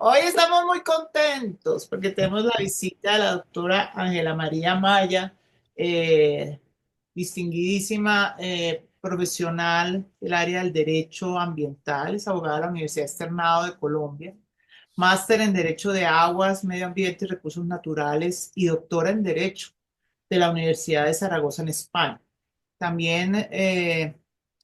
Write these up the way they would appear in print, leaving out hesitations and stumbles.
Hoy estamos muy contentos porque tenemos la visita de la doctora Ángela María Maya, eh, distinguidísima profesional del área del derecho ambiental, es abogada de la Universidad Externado de Colombia, máster en Derecho de Aguas, Medio Ambiente y Recursos Naturales y doctora en Derecho de la Universidad de Zaragoza en España. También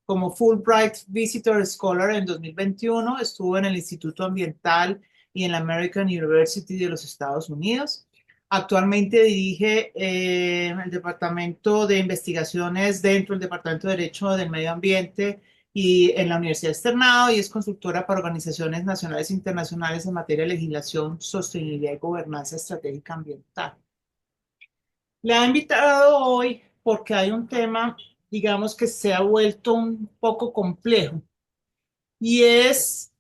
como Fulbright Visitor Scholar en 2021 estuvo en el Instituto Ambiental y en la American University de los Estados Unidos. Actualmente dirige el Departamento de Investigaciones dentro del Departamento de Derecho del Medio Ambiente y en la Universidad Externado y es consultora para organizaciones nacionales e internacionales en materia de legislación, sostenibilidad y gobernanza estratégica ambiental. Le ha invitado hoy porque hay un tema, digamos, que se ha vuelto un poco complejo y es,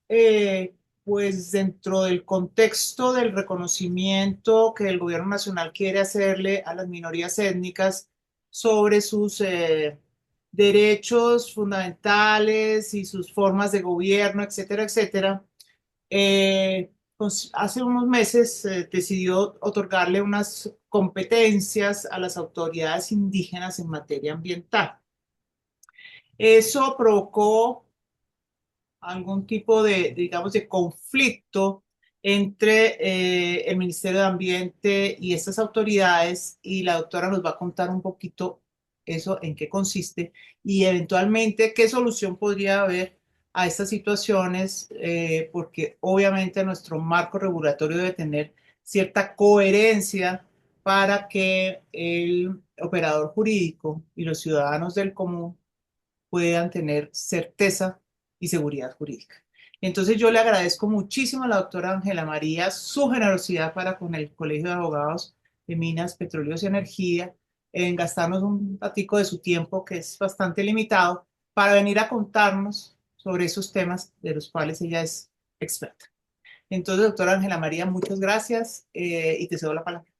pues, dentro del contexto del reconocimiento que el gobierno nacional quiere hacerle a las minorías étnicas sobre sus derechos fundamentales y sus formas de gobierno, etcétera, etcétera. Pues, hace unos meses decidió otorgarle unas competencias a las autoridades indígenas en materia ambiental. Eso provocó algún tipo de, digamos, de conflicto entre el Ministerio de Ambiente y estas autoridades y la doctora nos va a contar un poquito eso, en qué consiste y eventualmente qué solución podría haber a estas situaciones, porque obviamente nuestro marco regulatorio debe tener cierta coherencia para que el operador jurídico y los ciudadanos del común puedan tener certeza y seguridad jurídica. Entonces yo le agradezco muchísimo a la doctora Ángela María su generosidad para con el Colegio de Abogados de Minas, Petróleos y Energía en gastarnos un ratico de su tiempo, que es bastante limitado, para venir a contarnos sobre esos temas de los cuales ella es experta. Entonces, doctora Ángela María, muchas gracias y te cedo la palabra.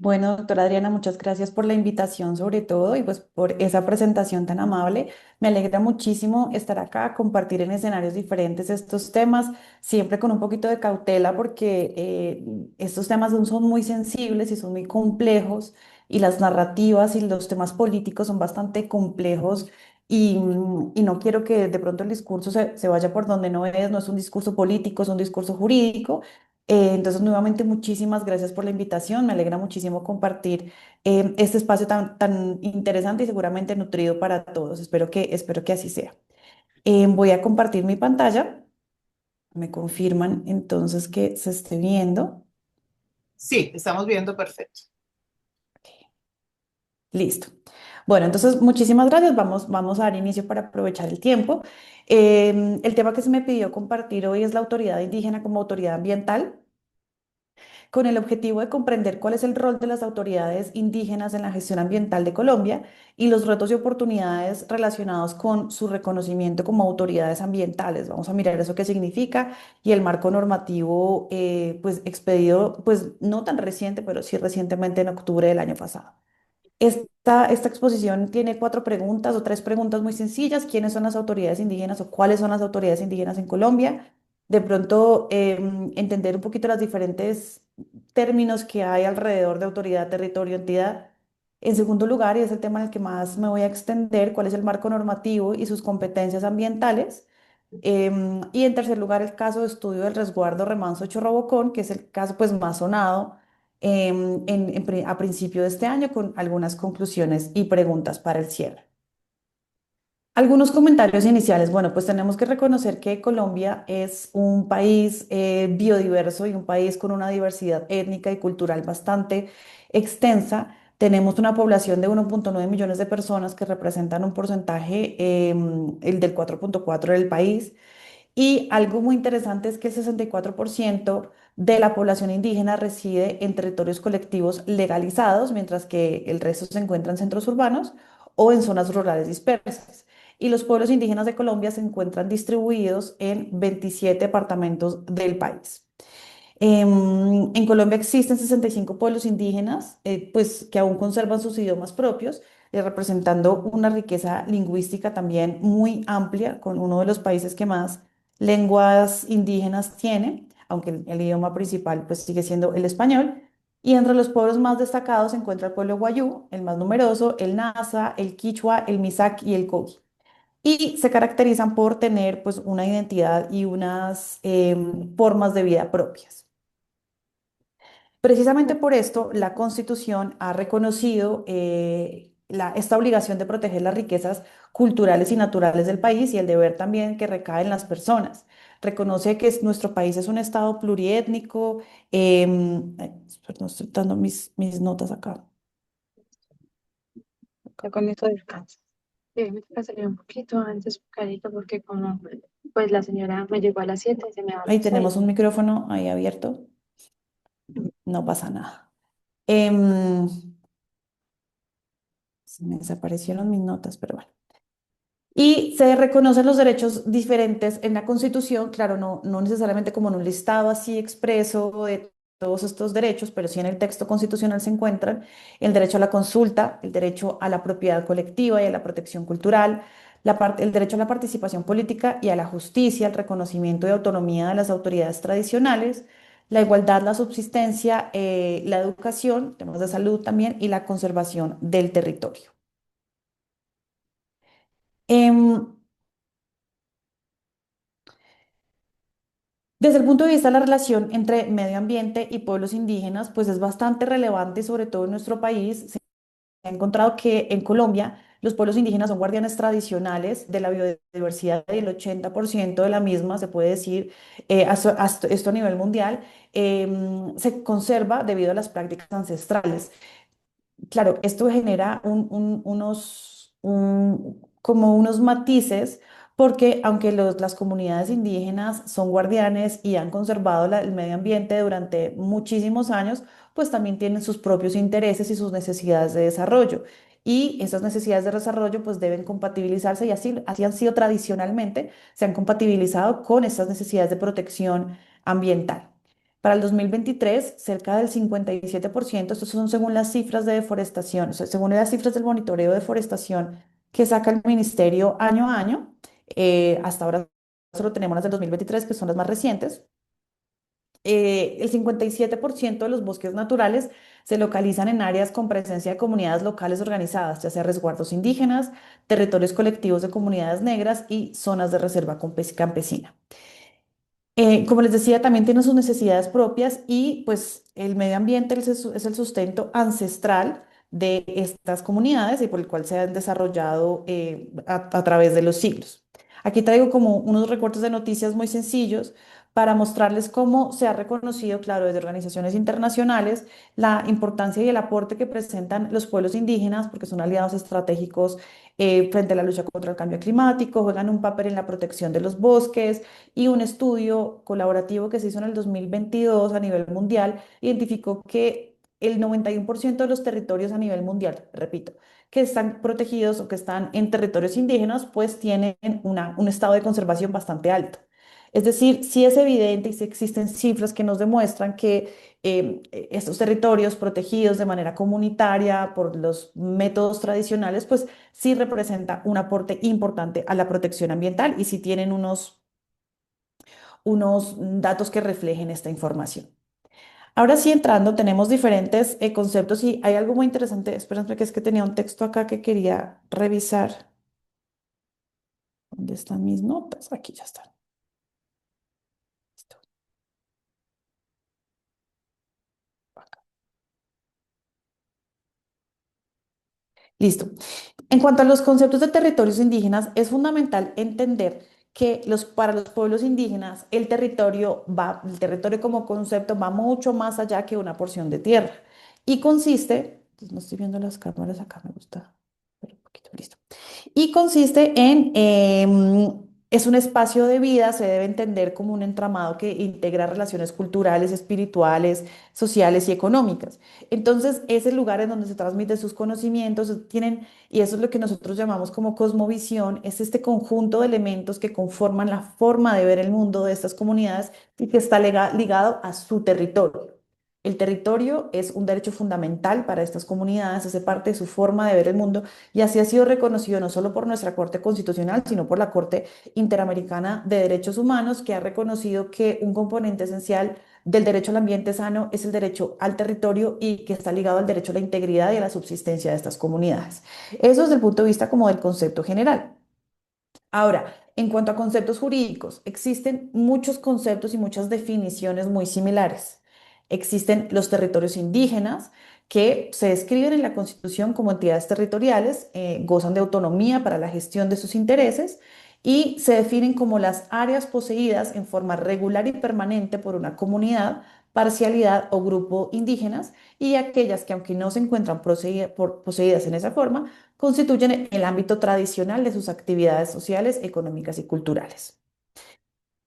Bueno, doctora Adriana, muchas gracias por la invitación sobre todo y pues por esa presentación tan amable. Me alegra muchísimo estar acá, compartir en escenarios diferentes estos temas, siempre con un poquito de cautela porque estos temas son muy sensibles y son muy complejos y las narrativas y los temas políticos son bastante complejos y no quiero que de pronto el discurso se vaya por donde no es un discurso político, es un discurso jurídico. Entonces, nuevamente, muchísimas gracias por la invitación. Me alegra muchísimo compartir este espacio tan interesante y seguramente nutrido para todos. Espero que así sea. Voy a compartir mi pantalla. Me confirman entonces que se esté viendo. Sí, estamos viendo perfecto. Listo. Bueno, entonces muchísimas gracias. Vamos a dar inicio para aprovechar el tiempo. El tema que se me pidió compartir hoy es la autoridad indígena como autoridad ambiental, con el objetivo de comprender cuál es el rol de las autoridades indígenas en la gestión ambiental de Colombia y los retos y oportunidades relacionados con su reconocimiento como autoridades ambientales. Vamos a mirar eso qué significa y el marco normativo, pues expedido, pues no tan reciente, pero sí recientemente en octubre del año pasado. Esta exposición tiene cuatro preguntas o tres preguntas muy sencillas. ¿Quiénes son las autoridades indígenas o cuáles son las autoridades indígenas en Colombia? De pronto, entender un poquito los diferentes términos que hay alrededor de autoridad, territorio, entidad. En segundo lugar, y es el tema en el que más me voy a extender, cuál es el marco normativo y sus competencias ambientales. Y en tercer lugar, el caso de estudio del resguardo Remanso Chorrobocón, que es el caso pues más sonado a principio de este año, con algunas conclusiones y preguntas para el cierre. Algunos comentarios iniciales. Bueno, pues tenemos que reconocer que Colombia es un país biodiverso y un país con una diversidad étnica y cultural bastante extensa. Tenemos una población de 1,9 millones de personas que representan un porcentaje, el del 4,4 del país. Y algo muy interesante es que el 64% de la población indígena reside en territorios colectivos legalizados, mientras que el resto se encuentra en centros urbanos o en zonas rurales dispersas. Y los pueblos indígenas de Colombia se encuentran distribuidos en 27 departamentos del país. En Colombia existen 65 pueblos indígenas, pues que aún conservan sus idiomas propios, representando una riqueza lingüística también muy amplia, con uno de los países que más lenguas indígenas tiene. aunque el idioma principal pues sigue siendo el español. Y entre los pueblos más destacados se encuentra el pueblo Wayuu, el más numeroso, el Nasa, el Quichua, el Misak y el Kogi. Y se caracterizan por tener pues una identidad y unas formas de vida propias. Precisamente por esto, la Constitución ha reconocido esta obligación de proteger las riquezas culturales y naturales del país y el deber también que recae en las personas. Reconoce que nuestro país es un estado pluriétnico. Perdón, estoy dando mis notas acá. Ya con esto descanso. Me toca salir un poquito antes, carito, porque como pues la señora me llegó a las 7 y se me da Ahí las tenemos 6. un micrófono ahí abierto. No pasa nada. Em, Se me desaparecieron mis notas, pero bueno. Y se reconocen los derechos diferentes en la Constitución, claro, no necesariamente como en un listado así expreso de todos estos derechos, pero sí en el texto constitucional se encuentran el derecho a la consulta, el derecho a la propiedad colectiva y a la protección cultural, el derecho a la participación política y a la justicia, el reconocimiento de autonomía de las autoridades tradicionales, la igualdad, la subsistencia, la educación, temas de salud también, y la conservación del territorio. Em, Desde el punto de vista de la relación entre medio ambiente y pueblos indígenas, pues es bastante relevante, sobre todo en nuestro país. Se ha encontrado que en Colombia los pueblos indígenas son guardianes tradicionales de la biodiversidad y el 80% de la misma, se puede decir, esto a nivel mundial, se conserva debido a las prácticas ancestrales. Claro, esto genera como unos matices, porque aunque las comunidades indígenas son guardianes y han conservado el medio ambiente durante muchísimos años, pues también tienen sus propios intereses y sus necesidades de desarrollo. Y esas necesidades de desarrollo pues deben compatibilizarse y así han sido tradicionalmente, se han compatibilizado con estas necesidades de protección ambiental. Para el 2023, cerca del 57%, estos son según las cifras de deforestación, o sea, según las cifras del monitoreo de deforestación que saca el ministerio año a año, hasta ahora solo tenemos las del 2023, que son las más recientes. El 57% de los bosques naturales se localizan en áreas con presencia de comunidades locales organizadas, ya sea resguardos indígenas, territorios colectivos de comunidades negras y zonas de reserva campesina. Como les decía, también tiene sus necesidades propias y pues el medio ambiente es el sustento ancestral de estas comunidades y por el cual se han desarrollado a través de los siglos. Aquí traigo como unos recortes de noticias muy sencillos para mostrarles cómo se ha reconocido, claro, desde organizaciones internacionales, la importancia y el aporte que presentan los pueblos indígenas, porque son aliados estratégicos frente a la lucha contra el cambio climático, juegan un papel en la protección de los bosques y un estudio colaborativo que se hizo en el 2022 a nivel mundial identificó que el 91% de los territorios a nivel mundial, repito, que están protegidos o que están en territorios indígenas, pues tienen un estado de conservación bastante alto. Es decir, sí es evidente y sí existen cifras que nos demuestran que estos territorios protegidos de manera comunitaria por los métodos tradicionales, pues sí representa un aporte importante a la protección ambiental y sí tienen unos datos que reflejen esta información. Ahora sí, entrando, tenemos diferentes conceptos y hay algo muy interesante. Espérenme que es que tenía un texto acá que quería revisar. ¿Dónde están mis notas? Aquí ya están. Listo. Acá. Listo. En cuanto a los conceptos de territorios indígenas, es fundamental entender que para los pueblos indígenas el territorio como concepto va mucho más allá que una porción de tierra y consiste, pues no estoy viendo las cámaras acá, me gusta, pero un poquito, listo. Y consiste es un espacio de vida, se debe entender como un entramado que integra relaciones culturales, espirituales, sociales y económicas. Entonces, es el lugar en donde se transmiten sus conocimientos, y eso es lo que nosotros llamamos como cosmovisión, es este conjunto de elementos que conforman la forma de ver el mundo de estas comunidades y que está ligado a su territorio. El territorio es un derecho fundamental para estas comunidades, hace parte de su forma de ver el mundo y así ha sido reconocido no solo por nuestra Corte Constitucional, sino por la Corte Interamericana de Derechos Humanos, que ha reconocido que un componente esencial del derecho al ambiente sano es el derecho al territorio y que está ligado al derecho a la integridad y a la subsistencia de estas comunidades. Eso desde el punto de vista como del concepto general. Ahora, en cuanto a conceptos jurídicos, existen muchos conceptos y muchas definiciones muy similares. Existen los territorios indígenas que se describen en la Constitución como entidades territoriales, gozan de autonomía para la gestión de sus intereses y se definen como las áreas poseídas en forma regular y permanente por una comunidad, parcialidad o grupo indígenas y aquellas que aunque no se encuentran poseídas en esa forma, constituyen el ámbito tradicional de sus actividades sociales, económicas y culturales.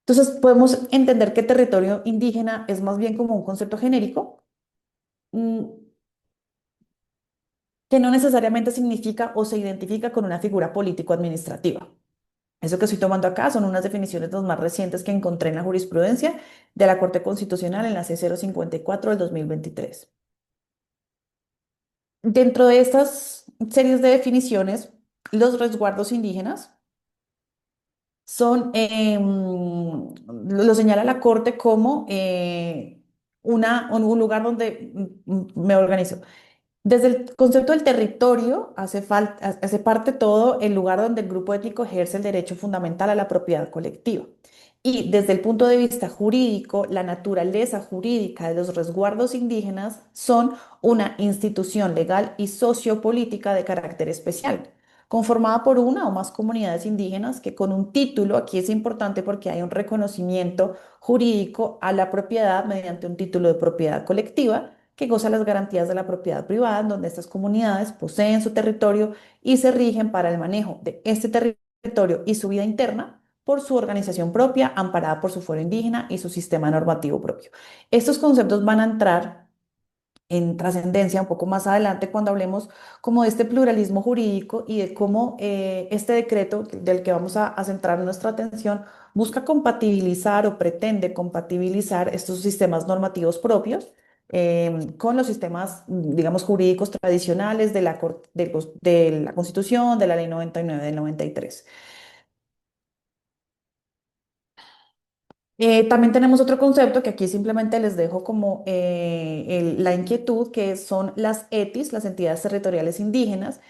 Entonces, podemos entender que territorio indígena es más bien como un concepto genérico mm, que no necesariamente significa o se identifica con una figura político-administrativa. Eso que estoy tomando acá son unas definiciones de las más recientes que encontré en la jurisprudencia de la Corte Constitucional en la C054 del 2023. Dentro de estas series de definiciones, los resguardos indígenas son, lo señala la Corte como un lugar donde me organizo. Desde el concepto del territorio hace parte todo el lugar donde el grupo étnico ejerce el derecho fundamental a la propiedad colectiva. Y desde el punto de vista jurídico, la naturaleza jurídica de los resguardos indígenas son una institución legal y sociopolítica de carácter especial, conformada por una o más comunidades indígenas que con un título, aquí es importante porque hay un reconocimiento jurídico a la propiedad mediante un título de propiedad colectiva que goza las garantías de la propiedad privada, en donde estas comunidades poseen su territorio y se rigen para el manejo de este territorio y su vida interna por su organización propia, amparada por su fuero indígena y su sistema normativo propio. Estos conceptos van a entrar en trascendencia un poco más adelante cuando hablemos como de este pluralismo jurídico y de cómo este decreto del que vamos a centrar nuestra atención busca compatibilizar o pretende compatibilizar estos sistemas normativos propios con los sistemas, digamos, jurídicos tradicionales de de la Constitución, de la Ley 99 del 93. También tenemos otro concepto que aquí simplemente les dejo como la inquietud, que son las ETIs, las entidades territoriales indígenas,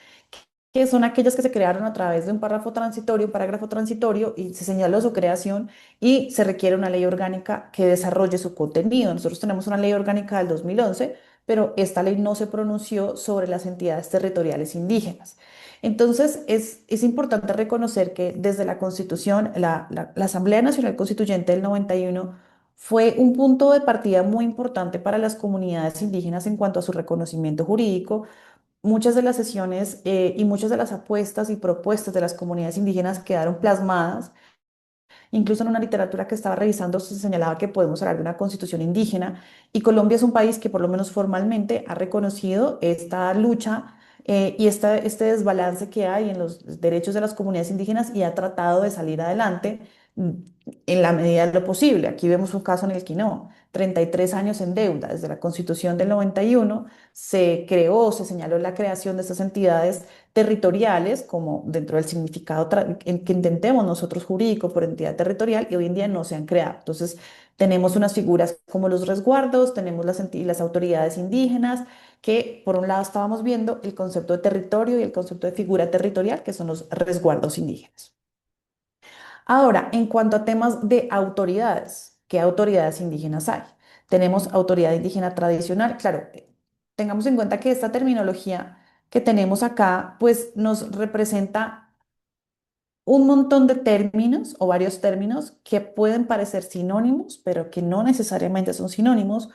que son aquellas que se crearon a través de un parágrafo transitorio y se señaló su creación y se requiere una ley orgánica que desarrolle su contenido. Nosotros tenemos una ley orgánica del 2011, pero esta ley no se pronunció sobre las entidades territoriales indígenas. Entonces, es importante reconocer que desde la Constitución, la Asamblea Nacional Constituyente del 91 fue un punto de partida muy importante para las comunidades indígenas en cuanto a su reconocimiento jurídico. Muchas de las sesiones y muchas de las apuestas y propuestas de las comunidades indígenas quedaron plasmadas. Incluso en una literatura que estaba revisando se señalaba que podemos hablar de una constitución indígena y Colombia es un país que por lo menos formalmente ha reconocido esta lucha y este desbalance que hay en los derechos de las comunidades indígenas y ha tratado de salir adelante mm, en la medida de lo posible. Aquí vemos un caso en el Quinó, 33 años en deuda. Desde la Constitución del 91 se creó, se señaló la creación de estas entidades territoriales, como dentro del significado en que intentemos nosotros jurídico por entidad territorial, y hoy en día no se han creado. Entonces, tenemos unas figuras como los resguardos, tenemos las autoridades indígenas, que por un lado estábamos viendo el concepto de territorio y el concepto de figura territorial, que son los resguardos indígenas. Ahora, en cuanto a temas de autoridades, ¿qué autoridades indígenas hay? Tenemos autoridad indígena tradicional, claro, tengamos en cuenta que esta terminología que tenemos acá, pues nos representa un montón de términos o varios términos que pueden parecer sinónimos, pero que no necesariamente son sinónimos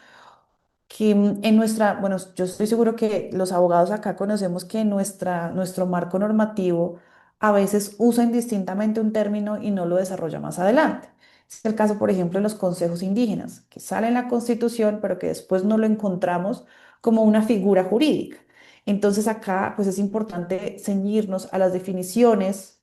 que en bueno, yo estoy seguro que los abogados acá conocemos que nuestro marco normativo a veces usa indistintamente un término y no lo desarrolla más adelante. Es el caso, por ejemplo, de los consejos indígenas, que sale en la Constitución, pero que después no lo encontramos como una figura jurídica. Entonces acá, pues es importante ceñirnos a las definiciones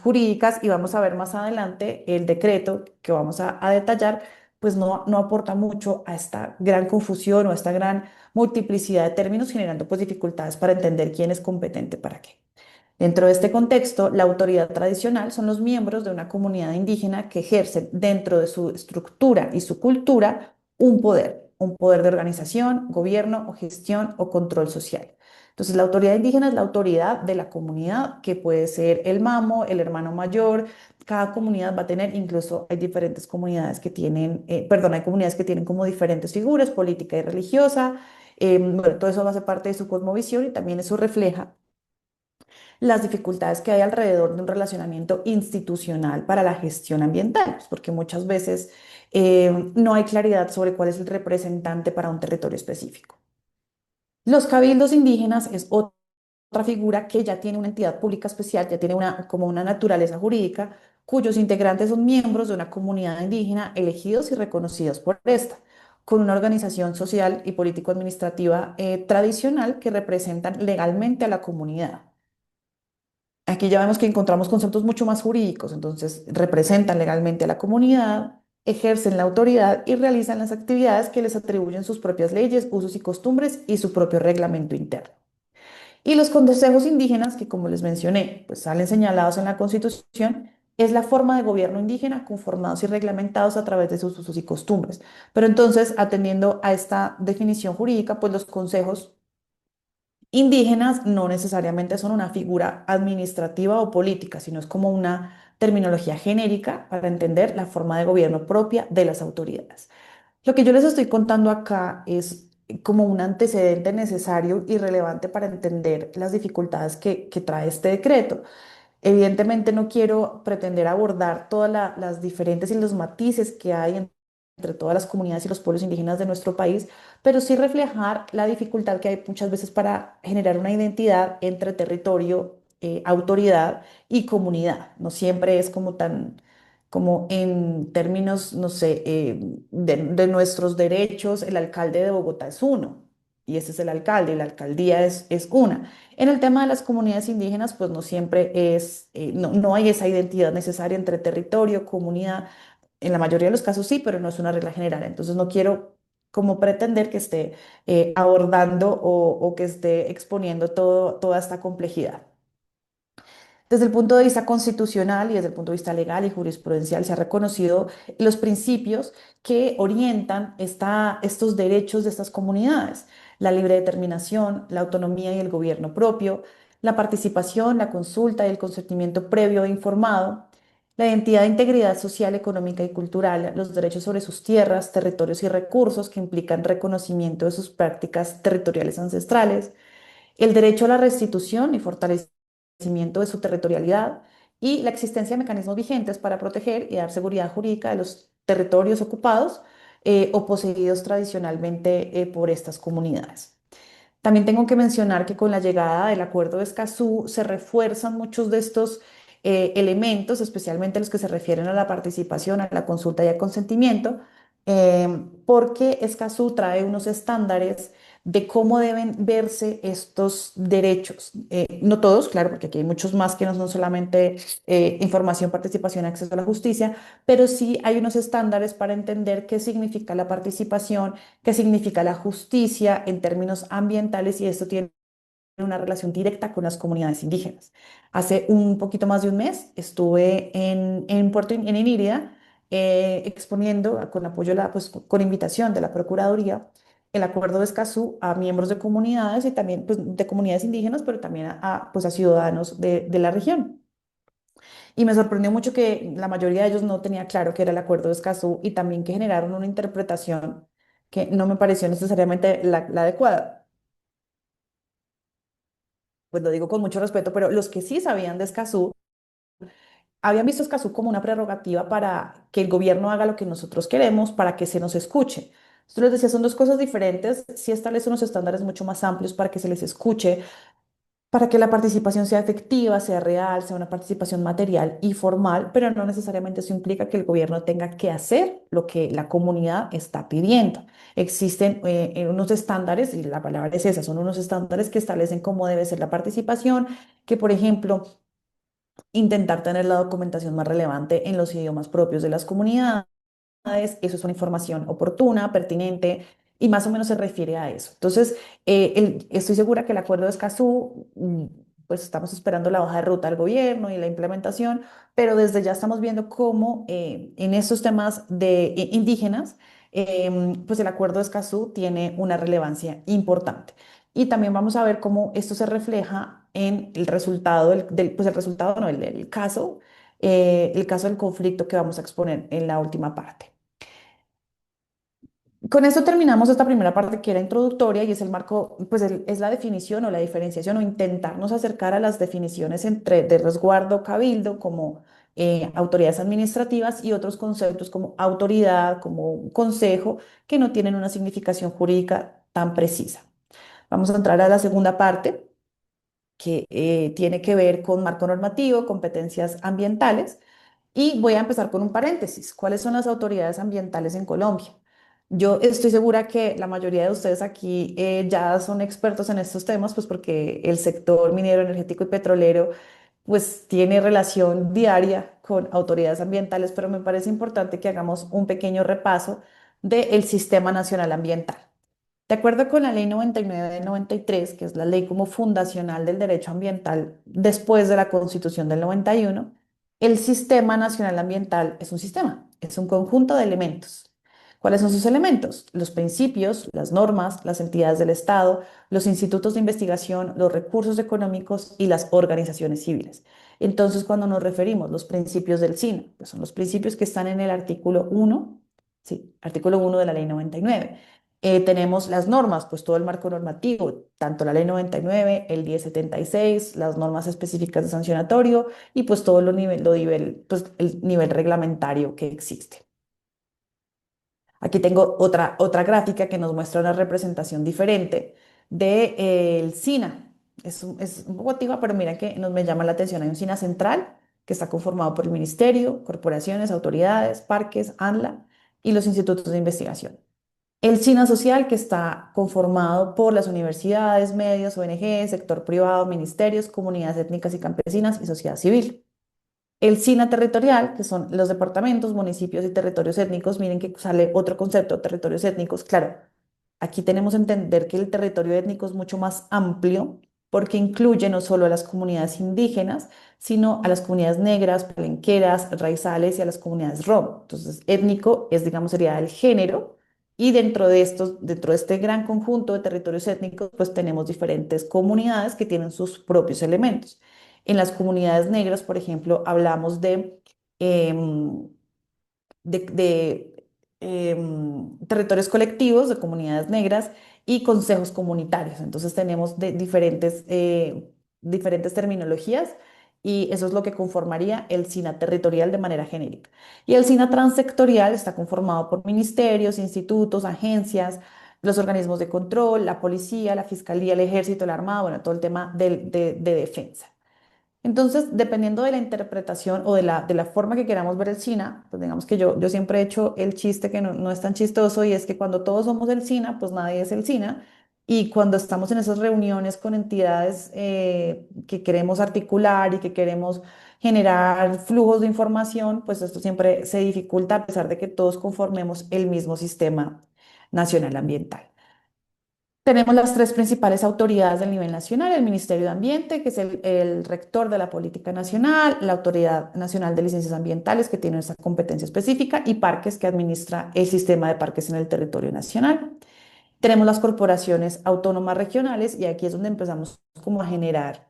jurídicas y vamos a ver más adelante el decreto que vamos a detallar pues no aporta mucho a esta gran confusión o a esta gran multiplicidad de términos, generando pues dificultades para entender quién es competente para qué. Dentro de este contexto, la autoridad tradicional son los miembros de una comunidad indígena que ejercen dentro de su estructura y su cultura un poder de organización, gobierno o gestión o control social. Entonces, la autoridad indígena es la autoridad de la comunidad, que puede ser el mamo, el hermano mayor. Cada comunidad va a tener, incluso hay diferentes comunidades que tienen, perdón, hay comunidades que tienen como diferentes figuras, política y religiosa. Bueno, todo eso va a ser parte de su cosmovisión y también eso refleja las dificultades que hay alrededor de un relacionamiento institucional para la gestión ambiental, pues, porque muchas veces no hay claridad sobre cuál es el representante para un territorio específico. Los cabildos indígenas es otra figura que ya tiene una entidad pública especial, ya tiene como una naturaleza jurídica, cuyos integrantes son miembros de una comunidad indígena elegidos y reconocidos por esta, con una organización social y político-administrativa tradicional que representan legalmente a la comunidad. Aquí ya vemos que encontramos conceptos mucho más jurídicos, entonces representan legalmente a la comunidad, ejercen la autoridad y realizan las actividades que les atribuyen sus propias leyes, usos y costumbres y su propio reglamento interno. Y los consejos indígenas, que como les mencioné, pues salen señalados en la Constitución, es la forma de gobierno indígena conformados y reglamentados a través de sus usos y costumbres. Pero entonces, atendiendo a esta definición jurídica, pues los consejos indígenas no necesariamente son una figura administrativa o política, sino es como una terminología genérica para entender la forma de gobierno propia de las autoridades. Lo que yo les estoy contando acá es como un antecedente necesario y relevante para entender las dificultades que trae este decreto. Evidentemente no quiero pretender abordar todas las diferentes y los matices que hay entre todas las comunidades y los pueblos indígenas de nuestro país, pero sí reflejar la dificultad que hay muchas veces para generar una identidad entre territorio, autoridad y comunidad. No siempre es como tan, como en términos, no sé, de nuestros derechos, el alcalde de Bogotá es uno. Y ese es el alcalde, y la alcaldía es una. En el tema de las comunidades indígenas, pues no siempre no hay esa identidad necesaria entre territorio, comunidad. En la mayoría de los casos sí, pero no es una regla general. Entonces no quiero como pretender que esté abordando o que esté exponiendo toda esta complejidad. Desde el punto de vista constitucional y desde el punto de vista legal y jurisprudencial se ha reconocido los principios que orientan estos derechos de estas comunidades: la libre determinación, la autonomía y el gobierno propio, la participación, la consulta y el consentimiento previo e informado, la identidad e integridad social, económica y cultural, los derechos sobre sus tierras, territorios y recursos que implican reconocimiento de sus prácticas territoriales ancestrales, el derecho a la restitución y fortalecimiento de su territorialidad y la existencia de mecanismos vigentes para proteger y dar seguridad jurídica de los territorios ocupados o poseídos tradicionalmente por estas comunidades. También tengo que mencionar que con la llegada del Acuerdo de Escazú se refuerzan muchos de estos elementos, especialmente los que se refieren a la participación, a la consulta y al consentimiento, porque Escazú trae unos estándares de cómo deben verse estos derechos. No todos, claro, porque aquí hay muchos más que no son solamente información, participación, acceso a la justicia, pero sí hay unos estándares para entender qué significa la participación, qué significa la justicia en términos ambientales, y esto tiene una relación directa con las comunidades indígenas. Hace un poquito más de un mes estuve en Inírida exponiendo con apoyo, pues, con invitación de la Procuraduría, el Acuerdo de Escazú a miembros de comunidades y también pues, de comunidades indígenas, pero también pues, a ciudadanos de la región. Y me sorprendió mucho que la mayoría de ellos no tenía claro qué era el Acuerdo de Escazú y también que generaron una interpretación que no me pareció necesariamente la adecuada. Pues lo digo con mucho respeto, pero los que sí sabían de Escazú habían visto Escazú como una prerrogativa para que el gobierno haga lo que nosotros queremos, para que se nos escuche. Entonces les decía, son dos cosas diferentes. Sí establece unos estándares mucho más amplios para que se les escuche, para que la participación sea efectiva, sea real, sea una participación material y formal, pero no necesariamente eso implica que el gobierno tenga que hacer lo que la comunidad está pidiendo. Existen unos estándares, y la palabra es esa, son unos estándares que establecen cómo debe ser la participación, que por ejemplo, intentar tener la documentación más relevante en los idiomas propios de las comunidades, eso es una información oportuna, pertinente y más o menos se refiere a eso. Entonces, estoy segura que el acuerdo de Escazú, pues estamos esperando la hoja de ruta del gobierno y la implementación, pero desde ya estamos viendo cómo en estos temas de indígenas, pues el acuerdo de Escazú tiene una relevancia importante. Y también vamos a ver cómo esto se refleja en el resultado pues el resultado, no, el caso del conflicto que vamos a exponer en la última parte. Con esto terminamos esta primera parte que era introductoria y es el marco, pues es la definición o la diferenciación o intentarnos acercar a las definiciones entre de resguardo cabildo como autoridades administrativas y otros conceptos como autoridad, como consejo, que no tienen una significación jurídica tan precisa. Vamos a entrar a la segunda parte que tiene que ver con marco normativo, competencias ambientales. Y voy a empezar con un paréntesis. ¿Cuáles son las autoridades ambientales en Colombia? Yo estoy segura que la mayoría de ustedes aquí ya son expertos en estos temas, pues porque el sector minero, energético y petrolero pues tiene relación diaria con autoridades ambientales, pero me parece importante que hagamos un pequeño repaso del Sistema Nacional Ambiental. De acuerdo con la Ley 99 de 93, que es la ley como fundacional del derecho ambiental después de la Constitución del 91, el Sistema Nacional Ambiental es un sistema, es un conjunto de elementos. ¿Cuáles son sus elementos? Los principios, las normas, las entidades del Estado, los institutos de investigación, los recursos económicos y las organizaciones civiles. Entonces, cuando nos referimos a los principios del SINA, pues son los principios que están en el artículo 1, sí, artículo 1 de la Ley 99. Tenemos las normas, pues todo el marco normativo, tanto la Ley 99, el 1076, las normas específicas de sancionatorio y pues todo pues, el nivel reglamentario que existe. Aquí tengo otra gráfica que nos muestra una representación diferente del SINA. Es un poco activa, pero mira que me llama la atención. Hay un SINA central que está conformado por el ministerio, corporaciones, autoridades, parques, ANLA y los institutos de investigación. El SINA social, que está conformado por las universidades, medios, ONG, sector privado, ministerios, comunidades étnicas y campesinas y sociedad civil. El SINA territorial, que son los departamentos, municipios y territorios étnicos. Miren que sale otro concepto, territorios étnicos. Claro, aquí tenemos que entender que el territorio étnico es mucho más amplio porque incluye no solo a las comunidades indígenas, sino a las comunidades negras, palenqueras, raizales y a las comunidades rom. Entonces, étnico es, digamos, sería el género. Y dentro de este gran conjunto de territorios étnicos, pues tenemos diferentes comunidades que tienen sus propios elementos. En las comunidades negras, por ejemplo, hablamos em, de territorios colectivos, de comunidades negras y consejos comunitarios. Entonces tenemos diferentes terminologías y eso es lo que conformaría el SINA territorial de manera genérica. Y el SINA transsectorial está conformado por ministerios, institutos, agencias, los organismos de control, la policía, la fiscalía, el ejército, la armada, bueno, todo el tema de defensa. Entonces, dependiendo de la interpretación o de la forma que queramos ver el SINA, pues digamos que yo siempre he hecho el chiste que no es tan chistoso y es que cuando todos somos el SINA, pues nadie es el SINA. Y cuando estamos en esas reuniones con entidades que queremos articular y que queremos generar flujos de información, pues esto siempre se dificulta a pesar de que todos conformemos el mismo sistema nacional ambiental. Tenemos las tres principales autoridades del nivel nacional: el Ministerio de Ambiente, que es el rector de la política nacional, la Autoridad Nacional de Licencias Ambientales, que tiene esa competencia específica, y Parques, que administra el sistema de parques en el territorio nacional. Tenemos las corporaciones autónomas regionales, y aquí es donde empezamos como a generar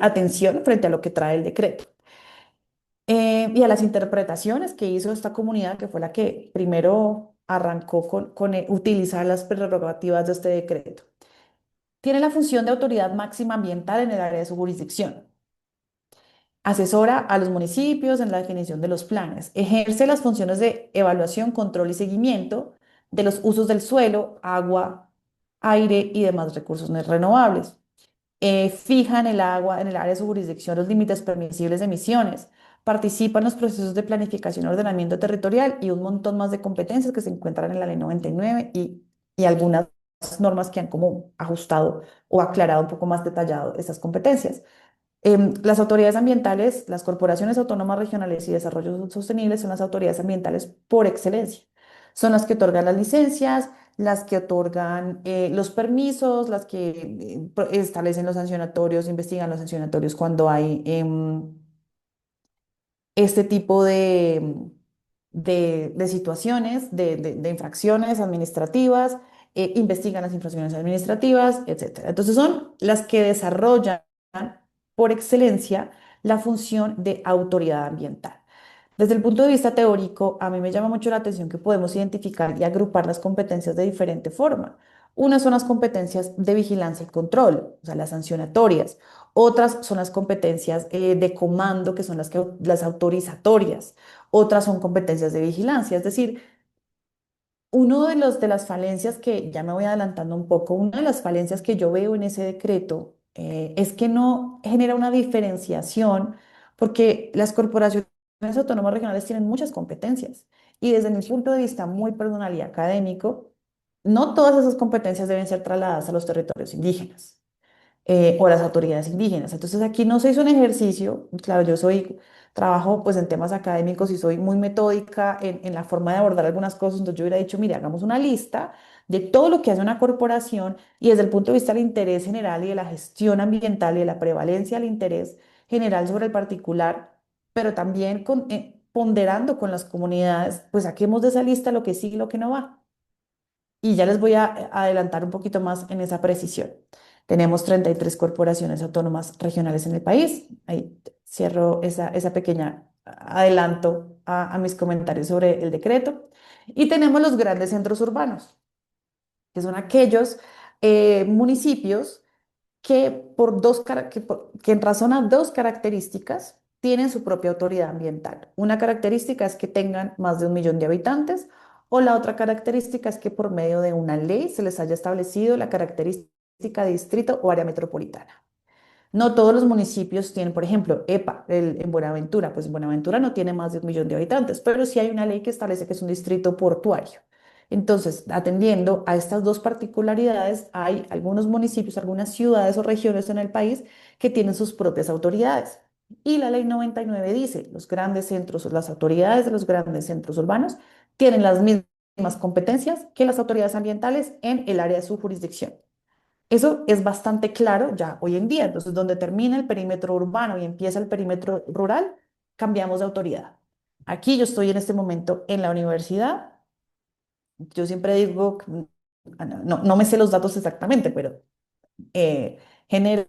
atención frente a lo que trae el decreto. Y a las interpretaciones que hizo esta comunidad, que fue la que primero arrancó con utilizar las prerrogativas de este decreto. Tiene la función de autoridad máxima ambiental en el área de su jurisdicción. Asesora a los municipios en la definición de los planes. Ejerce las funciones de evaluación, control y seguimiento de los usos del suelo, agua, aire y demás recursos no renovables. Fija en el área de su jurisdicción los límites permisibles de emisiones. Participa en los procesos de planificación y ordenamiento territorial y un montón más de competencias que se encuentran en la Ley 99 y algunas normas que han como ajustado o aclarado un poco más detallado estas competencias. Las autoridades ambientales, las corporaciones autónomas regionales y desarrollo sostenible son las autoridades ambientales por excelencia. Son las que otorgan las licencias, las que otorgan los permisos, las que establecen los sancionatorios, investigan los sancionatorios cuando hay este tipo de situaciones, de infracciones administrativas, investigan las infracciones administrativas, etcétera. Entonces son las que desarrollan por excelencia la función de autoridad ambiental. Desde el punto de vista teórico, a mí me llama mucho la atención que podemos identificar y agrupar las competencias de diferente forma. Unas son las competencias de vigilancia y control, o sea, las sancionatorias. Otras son las competencias de comando, que son las autorizatorias. Otras son competencias de vigilancia, es decir, uno de las falencias que, ya me voy adelantando un poco, una de las falencias que yo veo en ese decreto es que no genera una diferenciación porque las corporaciones autónomas regionales tienen muchas competencias y desde mi punto de vista muy personal y académico, no todas esas competencias deben ser trasladadas a los territorios indígenas o las autoridades indígenas. Entonces aquí no se hizo un ejercicio, claro, trabajo pues en temas académicos y soy muy metódica en la forma de abordar algunas cosas, entonces yo hubiera dicho, mire, hagamos una lista de todo lo que hace una corporación y desde el punto de vista del interés general y de la gestión ambiental y de la prevalencia del interés general sobre el particular, pero también ponderando con las comunidades, pues saquemos de esa lista lo que sí y lo que no va. Y ya les voy a adelantar un poquito más en esa precisión. Tenemos 33 corporaciones autónomas regionales en el país. Ahí cierro esa pequeña adelanto a mis comentarios sobre el decreto. Y tenemos los grandes centros urbanos, que son aquellos municipios que en razón a dos características tienen su propia autoridad ambiental. Una característica es que tengan más de 1 millón de habitantes o la otra característica es que por medio de una ley se les haya establecido la característica de distrito o área metropolitana. No todos los municipios tienen, por ejemplo, EPA en Buenaventura, pues Buenaventura no tiene más de 1 millón de habitantes, pero sí hay una ley que establece que es un distrito portuario. Entonces, atendiendo a estas dos particularidades, hay algunos municipios, algunas ciudades o regiones en el país que tienen sus propias autoridades. Y la ley 99 dice, los grandes centros, las autoridades de los grandes centros urbanos tienen las mismas competencias que las autoridades ambientales en el área de su jurisdicción. Eso es bastante claro ya hoy en día. Entonces, donde termina el perímetro urbano y empieza el perímetro rural, cambiamos de autoridad. Aquí yo estoy en este momento en la universidad. Yo siempre digo, no me sé los datos exactamente, pero eh, genera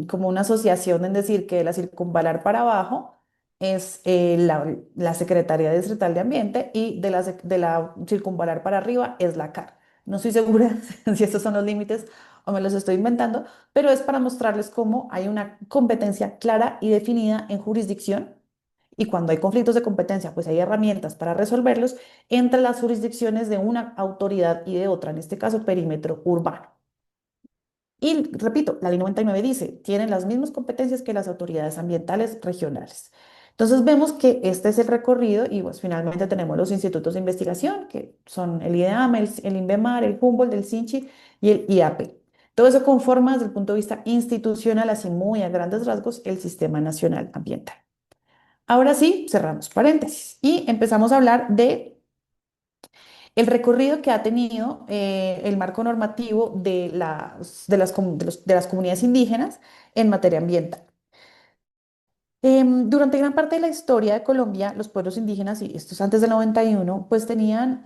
como una asociación en decir que la circunvalar para abajo es la Secretaría Distrital de Ambiente y de la circunvalar para arriba es la CAR. No estoy segura si estos son los límites o me los estoy inventando, pero es para mostrarles cómo hay una competencia clara y definida en jurisdicción y cuando hay conflictos de competencia, pues hay herramientas para resolverlos entre las jurisdicciones de una autoridad y de otra, en este caso perímetro urbano. Y repito, la ley 99 dice, tienen las mismas competencias que las autoridades ambientales regionales. Entonces vemos que este es el recorrido y pues finalmente tenemos los institutos de investigación, que son el IDEAM, el INVEMAR, el Humboldt, el SINCHI y el IAP. Todo eso conforma desde el punto de vista institucional, así muy a grandes rasgos, el Sistema Nacional Ambiental. Ahora sí, cerramos paréntesis y empezamos a hablar de el recorrido que ha tenido el marco normativo de las comunidades indígenas en materia ambiental. Durante gran parte de la historia de Colombia, los pueblos indígenas, y esto es antes del 91, pues tenían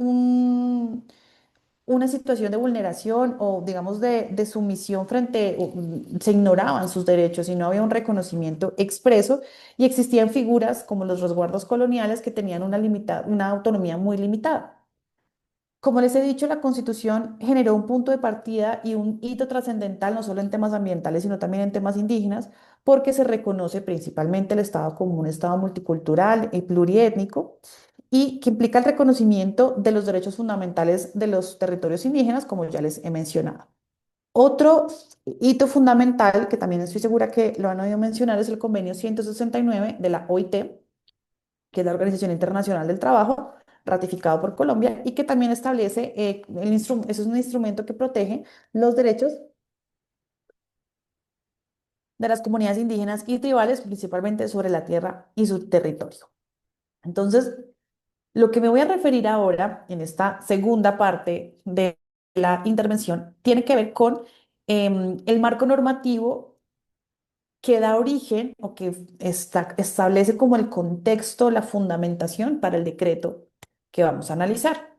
una situación de vulneración o, digamos, de sumisión se ignoraban sus derechos y no había un reconocimiento expreso y existían figuras como los resguardos coloniales que tenían una autonomía muy limitada. Como les he dicho, la Constitución generó un punto de partida y un hito trascendental, no solo en temas ambientales, sino también en temas indígenas, porque se reconoce principalmente el Estado como un Estado multicultural y pluriétnico, y que implica el reconocimiento de los derechos fundamentales de los territorios indígenas, como ya les he mencionado. Otro hito fundamental, que también estoy segura que lo han oído mencionar, es el Convenio 169 de la OIT, que es la Organización Internacional del Trabajo, ratificado por Colombia y que también establece, eso es un instrumento que protege los derechos de las comunidades indígenas y tribales, principalmente sobre la tierra y su territorio. Entonces, lo que me voy a referir ahora en esta segunda parte de la intervención tiene que ver con el marco normativo que da origen o que establece como el contexto, la fundamentación para el decreto que vamos a analizar.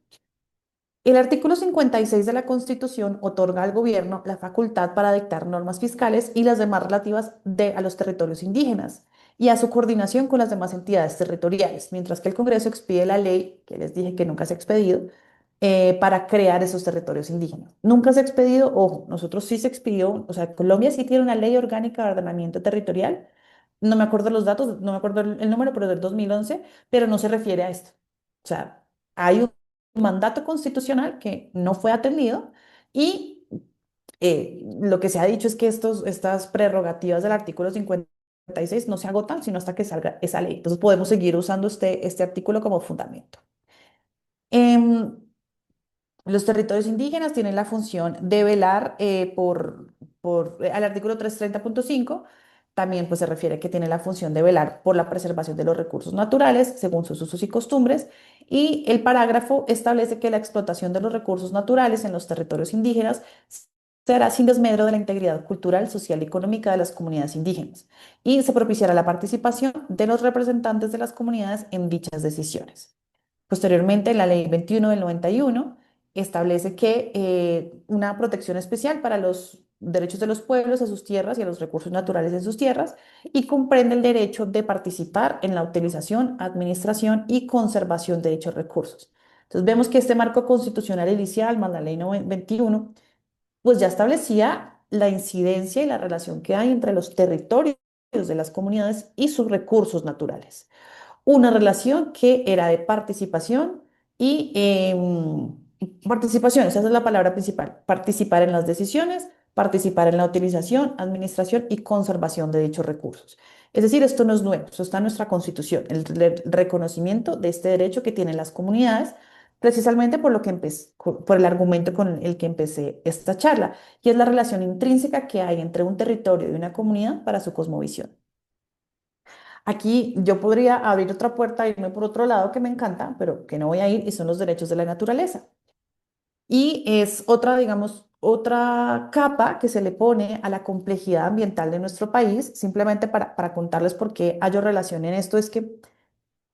El artículo 56 de la Constitución otorga al gobierno la facultad para dictar normas fiscales y las demás relativas a los territorios indígenas y a su coordinación con las demás entidades territoriales, mientras que el Congreso expide la ley, que les dije que nunca se ha expedido, para crear esos territorios indígenas. Nunca se ha expedido, ojo, nosotros sí se expidió, o sea, Colombia sí tiene una ley orgánica de ordenamiento territorial, no me acuerdo los datos, no me acuerdo el número, pero del 2011, pero no se refiere a esto. O sea, hay un mandato constitucional que no fue atendido y lo que se ha dicho es que estas prerrogativas del artículo 56 no se agotan sino hasta que salga esa ley. Entonces podemos seguir usando este artículo como fundamento. Em, los territorios indígenas tienen la función de velar al artículo 330.5, también pues se refiere que tiene la función de velar por la preservación de los recursos naturales según sus usos y costumbres, y el parágrafo establece que la explotación de los recursos naturales en los territorios indígenas se hará sin desmedro de la integridad cultural, social y económica de las comunidades indígenas, y se propiciará la participación de los representantes de las comunidades en dichas decisiones. Posteriormente, la Ley 21 del 91 establece que una protección especial para los derechos de los pueblos a sus tierras y a los recursos naturales en sus tierras y comprende el derecho de participar en la utilización, administración y conservación de dichos recursos. Entonces vemos que este marco constitucional inicial, más la Ley 21, pues ya establecía la incidencia y la relación que hay entre los territorios de las comunidades y sus recursos naturales, una relación que era de participación y participación, esa es la palabra principal, participar en las decisiones, participar en la utilización, administración y conservación de dichos recursos. Es decir, esto no es nuevo, esto está en nuestra Constitución, el reconocimiento de este derecho que tienen las comunidades, precisamente por lo que por el argumento con el que empecé esta charla, y es la relación intrínseca que hay entre un territorio y una comunidad para su cosmovisión. Aquí yo podría abrir otra puerta e irme por otro lado que me encanta, pero que no voy a ir, y son los derechos de la naturaleza. Y es otra, digamos, otra capa que se le pone a la complejidad ambiental de nuestro país, simplemente para contarles por qué hallo relación en esto, es que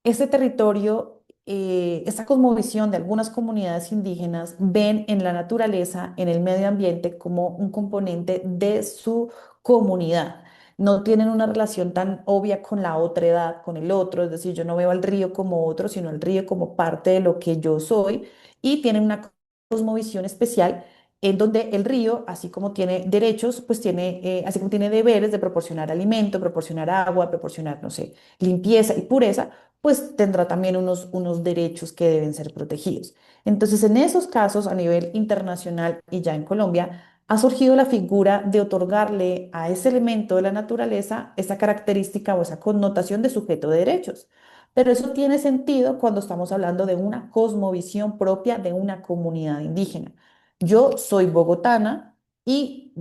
este territorio, esta cosmovisión de algunas comunidades indígenas ven en la naturaleza, en el medio ambiente, como un componente de su comunidad. No tienen una relación tan obvia con la otra edad, con el otro, es decir, yo no veo al río como otro, sino al río como parte de lo que yo soy, y tienen una cosmovisión especial en donde el río, así como tiene derechos, pues tiene, así como tiene deberes de proporcionar alimento, proporcionar agua, proporcionar, no sé, limpieza y pureza, pues tendrá también unos derechos que deben ser protegidos. Entonces, en esos casos, a nivel internacional y ya en Colombia, ha surgido la figura de otorgarle a ese elemento de la naturaleza esa característica o esa connotación de sujeto de derechos. Pero eso tiene sentido cuando estamos hablando de una cosmovisión propia de una comunidad indígena. Yo soy bogotana y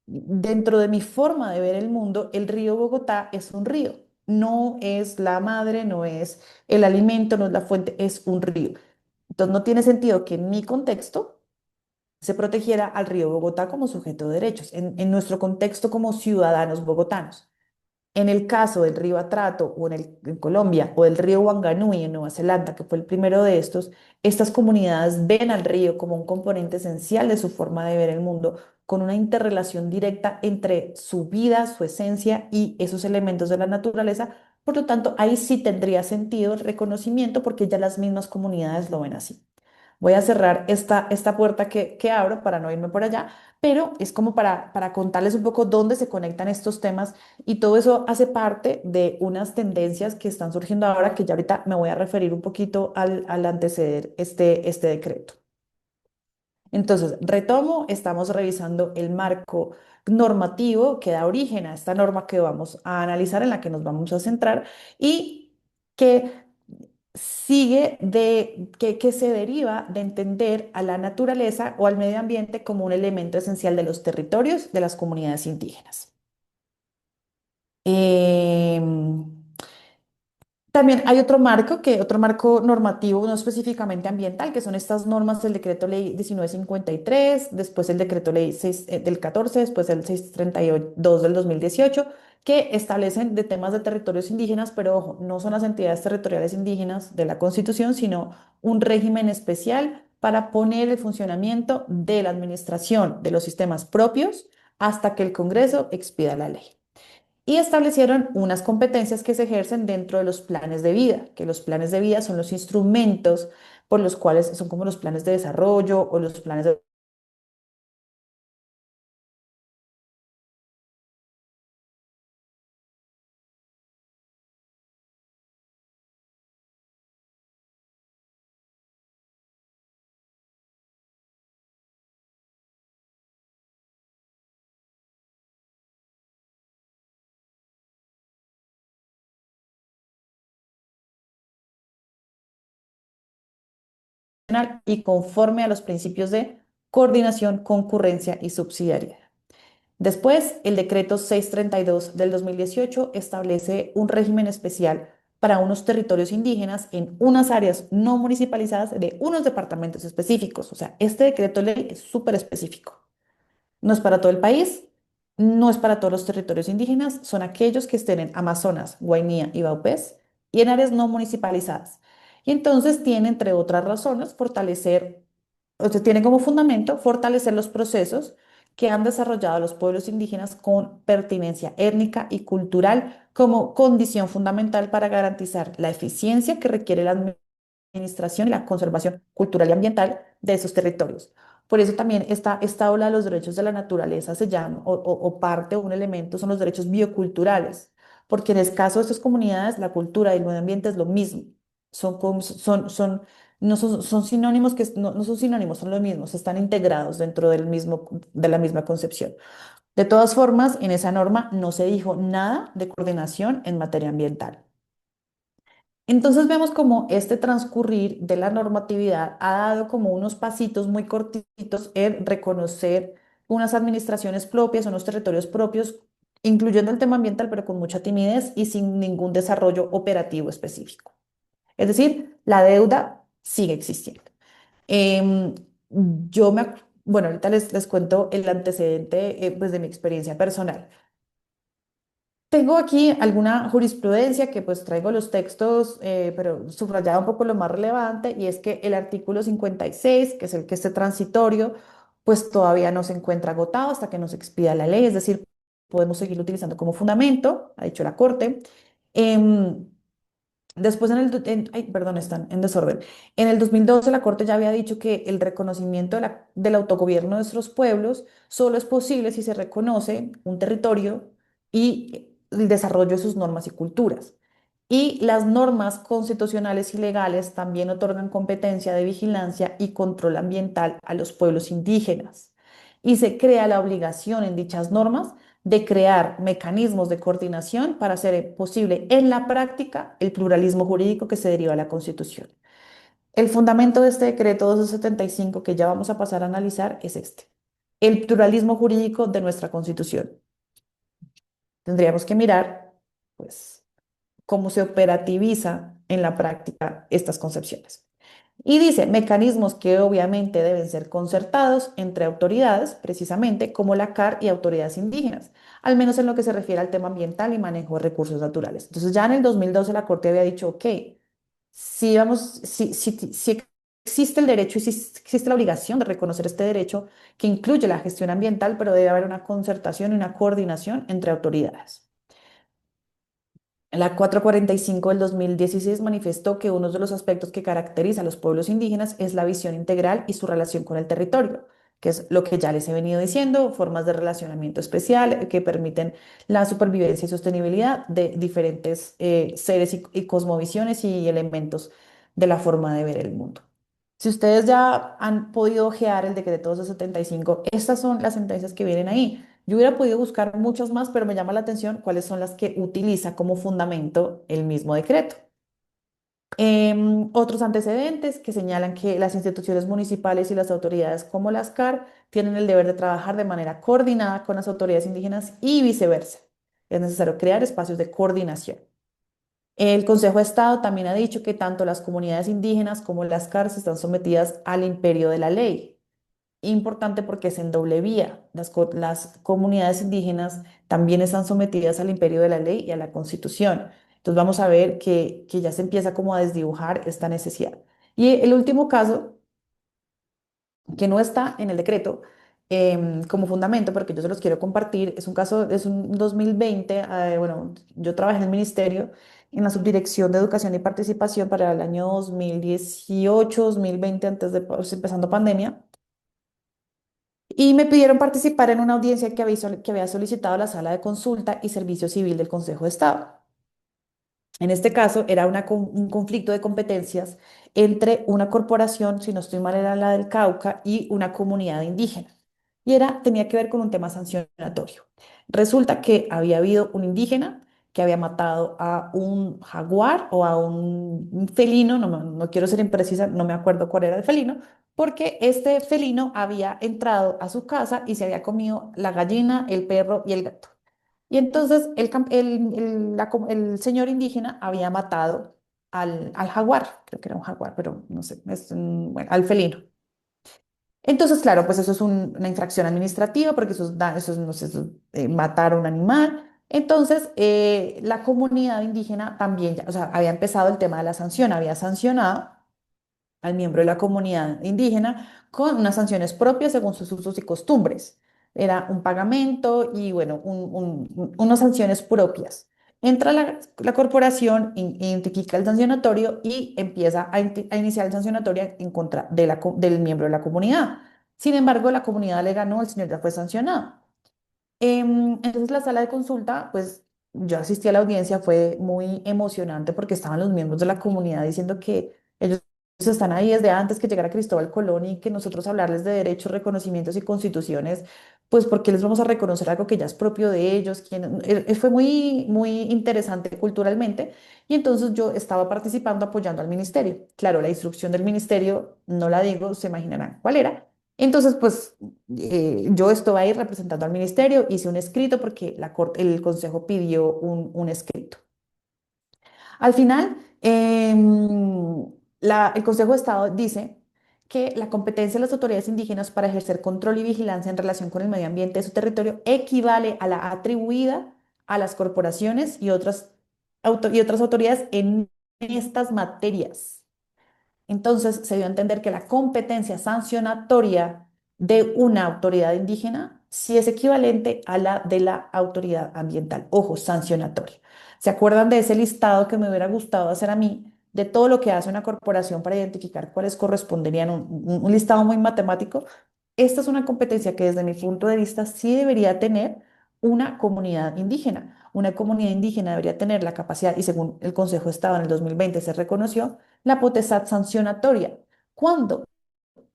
dentro de mi forma de ver el mundo, el río Bogotá es un río. No es la madre, no es el alimento, no es la fuente, es un río. Entonces no tiene sentido que en mi contexto se protegiera al río Bogotá como sujeto de derechos, en nuestro contexto como ciudadanos bogotanos. En el caso del río Atrato o en Colombia o del río Wanganui en Nueva Zelanda, que fue el primero de estos, estas comunidades ven al río como un componente esencial de su forma de ver el mundo, con una interrelación directa entre su vida, su esencia y esos elementos de la naturaleza. Por lo tanto, ahí sí tendría sentido el reconocimiento porque ya las mismas comunidades lo ven así. Voy a cerrar esta puerta que abro para no irme por allá, pero es como para contarles un poco dónde se conectan estos temas, y todo eso hace parte de unas tendencias que están surgiendo ahora, que ya ahorita me voy a referir un poquito al anteceder este decreto. Entonces, retomo, estamos revisando el marco normativo que da origen a esta norma que vamos a analizar, en la que nos vamos a centrar, y que que se deriva de entender a la naturaleza o al medio ambiente como un elemento esencial de los territorios de las comunidades indígenas. Em, También hay otro marco normativo, no específicamente ambiental, que son estas normas del decreto ley 1953, después el decreto ley 6, del 14, después el 632 del 2018, que establecen de temas de territorios indígenas, pero ojo, no son las entidades territoriales indígenas de la Constitución, sino un régimen especial para poner el funcionamiento de la administración de los sistemas propios hasta que el Congreso expida la ley y establecieron unas competencias que se ejercen dentro de los planes de vida, que los planes de vida son los instrumentos por los cuales son como los planes de desarrollo o los planes de nacional y conforme a los principios de coordinación, concurrencia y subsidiariedad. Después, el decreto 632 del 2018 establece un régimen especial para unos territorios indígenas en unas áreas no municipalizadas de unos departamentos específicos. O sea, este decreto ley es súper específico. No es para todo el país, no es para todos los territorios indígenas, son aquellos que estén en Amazonas, Guainía y Baupés y en áreas no municipalizadas. Y entonces tiene, entre otras razones, o sea, tiene como fundamento fortalecer los procesos que han desarrollado los pueblos indígenas con pertinencia étnica y cultural como condición fundamental para garantizar la eficiencia que requiere la administración y la conservación cultural y ambiental de esos territorios. Por eso también esta ola de los derechos de la naturaleza se llama, o parte o un elemento son los derechos bioculturales, porque en el caso de estas comunidades, la cultura y el medio ambiente es lo mismo. No son sinónimos no son sinónimos, son lo mismo, están integrados dentro de la misma concepción. De todas formas, en esa norma no se dijo nada de coordinación en materia ambiental. Entonces vemos como este transcurrir de la normatividad ha dado como unos pasitos muy cortitos en reconocer unas administraciones propias, unos territorios propios, incluyendo el tema ambiental, pero con mucha timidez y sin ningún desarrollo operativo específico. Es decir, la deuda sigue existiendo. Em, bueno, ahorita les cuento el antecedente pues, de mi experiencia personal. Tengo aquí alguna jurisprudencia que pues traigo los textos, pero subrayado un poco lo más relevante, y es que el artículo 56, que es el que esté transitorio, pues todavía no se encuentra agotado hasta que nos expida la ley, es decir, podemos seguirlo utilizando como fundamento, ha dicho la Corte. Em, Después ay, perdón, están en desorden. En el 2012 la Corte ya había dicho que el reconocimiento del autogobierno de nuestros pueblos solo es posible si se reconoce un territorio y el desarrollo de sus normas y culturas. Y las normas constitucionales y legales también otorgan competencia de vigilancia y control ambiental a los pueblos indígenas. Y se crea la obligación en dichas normas de crear mecanismos de coordinación para hacer posible en la práctica el pluralismo jurídico que se deriva de la Constitución. El fundamento de este decreto 275 que ya vamos a pasar a analizar es este, el pluralismo jurídico de nuestra Constitución. Tendríamos que mirar, pues, cómo se operativizan en la práctica estas concepciones. Y dice, mecanismos que obviamente deben ser concertados entre autoridades, precisamente como la CAR y autoridades indígenas, al menos en lo que se refiere al tema ambiental y manejo de recursos naturales. Entonces ya en el 2012 la Corte había dicho, ok, si existe el derecho y si existe la obligación de reconocer este derecho que incluye la gestión ambiental, pero debe haber una concertación y una coordinación entre autoridades. La 445 del 2016 manifestó que uno de los aspectos que caracteriza a los pueblos indígenas es la visión integral y su relación con el territorio, que es lo que ya les he venido diciendo, formas de relacionamiento especial que permiten la supervivencia y sostenibilidad de diferentes seres y cosmovisiones y elementos de la forma de ver el mundo. Si ustedes ya han podido ojear el decreto 275, estas son las sentencias que vienen ahí. Yo hubiera podido buscar muchas más, pero me llama la atención cuáles son las que utiliza como fundamento el mismo decreto. Otros antecedentes que señalan que las instituciones municipales y las autoridades como las CAR tienen el deber de trabajar de manera coordinada con las autoridades indígenas y viceversa. es necesario crear espacios de coordinación. El Consejo de Estado también ha dicho que tanto las comunidades indígenas como las cárceles están sometidas al imperio de la ley. Importante porque es en doble vía. Las comunidades indígenas también están sometidas al imperio de la ley y a la Constitución. Entonces vamos a ver que ya se empieza como a desdibujar esta necesidad. Y el último caso que no está en el decreto como fundamento, porque yo se los quiero compartir, es un caso, es un 2020, bueno, yo trabajé en el ministerio en la Subdirección de Educación y Participación para el año 2018, 2020, antes de pues, empezando pandemia, y me pidieron participar en una audiencia que había solicitado la Sala de Consulta y Servicio Civil del Consejo de Estado. En este caso era un conflicto de competencias entre una corporación, si no estoy mal, era la del Cauca, y una comunidad indígena. Y tenía que ver con un tema sancionatorio. Resulta que había habido un indígena que había matado a un jaguar o a un felino, no quiero ser imprecisa, no me acuerdo cuál era el felino, porque este felino había entrado a su casa y se había comido la gallina, el perro y el gato. Y entonces el señor indígena había matado al jaguar, creo que era un jaguar, pero no sé, bueno, al felino. Entonces, claro, pues eso es una infracción administrativa porque eso es, no sé, eso es, matar a un animal. Entonces, la comunidad indígena también, o sea, había empezado el tema de la sanción, había sancionado al miembro de la comunidad indígena con unas sanciones propias según sus usos y costumbres. Era un pagamento y, bueno, unas sanciones propias. Entra la corporación, identifica el sancionatorio y empieza a iniciar el sancionatorio en contra del miembro de la comunidad. Sin embargo, la comunidad le ganó, el señor ya fue sancionado. Entonces la sala de consulta, pues yo asistí a la audiencia, fue muy emocionante porque estaban los miembros de la comunidad diciendo que ellos están ahí desde antes que llegara Cristóbal Colón y que nosotros hablarles de derechos, reconocimientos y constituciones, pues porque les vamos a reconocer algo que ya es propio de ellos. Fue muy, muy interesante culturalmente y entonces yo estaba participando apoyando al ministerio. Claro, la instrucción del ministerio, no la digo, se imaginarán cuál era. Entonces, pues yo estuve ahí representando al ministerio, hice un escrito porque el consejo pidió un escrito. Al final, el Consejo de Estado dice que la competencia de las autoridades indígenas para ejercer control y vigilancia en relación con el medio ambiente de su territorio equivale a la atribuida a las corporaciones y otras autoridades en estas materias. Entonces se dio a entender que la competencia sancionatoria de una autoridad indígena sí es equivalente a la de la autoridad ambiental. Ojo, sancionatoria. ¿Se acuerdan de ese listado que me hubiera gustado hacer a mí de todo lo que hace una corporación para identificar cuáles corresponderían, un listado muy matemático? Esta es una competencia que desde mi punto de vista sí debería tener una comunidad indígena. Una comunidad indígena debería tener la capacidad, y según el Consejo de Estado en el 2020 se reconoció, la potestad sancionatoria. ¿Cuándo?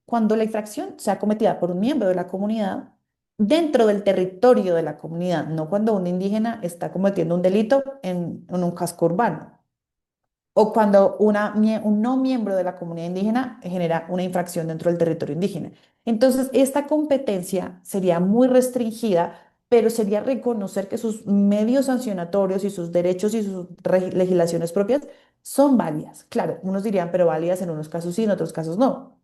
Cuando la infracción sea cometida por un miembro de la comunidad dentro del territorio de la comunidad, no cuando un indígena está cometiendo un delito en un casco urbano o cuando un no miembro de la comunidad indígena genera una infracción dentro del territorio indígena. Entonces, esta competencia sería muy restringida, pero sería reconocer que sus medios sancionatorios y sus derechos y sus legislaciones propias son válidas. Claro, unos dirían, pero válidas en unos casos sí, en otros casos no.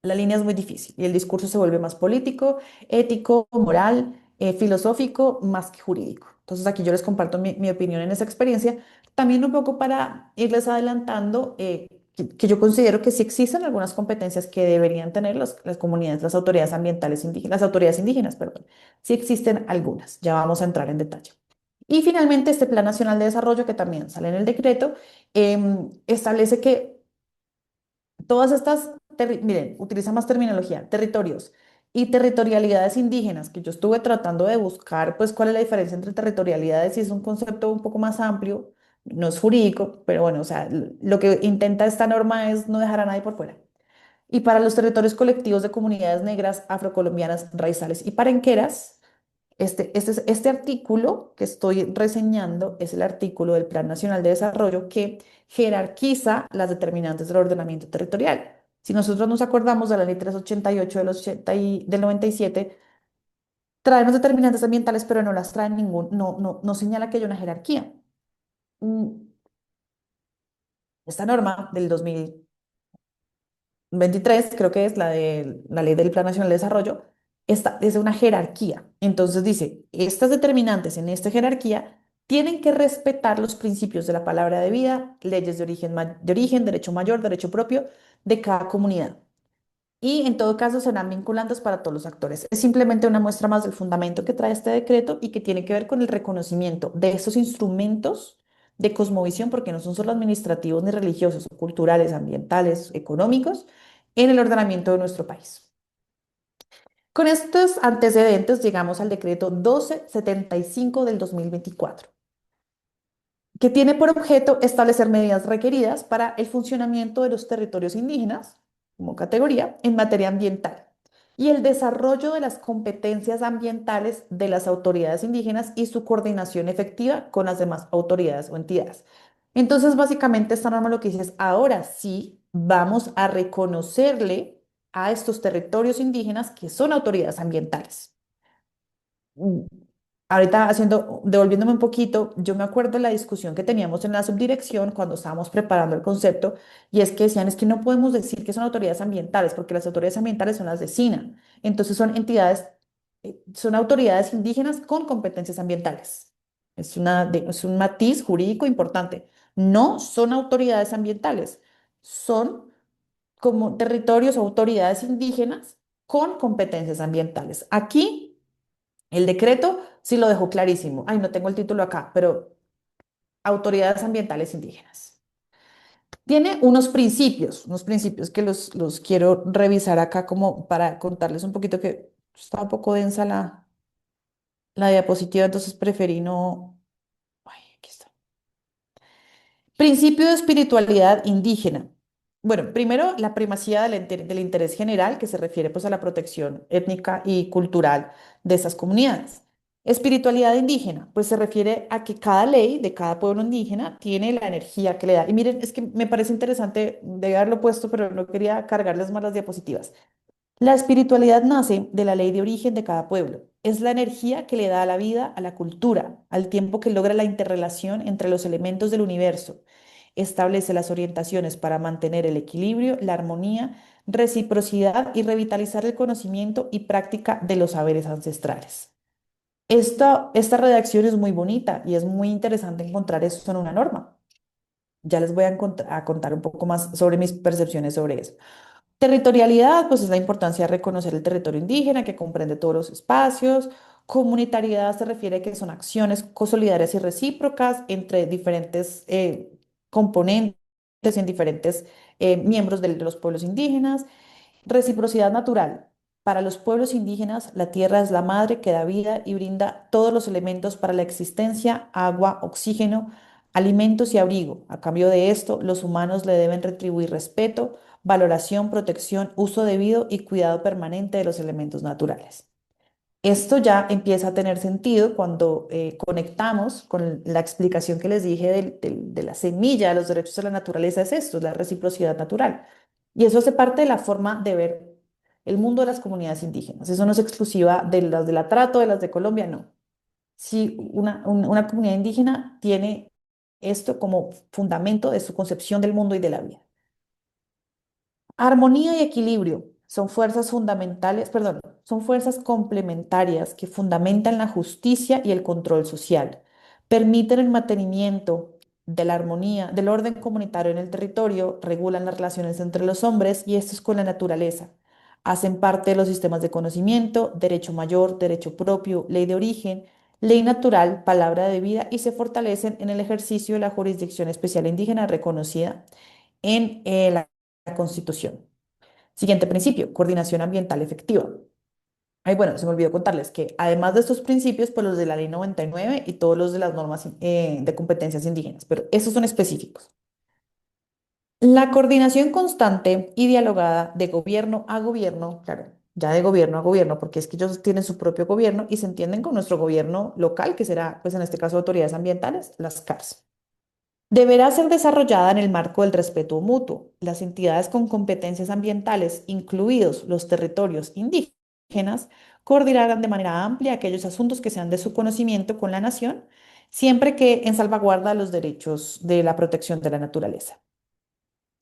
La línea es muy difícil y el discurso se vuelve más político, ético, moral, filosófico, más que jurídico. Entonces aquí yo les comparto mi opinión en esa experiencia, también un poco para irles adelantando que yo considero que sí existen algunas competencias que deberían tener las comunidades, las autoridades ambientales indígenas, las autoridades indígenas, perdón. Sí existen algunas, ya vamos a entrar en detalle. Y finalmente este Plan Nacional de Desarrollo, que también sale en el decreto, establece que todas estas, miren, utiliza más terminología, territorios y territorialidades indígenas, que yo estuve tratando de buscar, pues, cuál es la diferencia entre territorialidades y es un concepto un poco más amplio, no es jurídico, pero bueno, o sea, lo que intenta esta norma es no dejar a nadie por fuera. Y para los territorios colectivos de comunidades negras, afrocolombianas, raizales y parenqueras, este artículo que estoy reseñando es el artículo del Plan Nacional de Desarrollo que jerarquiza las determinantes del ordenamiento territorial. Si nosotros nos acordamos de la Ley 388 del 97, trae unos determinantes ambientales, pero no las trae no señala que haya una jerarquía. Mm, Esta norma del 2023, creo que es la de la Ley del Plan Nacional de Desarrollo, esta es una jerarquía. Entonces dice, estas determinantes en esta jerarquía tienen que respetar los principios de la palabra de vida, leyes de origen, derecho mayor, derecho propio de cada comunidad. Y en todo caso serán vinculantes para todos los actores. Es simplemente una muestra más del fundamento que trae este decreto y que tiene que ver con el reconocimiento de estos instrumentos de cosmovisión, porque no son solo administrativos ni religiosos, son culturales, ambientales, económicos, en el ordenamiento de nuestro país. Con estos antecedentes llegamos al decreto 1275 del 2024, que tiene por objeto establecer medidas requeridas para el funcionamiento de los territorios indígenas como categoría en materia ambiental y el desarrollo de las competencias ambientales de las autoridades indígenas y su coordinación efectiva con las demás autoridades o entidades. Entonces, básicamente, esta norma lo que dice es, ahora sí vamos a reconocerle a estos territorios indígenas que son autoridades ambientales. mm, Ahorita devolviéndome un poquito, yo me acuerdo de la discusión que teníamos en la subdirección cuando estábamos preparando el concepto, y es que decían, es que no podemos decir que son autoridades ambientales, porque las autoridades ambientales son las de SINA. Entonces son entidades, son autoridades indígenas con competencias ambientales. Es un matiz jurídico importante. No son autoridades ambientales, son como territorios o autoridades indígenas con competencias ambientales. Aquí el decreto sí lo dejó clarísimo. Ay, no tengo el título acá, pero autoridades ambientales indígenas. Tiene unos principios que los quiero revisar acá como para contarles un poquito que está un poco densa la diapositiva, entonces preferí no... Ay, aquí está. Principio de espiritualidad indígena. Bueno, primero la primacía del interés general, que se refiere pues a la protección étnica y cultural de esas comunidades. Espiritualidad indígena, pues se refiere a que cada ley de cada pueblo indígena tiene la energía que le da. Y miren, es que me parece interesante de haberlo puesto, pero no quería cargarles más las diapositivas. La espiritualidad nace de la ley de origen de cada pueblo. Es la energía que le da a la vida, a la cultura, al tiempo que logra la interrelación entre los elementos del universo. Establece las orientaciones para mantener el equilibrio, la armonía, reciprocidad y revitalizar el conocimiento y práctica de los saberes ancestrales. Esta redacción es muy bonita y es muy interesante encontrar eso en una norma. Ya les voy a contar un poco más sobre mis percepciones sobre eso. Territorialidad, pues es la importancia de reconocer el territorio indígena que comprende todos los espacios. Comunitariedad se refiere a que son acciones solidarias y recíprocas entre diferentes componentes, en diferentes miembros de los pueblos indígenas. Reciprocidad natural. Para los pueblos indígenas, la tierra es la madre que da vida y brinda todos los elementos para la existencia: agua, oxígeno, alimentos y abrigo. A cambio de esto, los humanos le deben retribuir respeto, valoración, protección, uso debido y cuidado permanente de los elementos naturales. Esto ya empieza a tener sentido cuando conectamos con la explicación que les dije de la semilla de los derechos de la naturaleza. Es esto, es la reciprocidad natural. Y eso hace parte de la forma de ver el mundo de las comunidades indígenas. Eso no es exclusiva de las de la Trato, de las de Colombia, no. Si una comunidad indígena tiene esto como fundamento de su concepción del mundo y de la vida. Armonía y equilibrio son fuerzas fundamentales, perdón, son fuerzas complementarias que fundamentan la justicia y el control social, permiten el mantenimiento de la armonía, del orden comunitario en el territorio, regulan las relaciones entre los hombres y estos con la naturaleza, hacen parte de los sistemas de conocimiento, derecho mayor, derecho propio, ley de origen, ley natural, palabra de vida y se fortalecen en el ejercicio de la jurisdicción especial indígena reconocida en la Constitución. Siguiente principio, coordinación ambiental efectiva. Ay, bueno, se me olvidó contarles que además de estos principios, pues los de la ley 99 y todos los de las normas de competencias indígenas, pero esos son específicos. La coordinación constante y dialogada de gobierno a gobierno, claro, ya de gobierno a gobierno, porque es que ellos tienen su propio gobierno y se entienden con nuestro gobierno local, que será, pues en este caso, autoridades ambientales, las CARS. Deberá ser desarrollada en el marco del respeto mutuo. Las entidades con competencias ambientales, incluidos los territorios indígenas, indígenas coordinarán de manera amplia aquellos asuntos que sean de su conocimiento con la nación, siempre que en salvaguarda los derechos de la protección de la naturaleza.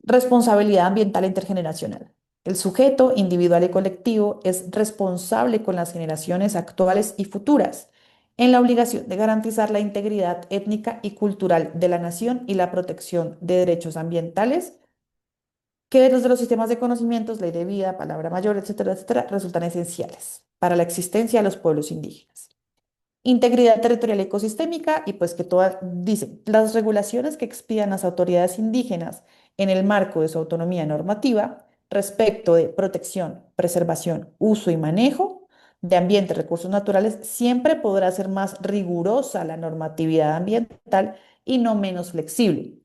Responsabilidad ambiental intergeneracional. El sujeto individual y colectivo es responsable con las generaciones actuales y futuras en la obligación de garantizar la integridad étnica y cultural de la nación y la protección de derechos ambientales que desde los sistemas de conocimientos, ley de vida, palabra mayor, etcétera, etcétera, resultan esenciales para la existencia de los pueblos indígenas. Integridad territorial y ecosistémica, y pues que todas, dice, las regulaciones que expidan las autoridades indígenas en el marco de su autonomía normativa respecto de protección, preservación, uso y manejo de ambientes, recursos naturales, siempre podrá ser más rigurosa la normatividad ambiental y no menos flexible.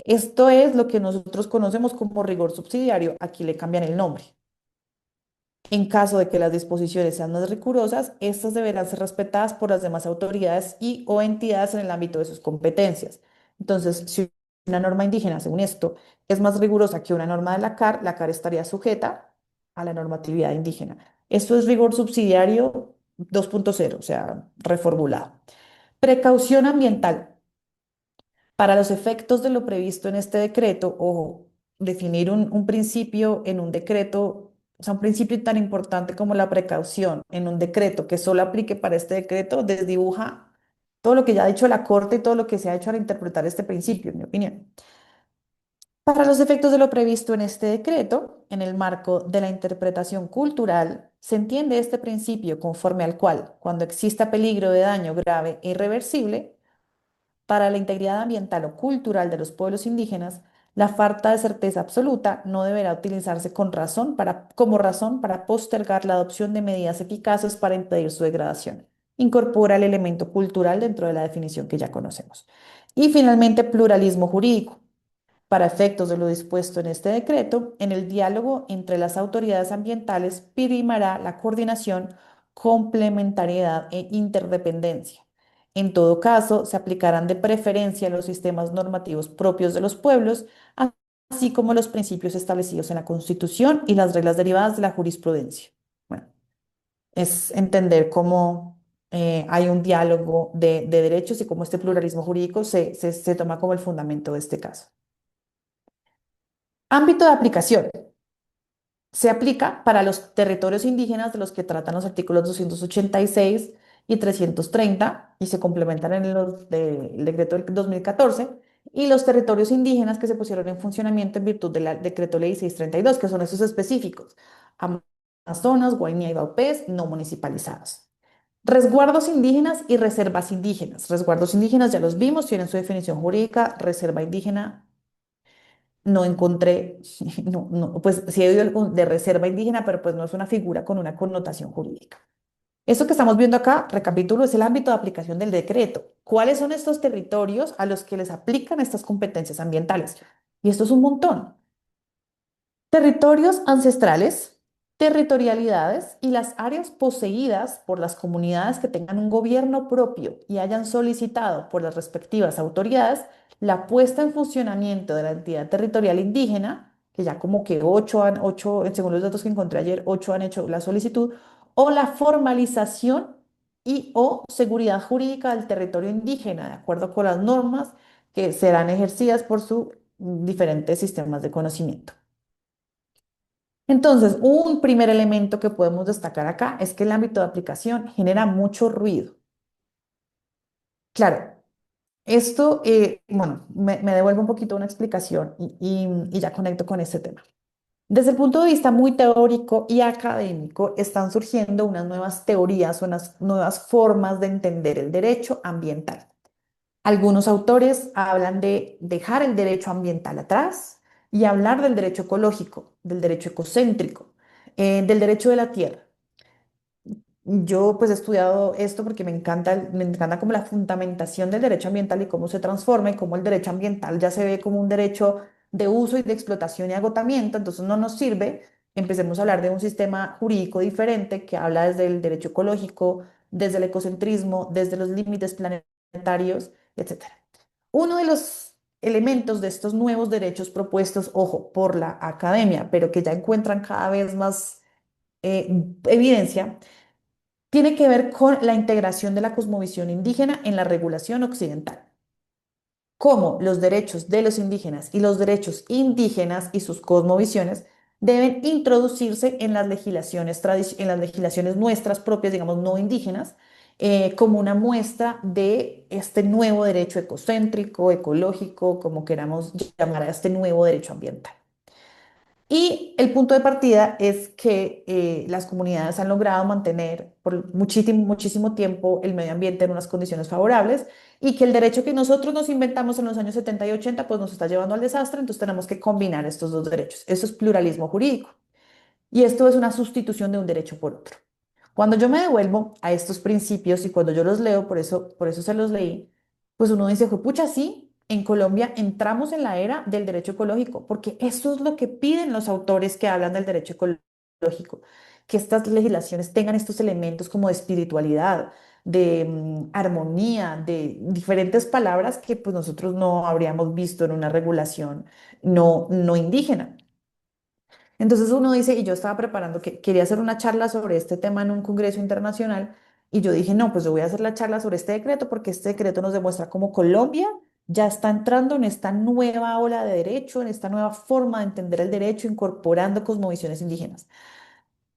Esto es lo que nosotros conocemos como rigor subsidiario. Aquí le cambian el nombre. En caso de que las disposiciones sean más rigurosas, estas deberán ser respetadas por las demás autoridades y o entidades en el ámbito de sus competencias. Entonces, si una norma indígena, según esto, es más rigurosa que una norma de la CAR estaría sujeta a la normatividad indígena. Esto es rigor subsidiario 2.0, o sea, reformulado. Precaución ambiental. Para los efectos de lo previsto en este decreto, ojo, definir un principio en un decreto, o sea, un principio tan importante como la precaución en un decreto que solo aplique para este decreto, desdibuja todo lo que ya ha dicho la Corte y todo lo que se ha hecho al interpretar este principio, en mi opinión. Para los efectos de lo previsto en este decreto, en el marco de la interpretación cultural, se entiende este principio conforme al cual, cuando exista peligro de daño grave e irreversible, para la integridad ambiental o cultural de los pueblos indígenas, la falta de certeza absoluta no deberá utilizarse como razón para postergar la adopción de medidas eficaces para impedir su degradación. Incorpora el elemento cultural dentro de la definición que ya conocemos. Y finalmente, pluralismo jurídico. Para efectos de lo dispuesto en este decreto, en el diálogo entre las autoridades ambientales primará la coordinación, complementariedad e interdependencia. En todo caso, se aplicarán de preferencia los sistemas normativos propios de los pueblos, así como los principios establecidos en la Constitución y las reglas derivadas de la jurisprudencia. Bueno, es entender cómo hay un diálogo de derechos y cómo este pluralismo jurídico se toma como el fundamento de este caso. Ámbito de aplicación. Se aplica para los territorios indígenas de los que tratan los artículos 286 y 330 y se complementan en el decreto del 2014 y los territorios indígenas que se pusieron en funcionamiento en virtud del decreto ley 632, que son esos específicos. Amazonas, Guainía y Baupés no municipalizados. Resguardos indígenas y reservas indígenas. Resguardos indígenas ya los vimos, tienen su definición jurídica. Reserva indígena no encontré, no, pues sí he oído de reserva indígena, pero pues no es una figura con una connotación jurídica. Esto que estamos viendo acá, recapitulo, es el ámbito de aplicación del decreto. ¿Cuáles son estos territorios a los que les aplican estas competencias ambientales? Y esto es un montón. Territorios ancestrales, territorialidades y las áreas poseídas por las comunidades que tengan un gobierno propio y hayan solicitado por las respectivas autoridades la puesta en funcionamiento de la entidad territorial indígena, que ya como que ocho, según los datos que encontré ayer, 8 han hecho la solicitud, o la formalización y o seguridad jurídica del territorio indígena, de acuerdo con las normas que serán ejercidas por sus diferentes sistemas de conocimiento. Entonces, un primer elemento que podemos destacar acá es que el ámbito de aplicación genera mucho ruido. Claro, esto, bueno, me devuelvo un poquito una explicación y ya conecto con este tema. Desde el punto de vista muy teórico y académico, están surgiendo unas nuevas teorías, unas nuevas formas de entender el derecho ambiental. Algunos autores hablan de dejar el derecho ambiental atrás y hablar del derecho ecológico, del derecho ecocéntrico, del derecho de la tierra. Yo pues he estudiado esto porque me encanta como la fundamentación del derecho ambiental y cómo se transforma y cómo el derecho ambiental ya se ve como un derecho de uso y de explotación y agotamiento, entonces no nos sirve. Empecemos a hablar de un sistema jurídico diferente que habla desde el derecho ecológico, desde el ecocentrismo, desde los límites planetarios, etcétera. Uno de los elementos de estos nuevos derechos propuestos, ojo, por la academia, pero que ya encuentran cada vez más evidencia tiene que ver con la integración de la cosmovisión indígena en la regulación occidental. Cómo los derechos de los indígenas y los derechos indígenas y sus cosmovisiones deben introducirse en las legislaciones, en las legislaciones nuestras propias, digamos, no indígenas, como una muestra de este nuevo derecho ecocéntrico, ecológico, como queramos llamar a este nuevo derecho ambiental. Y el punto de partida es que las comunidades han logrado mantener por muchísimo, muchísimo tiempo el medio ambiente en unas condiciones favorables y que el derecho que nosotros nos inventamos en los años 70 y 80 pues nos está llevando al desastre, entonces tenemos que combinar estos dos derechos. Eso es pluralismo jurídico y esto es una sustitución de un derecho por otro. Cuando yo me devuelvo a estos principios y cuando yo los leo, por eso se los leí, pues uno dice, pucha, sí, en Colombia entramos en la era del derecho ecológico, porque eso es lo que piden los autores que hablan del derecho ecológico, que estas legislaciones tengan estos elementos como de espiritualidad, de armonía, de diferentes palabras que pues nosotros no habríamos visto en una regulación no indígena. Entonces uno dice, y yo estaba preparando que quería hacer una charla sobre este tema en un congreso internacional, y yo dije, no, pues yo voy a hacer la charla sobre este decreto porque este decreto nos demuestra cómo Colombia ya está entrando en esta nueva ola de derecho, en esta nueva forma de entender el derecho, incorporando cosmovisiones indígenas.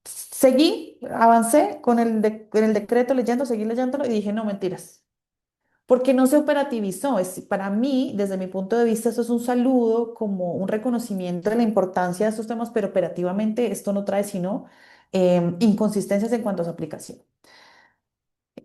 Seguí, avancé con el decreto leyendo, seguí leyéndolo y dije, no, mentiras porque no se operativizó. Para mí, desde mi punto de vista, esto es un saludo, como un reconocimiento de la importancia de estos temas, pero operativamente esto no trae sino inconsistencias en cuanto a su aplicación.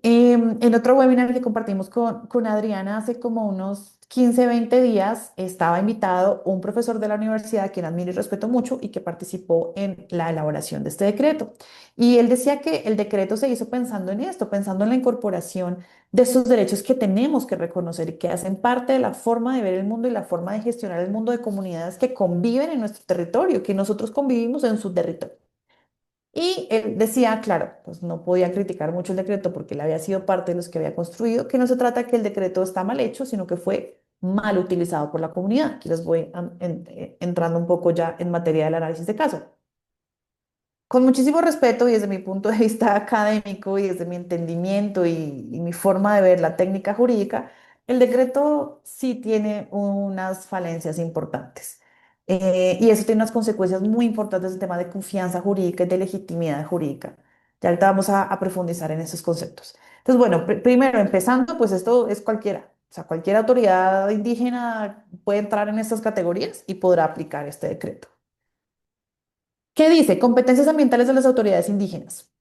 En otro webinar que compartimos con Adriana hace como unos 15 20 días, estaba invitado un profesor de la universidad a quien admiro y respeto mucho y que participó en la elaboración de este decreto. Y él decía que el decreto se hizo pensando en esto, pensando en la incorporación de estos derechos que tenemos que reconocer y que hacen parte de la forma de ver el mundo y la forma de gestionar el mundo de comunidades que conviven en nuestro territorio, que nosotros convivimos en su territorio. Y él decía, claro, pues no podía criticar mucho el decreto porque él había sido parte de los que había construido, que no se trata que el decreto está mal hecho, sino que fue mal utilizado por la comunidad. Aquí les voy entrando un poco ya en materia del análisis de caso. Con muchísimo respeto y desde mi punto de vista académico y desde mi entendimiento y mi forma de ver la técnica jurídica, el decreto sí tiene unas falencias importantes. Y eso tiene unas consecuencias muy importantes en tema de confianza jurídica y de legitimidad jurídica. Ya ahorita vamos a profundizar en esos conceptos. Entonces, bueno, primero, empezando, pues esto es cualquiera. O sea, cualquier autoridad indígena puede entrar en estas categorías y podrá aplicar este decreto. ¿Qué dice? Competencias ambientales de las autoridades indígenas.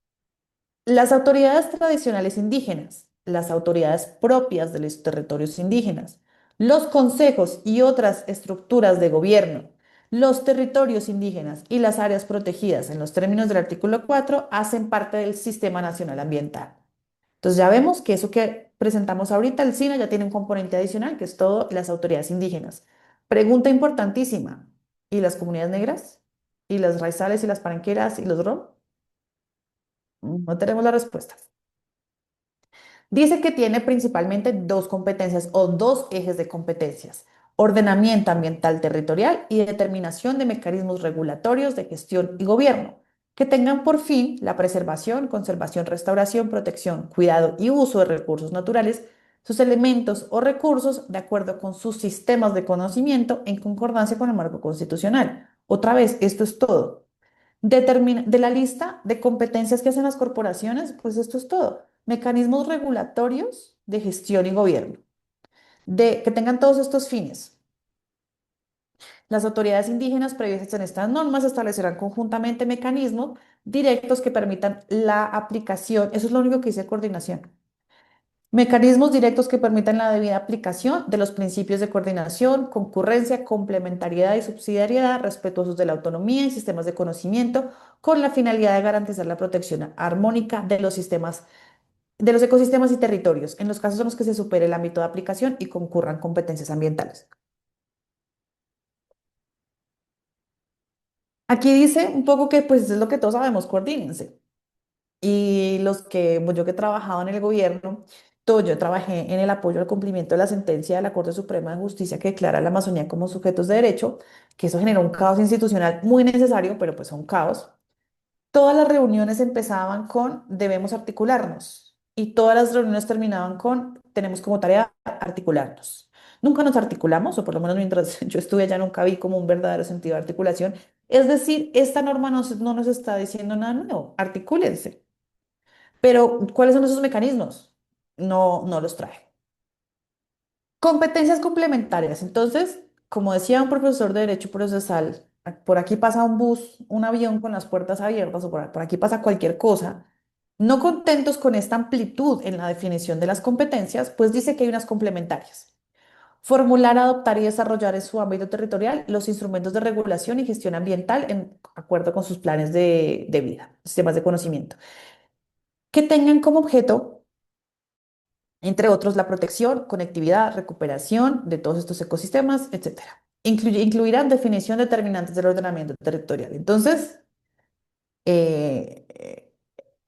Las autoridades tradicionales indígenas, las autoridades propias de los territorios indígenas, los consejos y otras estructuras de gobierno, los territorios indígenas y las áreas protegidas en los términos del artículo 4 hacen parte del Sistema Nacional Ambiental. Entonces ya vemos que eso que presentamos ahorita, el SINA, ya tiene un componente adicional, que es todo las autoridades indígenas. Pregunta importantísima, ¿y las comunidades negras? ¿Y las raizales y las paranqueras y los rom? No tenemos la respuesta. Dice que tiene principalmente dos competencias o dos ejes de competencias: ordenamiento ambiental territorial y determinación de mecanismos regulatorios de gestión y gobierno, que tengan por fin la preservación, conservación, restauración, protección, cuidado y uso de recursos naturales, sus elementos o recursos de acuerdo con sus sistemas de conocimiento en concordancia con el marco constitucional. Otra vez, esto es todo. De la lista de competencias que hacen las corporaciones, pues esto es todo. Mecanismos regulatorios de gestión y gobierno, de que tengan todos estos fines. Las autoridades indígenas previstas en estas normas establecerán conjuntamente mecanismos directos que permitan la aplicación. Eso es lo único que dice coordinación. Mecanismos directos que permitan la debida aplicación de los principios de coordinación, concurrencia, complementariedad y subsidiariedad, respetuosos de la autonomía y sistemas de conocimiento, con la finalidad de garantizar la protección armónica de los sistemas, de los ecosistemas y territorios, en los casos en los que se supere el ámbito de aplicación y concurran competencias ambientales. Aquí dice un poco que pues es lo que todos sabemos, coordínense. Y los que, pues yo que he trabajado en el gobierno, todo, yo trabajé en el apoyo al cumplimiento de la sentencia de la Corte Suprema de Justicia que declara a la Amazonía como sujetos de derecho, que eso generó un caos institucional muy necesario, pero pues un caos. Todas las reuniones empezaban con debemos articularnos y todas las reuniones terminaban con tenemos como tarea articularnos. Nunca nos articulamos, o por lo menos mientras yo estuve allá nunca vi como un verdadero sentido de articulación. Es decir, esta norma no nos está diciendo nada nuevo, articúlense. Pero, ¿cuáles son esos mecanismos? No los trae. Competencias complementarias. Entonces, como decía un profesor de Derecho Procesal, por aquí pasa un bus, un avión con las puertas abiertas o por aquí pasa cualquier cosa. No contentos con esta amplitud en la definición de las competencias, pues dice que hay unas complementarias. Formular, adoptar y desarrollar en su ámbito territorial los instrumentos de regulación y gestión ambiental en acuerdo con sus planes de vida, sistemas de conocimiento, que tengan como objeto entre otros la protección, conectividad, recuperación de todos estos ecosistemas, etcétera. Incluirán definición determinantes del ordenamiento territorial. Entonces, eh,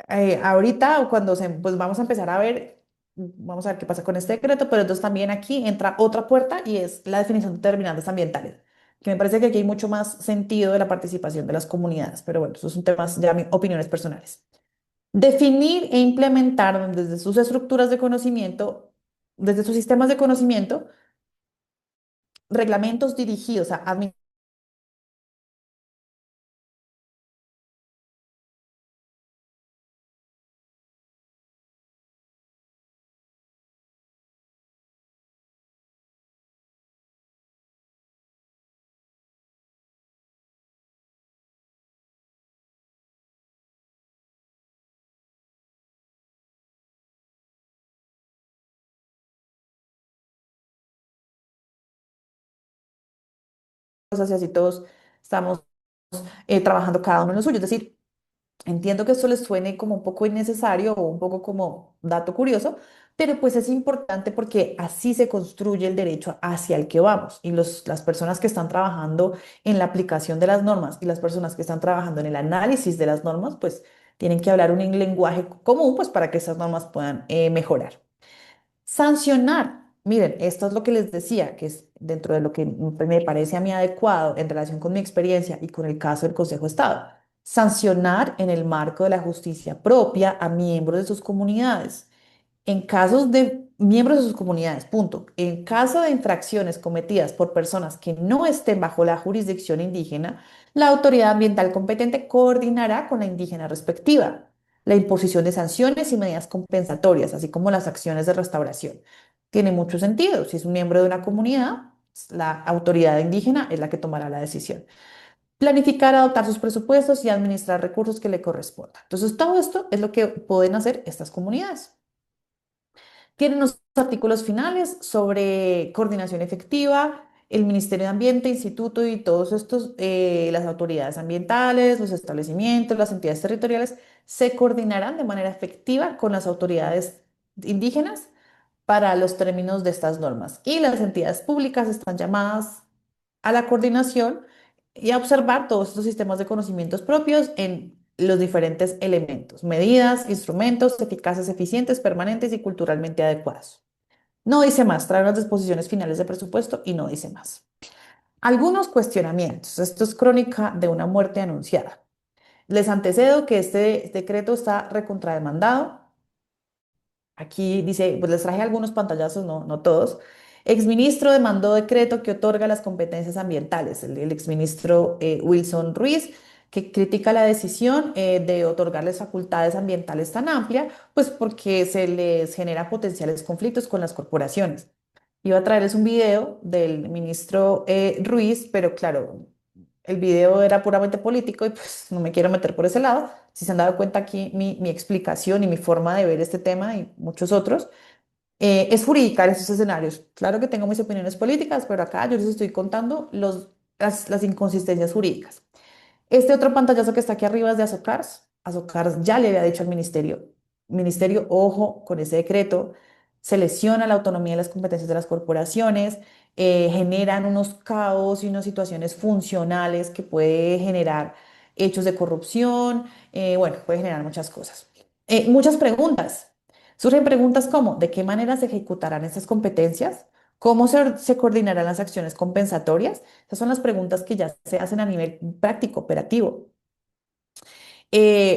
eh, ahorita cuando pues vamos a empezar a ver, vamos a ver qué pasa con este decreto, pero entonces también aquí entra otra puerta y es la definición de determinantes ambientales, que me parece que aquí hay mucho más sentido de la participación de las comunidades, pero bueno, esos son temas ya opiniones personales. Definir e implementar desde sus estructuras de conocimiento, desde sus sistemas de conocimiento, reglamentos dirigidos a administraciones y todos estamos trabajando cada uno en lo suyo. Es decir, entiendo que esto les suene como un poco innecesario o un poco como dato curioso, pero pues es importante porque así se construye el derecho hacia el que vamos. Y las personas que están trabajando en la aplicación de las normas y las personas que están trabajando en el análisis de las normas, pues tienen que hablar un lenguaje común pues para que esas normas puedan mejorar. Sancionar. Miren, esto es lo que les decía, que es dentro de lo que me parece a mí adecuado en relación con mi experiencia y con el caso del Consejo de Estado. Sancionar en el marco de la justicia propia a miembros de sus comunidades. En casos de miembros de sus comunidades, punto. En caso de infracciones cometidas por personas que no estén bajo la jurisdicción indígena, la autoridad ambiental competente coordinará con la indígena respectiva la imposición de sanciones y medidas compensatorias, así como las acciones de restauración. Tiene mucho sentido. Si es un miembro de una comunidad, la autoridad indígena es la que tomará la decisión. Planificar, adoptar sus presupuestos y administrar recursos que le correspondan. Entonces, todo esto es lo que pueden hacer estas comunidades. Tiene unos artículos finales sobre coordinación efectiva, el Ministerio de Ambiente, Instituto y todos estos, las autoridades ambientales, los establecimientos, las entidades territoriales, se coordinarán de manera efectiva con las autoridades indígenas para los términos de estas normas. Y las entidades públicas están llamadas a la coordinación y a observar todos estos sistemas de conocimientos propios en los diferentes elementos, medidas, instrumentos eficaces, eficientes, permanentes y culturalmente adecuados. No dice más, trae unas disposiciones finales de presupuesto y no dice más. Algunos cuestionamientos. Esto es crónica de una muerte anunciada. Les antecedo que este decreto está recontrademandado. Aquí dice, pues les traje algunos pantallazos, no todos. Exministro demandó decreto que otorga las competencias ambientales. El exministro Wilson Ruiz, que critica la decisión de otorgarles facultades ambientales tan amplia, pues porque se les genera potenciales conflictos con las corporaciones. Iba a traerles un video del ministro Ruiz, pero claro, el video era puramente político y pues no me quiero meter por ese lado. Si se han dado cuenta aquí, mi explicación y mi forma de ver este tema y muchos otros es jurídica en estos escenarios. Claro que tengo mis opiniones políticas, pero acá yo les estoy contando las inconsistencias jurídicas. Este otro pantallazo que está aquí arriba es de Azocars. Azocars ya le había dicho al ministerio, ojo con ese decreto, se lesiona la autonomía y las competencias de las corporaciones, generan unos caos y unas situaciones funcionales que puede generar hechos de corrupción, bueno, puede generar muchas cosas. Muchas preguntas. Surgen preguntas como, ¿de qué manera se ejecutarán estas competencias? ¿Cómo se coordinarán las acciones compensatorias? Esas son las preguntas que ya se hacen a nivel práctico, operativo.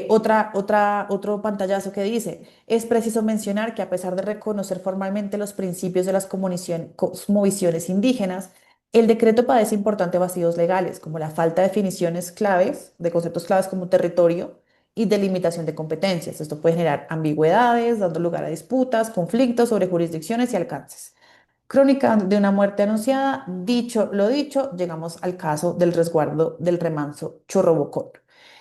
Otro pantallazo que dice, es preciso mencionar que a pesar de reconocer formalmente los principios de las cosmovisiones indígenas, el decreto padece importantes vacíos legales, como la falta de definiciones claves, de conceptos claves como territorio y delimitación de competencias. Esto puede generar ambigüedades, dando lugar a disputas, conflictos sobre jurisdicciones y alcances. Crónica de una muerte anunciada, dicho lo dicho, llegamos al caso del resguardo del remanso Chorrobocón,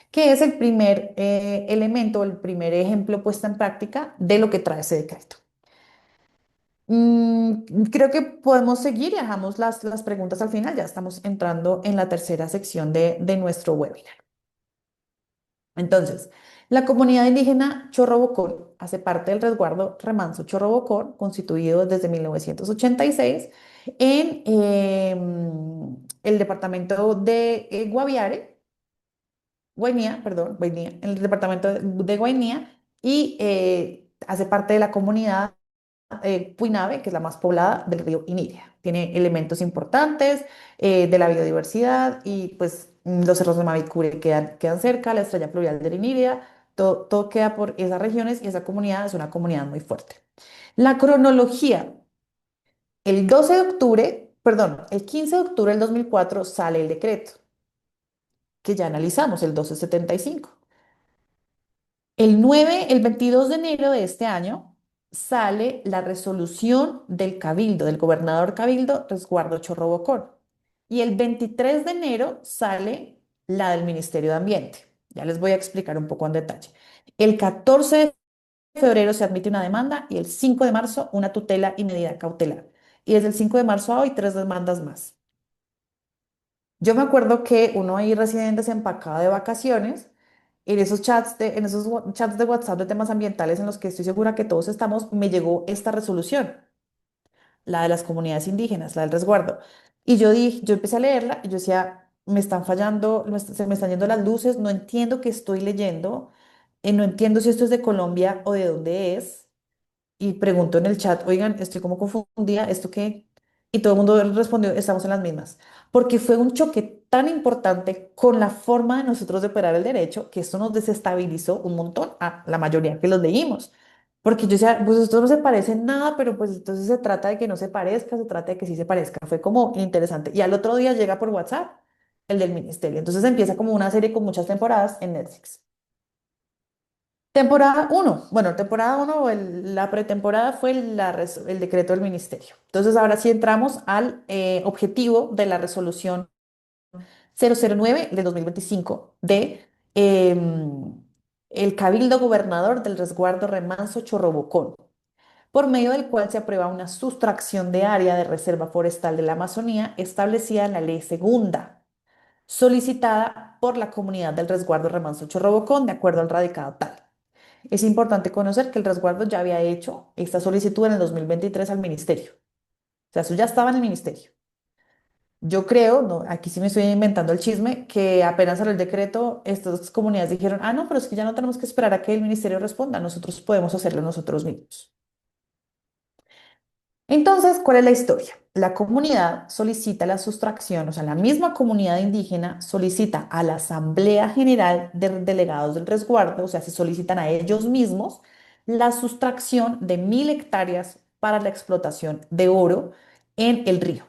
que es el primer elemento, el primer ejemplo puesto en práctica de lo que trae ese decreto. Creo que podemos seguir y dejamos las preguntas al final, ya estamos entrando en la tercera sección de nuestro webinar. Entonces, la comunidad indígena Chorrobocón hace parte del resguardo Remanso Chorrobocón, constituido desde 1986 en el departamento de Guaviare, Guainía, perdón, Guainía, en el departamento de Guainía y hace parte de la comunidad Puinave, que es la más poblada del río Iniria. Tiene elementos importantes de la biodiversidad y pues los cerros de Mavicure quedan cerca, la estrella pluvial del Iniria, todo queda por esas regiones y esa comunidad es una comunidad muy fuerte. La cronología, el 12 de octubre, perdón, el 15 de octubre del 2004 sale el decreto que ya analizamos, el 1275. El 22 de enero de este año sale la resolución del Cabildo, del gobernador Cabildo, resguardo Chorrobocón. Y el 23 de enero sale la del Ministerio de Ambiente. Ya les voy a explicar un poco en detalle. El 14 de febrero se admite una demanda y el 5 de marzo una tutela y medida cautelar. Y desde el 5 de marzo a hoy, tres demandas más. Yo me acuerdo que uno ahí recién desempacado de vacaciones, en esos chats de WhatsApp de temas ambientales en los que estoy segura que todos estamos, me llegó esta resolución, la de las comunidades indígenas, la del resguardo. Y yo empecé a leerla y yo decía, me están fallando, se me están yendo las luces, no entiendo qué estoy leyendo, no entiendo si esto es de Colombia o de dónde es y pregunto en el chat, oigan, estoy como confundida, ¿esto qué? Y todo el mundo respondió, estamos en las mismas. Porque fue un choque tan importante con la forma de nosotros de operar el derecho que esto nos desestabilizó un montón a la mayoría que los leímos. Porque yo decía, pues esto no se parece en nada, pero pues entonces se trata de que no se parezca, se trata de que sí se parezca. Fue como interesante. Y al otro día llega por WhatsApp el del ministerio. Entonces empieza como una serie con muchas temporadas en Netflix. Temporada uno, bueno, temporada uno, la pretemporada fue el decreto del ministerio. Entonces, ahora sí entramos al objetivo de la resolución 009 de 2025 de el Cabildo Gobernador del Resguardo Remanso Chorrobocón, por medio del cual se aprueba una sustracción de área de reserva forestal de la Amazonía establecida en la Ley Segunda, solicitada por la comunidad del Resguardo Remanso Chorrobocón, de acuerdo al radicado tal. Es importante conocer que el resguardo ya había hecho esta solicitud en el 2023 al ministerio. O sea, eso ya estaba en el ministerio. Yo creo, no, aquí sí me estoy inventando el chisme, que apenas salió el decreto, estas comunidades dijeron, ah, no, pero es que ya no tenemos que esperar a que el ministerio responda, nosotros podemos hacerlo nosotros mismos. Entonces, ¿cuál es la historia? La comunidad solicita la sustracción, o sea, la misma comunidad indígena solicita a la Asamblea General de Delegados del Resguardo, o sea, se solicitan a ellos mismos la sustracción de 1.000 hectáreas para la explotación de oro en el río.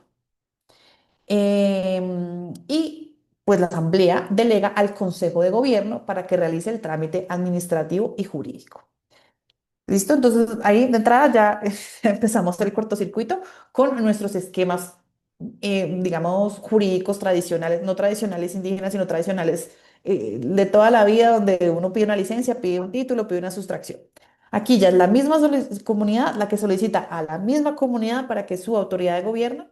Y pues la Asamblea delega al Consejo de Gobierno para que realice el trámite administrativo y jurídico. ¿Listo? Entonces ahí de entrada ya empezamos el cortocircuito con nuestros esquemas, digamos, jurídicos tradicionales, no tradicionales indígenas, sino tradicionales de toda la vida, donde uno pide una licencia, pide un título, pide una sustracción. Aquí ya es la misma comunidad la que solicita a la misma comunidad para que su autoridad de gobierno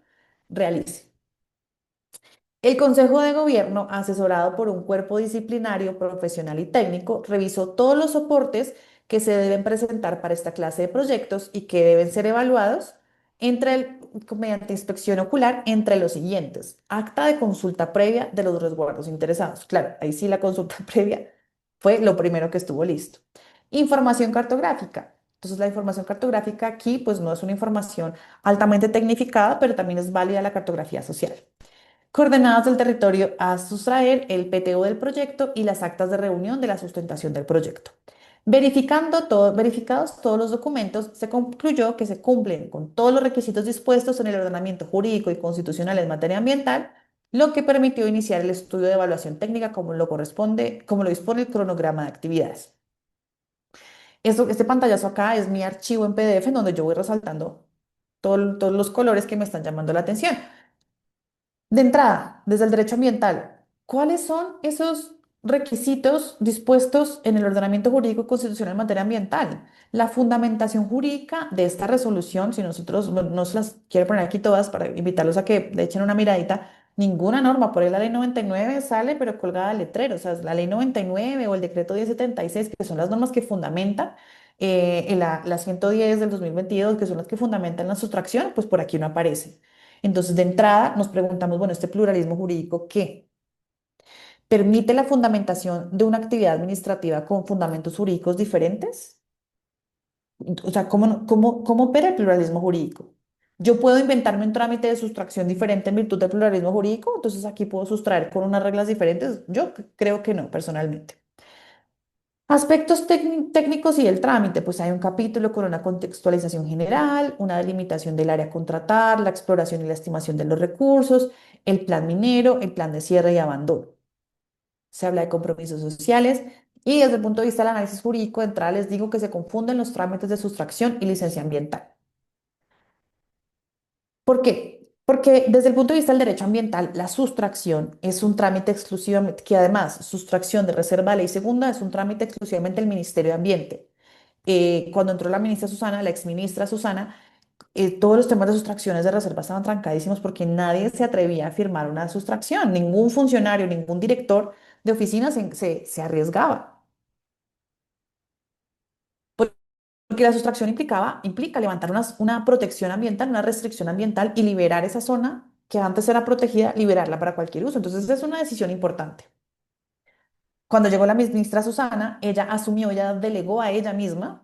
realice. El Consejo de Gobierno, asesorado por un cuerpo disciplinario, profesional y técnico, revisó todos los soportes que se deben presentar para esta clase de proyectos y que deben ser evaluados mediante inspección ocular entre los siguientes. Acta de consulta previa de los resguardos interesados. Claro, ahí sí la consulta previa fue lo primero que estuvo listo. Información cartográfica. Entonces, la información cartográfica aquí, pues no es una información altamente tecnificada, pero también es válida la cartografía social. coordenadas del territorio a sustraer el PTO del proyecto y las actas de reunión de la sustentación del proyecto. Verificados todos los documentos, se concluyó que se cumplen con todos los requisitos dispuestos en el ordenamiento jurídico y constitucional en materia ambiental, lo que permitió iniciar el estudio de evaluación técnica como lo corresponde, como lo dispone el cronograma de actividades. Este pantallazo acá es mi archivo en PDF en donde yo voy resaltando todos los colores que me están llamando la atención. De entrada, desde el derecho ambiental, ¿cuáles son esos requisitos dispuestos en el ordenamiento jurídico constitucional en materia ambiental? La fundamentación jurídica de esta resolución, si nosotros no se las quiero poner aquí todas para invitarlos a que le echen una miradita, ninguna norma, por ahí la ley 99 sale, pero colgada al letrero, o sea, la ley 99 o el decreto 1076, que son las normas que fundamentan, y la 110 del 2022, que son las que fundamentan la sustracción, pues por aquí no aparece. Entonces, de entrada, nos preguntamos, bueno, ¿este pluralismo jurídico qué? ¿Permite la fundamentación de una actividad administrativa con fundamentos jurídicos diferentes? O sea, ¿cómo opera el pluralismo jurídico? Yo puedo inventarme un trámite de sustracción diferente en virtud del pluralismo jurídico, entonces aquí puedo sustraer con unas reglas diferentes. Yo creo que no, personalmente. Aspectos técnicos y el trámite, pues hay un capítulo con una contextualización general, una delimitación del área a contratar, la exploración y la estimación de los recursos, el plan minero, el plan de cierre y abandono. Se habla de compromisos sociales y desde el punto de vista del análisis jurídico de entrada les digo que se confunden los trámites de sustracción y licencia ambiental. ¿Por qué? Porque desde el punto de vista del derecho ambiental, la sustracción es un trámite exclusivamente, que además, sustracción de reserva de ley segunda es un trámite exclusivamente del Ministerio de Ambiente. Cuando entró la ministra Susana, la exministra Susana, todos los temas de sustracciones de reserva estaban trancadísimos porque nadie se atrevía a firmar una sustracción. Ningún funcionario, ningún director de oficina se arriesgaba. Porque la sustracción implica levantar una protección ambiental, una restricción ambiental y liberar esa zona que antes era protegida, liberarla para cualquier uso. Entonces, es una decisión importante. Cuando llegó la ministra Susana, ella asumió, ella delegó a ella misma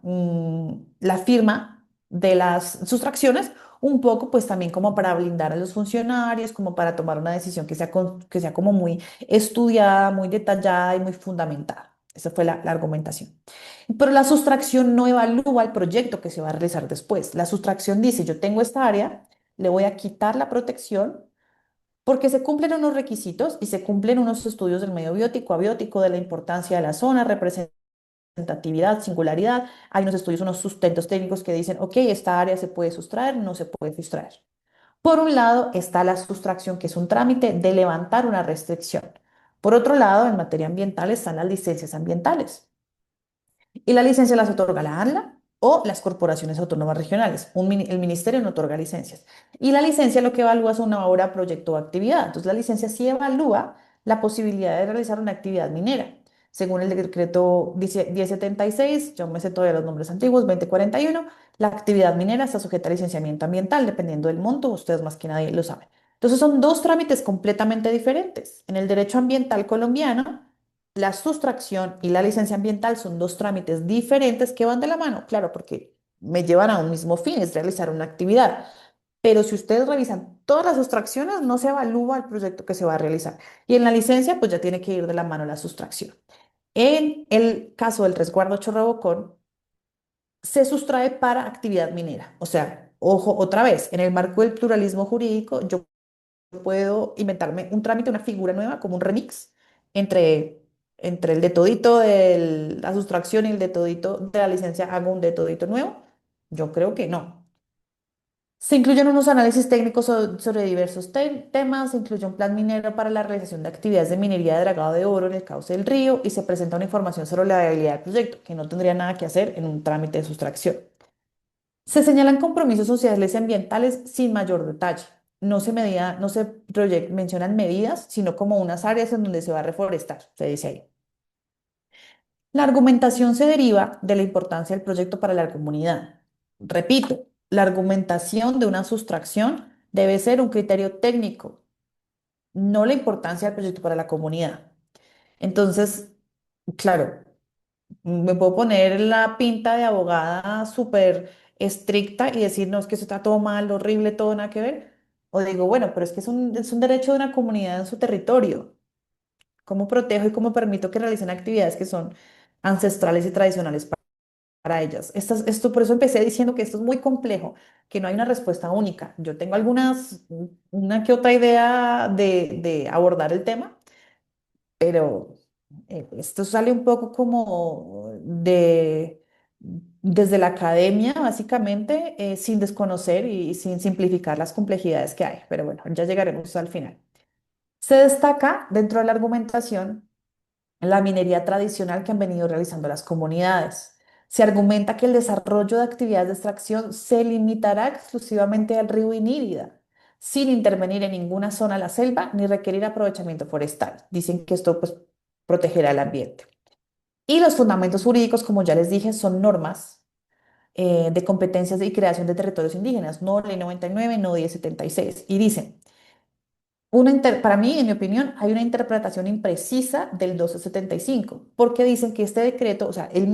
la firma de las sustracciones, un poco pues también como para blindar a los funcionarios, como para tomar una decisión que sea como muy estudiada, muy detallada y muy fundamentada. Esa fue la argumentación. Pero la sustracción no evalúa el proyecto que se va a realizar después. La sustracción dice, yo tengo esta área, le voy a quitar la protección porque se cumplen unos requisitos y se cumplen unos estudios del medio biótico, abiótico, de la importancia de la zona, representatividad, singularidad. Hay unos estudios, unos sustentos técnicos que dicen, ok, esta área se puede sustraer, no se puede sustraer. Por un lado está la sustracción, que es un trámite de levantar una restricción. Por otro lado, en materia ambiental están las licencias ambientales. Y la licencia las otorga la ANLA o las corporaciones autónomas regionales. El ministerio no otorga licencias. Y la licencia lo que evalúa es una obra, proyecto o actividad. Entonces la licencia sí evalúa la posibilidad de realizar una actividad minera. Según el decreto 1076, yo me sé todavía los nombres antiguos, 2041, la actividad minera está sujeta a licenciamiento ambiental, dependiendo del monto, ustedes más que nadie lo saben. Entonces son dos trámites completamente diferentes. En el derecho ambiental colombiano, la sustracción y la licencia ambiental son dos trámites diferentes que van de la mano, claro, porque me llevan a un mismo fin, es realizar una actividad. Pero si ustedes revisan todas las sustracciones, no se evalúa el proyecto que se va a realizar. Y en la licencia, pues ya tiene que ir de la mano la sustracción. En el caso del resguardo Chorrobocón, se sustrae para actividad minera. O sea, ojo, otra vez, en el marco del pluralismo jurídico, yo puedo inventarme un trámite, una figura nueva, como un remix entre, entre el de todito de la sustracción y el de todito de la licencia, hago un de todito nuevo. Yo creo que no. Se incluyen unos análisis técnicos sobre diversos temas, se incluye un plan minero para la realización de actividades de minería de dragado de oro en el cauce del río y se presenta una información sobre la viabilidad del proyecto, que no tendría nada que hacer en un trámite de sustracción. Se señalan compromisos sociales y ambientales sin mayor detalle. No se mencionan medidas, sino como unas áreas en donde se va a reforestar, se dice ahí. La argumentación se deriva de la importancia del proyecto para la comunidad. Repito, la argumentación de una sustracción debe ser un criterio técnico, no la importancia del proyecto para la comunidad. Entonces, claro, me puedo poner la pinta de abogada súper estricta y decir, no, es que eso está todo mal, horrible, todo nada que ver. O digo, bueno, pero es que es un derecho de una comunidad en su territorio. ¿Cómo protejo y cómo permito que realicen actividades que son ancestrales y tradicionales para ellas? Esto, por eso empecé diciendo que esto es muy complejo, que no hay una respuesta única. Yo tengo una que otra idea de abordar el tema, pero esto sale un poco como desde la academia, básicamente, sin desconocer y sin simplificar las complejidades que hay. Pero bueno, ya llegaremos al final. Se destaca dentro de la argumentación la minería tradicional que han venido realizando las comunidades. Se argumenta que el desarrollo de actividades de extracción se limitará exclusivamente al río Inírida, sin intervenir en ninguna zona de la selva ni requerir aprovechamiento forestal. Dicen que esto pues, protegerá el ambiente. Y los fundamentos jurídicos, como ya les dije, son normas de competencias y creación de territorios indígenas, no Ley 99, no 1076. Y dicen, para mí, en mi opinión, hay una interpretación imprecisa del 1275, porque dicen que este decreto, o sea, el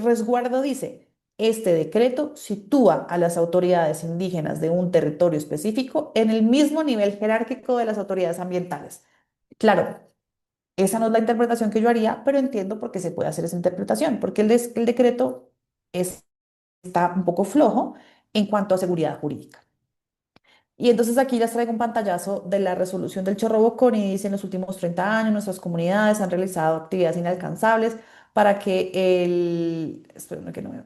resguardo dice, este decreto sitúa a las autoridades indígenas de un territorio específico en el mismo nivel jerárquico de las autoridades ambientales. Claro, esa no es la interpretación que yo haría, pero entiendo por qué se puede hacer esa interpretación, porque el decreto está un poco flojo en cuanto a seguridad jurídica. Y entonces aquí les traigo un pantallazo de la resolución del Chorro Bocón y dice, en los últimos 30 años nuestras comunidades han realizado actividades inalcanzables para que espérenme que no me-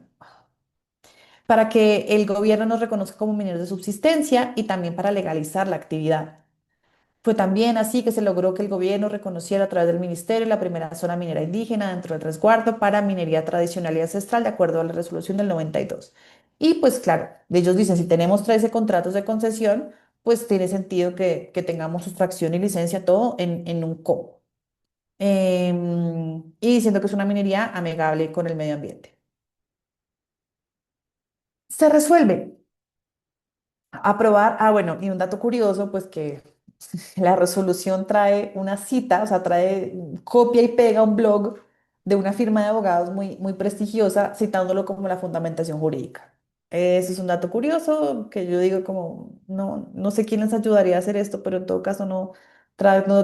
para que el gobierno nos reconozca como mineros de subsistencia y también para legalizar la actividad. Fue también así que se logró que el gobierno reconociera a través del ministerio la primera zona minera indígena dentro del resguardo para minería tradicional y ancestral de acuerdo a la resolución del 92. Y pues claro, ellos dicen, si tenemos 13 contratos de concesión, pues tiene sentido que tengamos sustracción y licencia todo en un combo. Y diciendo que es una minería amigable con el medio ambiente. Se resuelve. Aprobar, bueno, y un dato curioso, pues que la resolución trae una cita, o sea, trae copia y pega un blog de una firma de abogados muy prestigiosa, citándolo como la fundamentación jurídica. Ese es un dato curioso que yo digo como, no sé quién les ayudaría a hacer esto, pero en todo caso no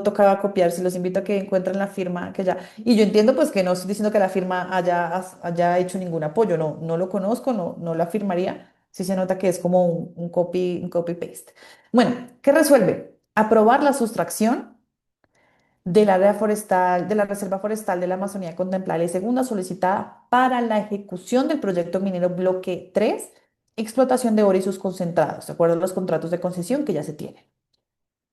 tocaba copiar. Si los invito a que encuentren la firma que ya. Y yo entiendo pues que no estoy diciendo que la firma haya hecho ningún apoyo, no lo conozco, no la firmaría. Sí se nota que es como un copy paste. Bueno, ¿qué resuelve? Aprobar la sustracción del área forestal, de la Reserva Forestal de la Amazonía Contemplada y segunda solicitada para la ejecución del proyecto minero Bloque 3, explotación de oro y sus concentrados, de acuerdo a los contratos de concesión que ya se tienen.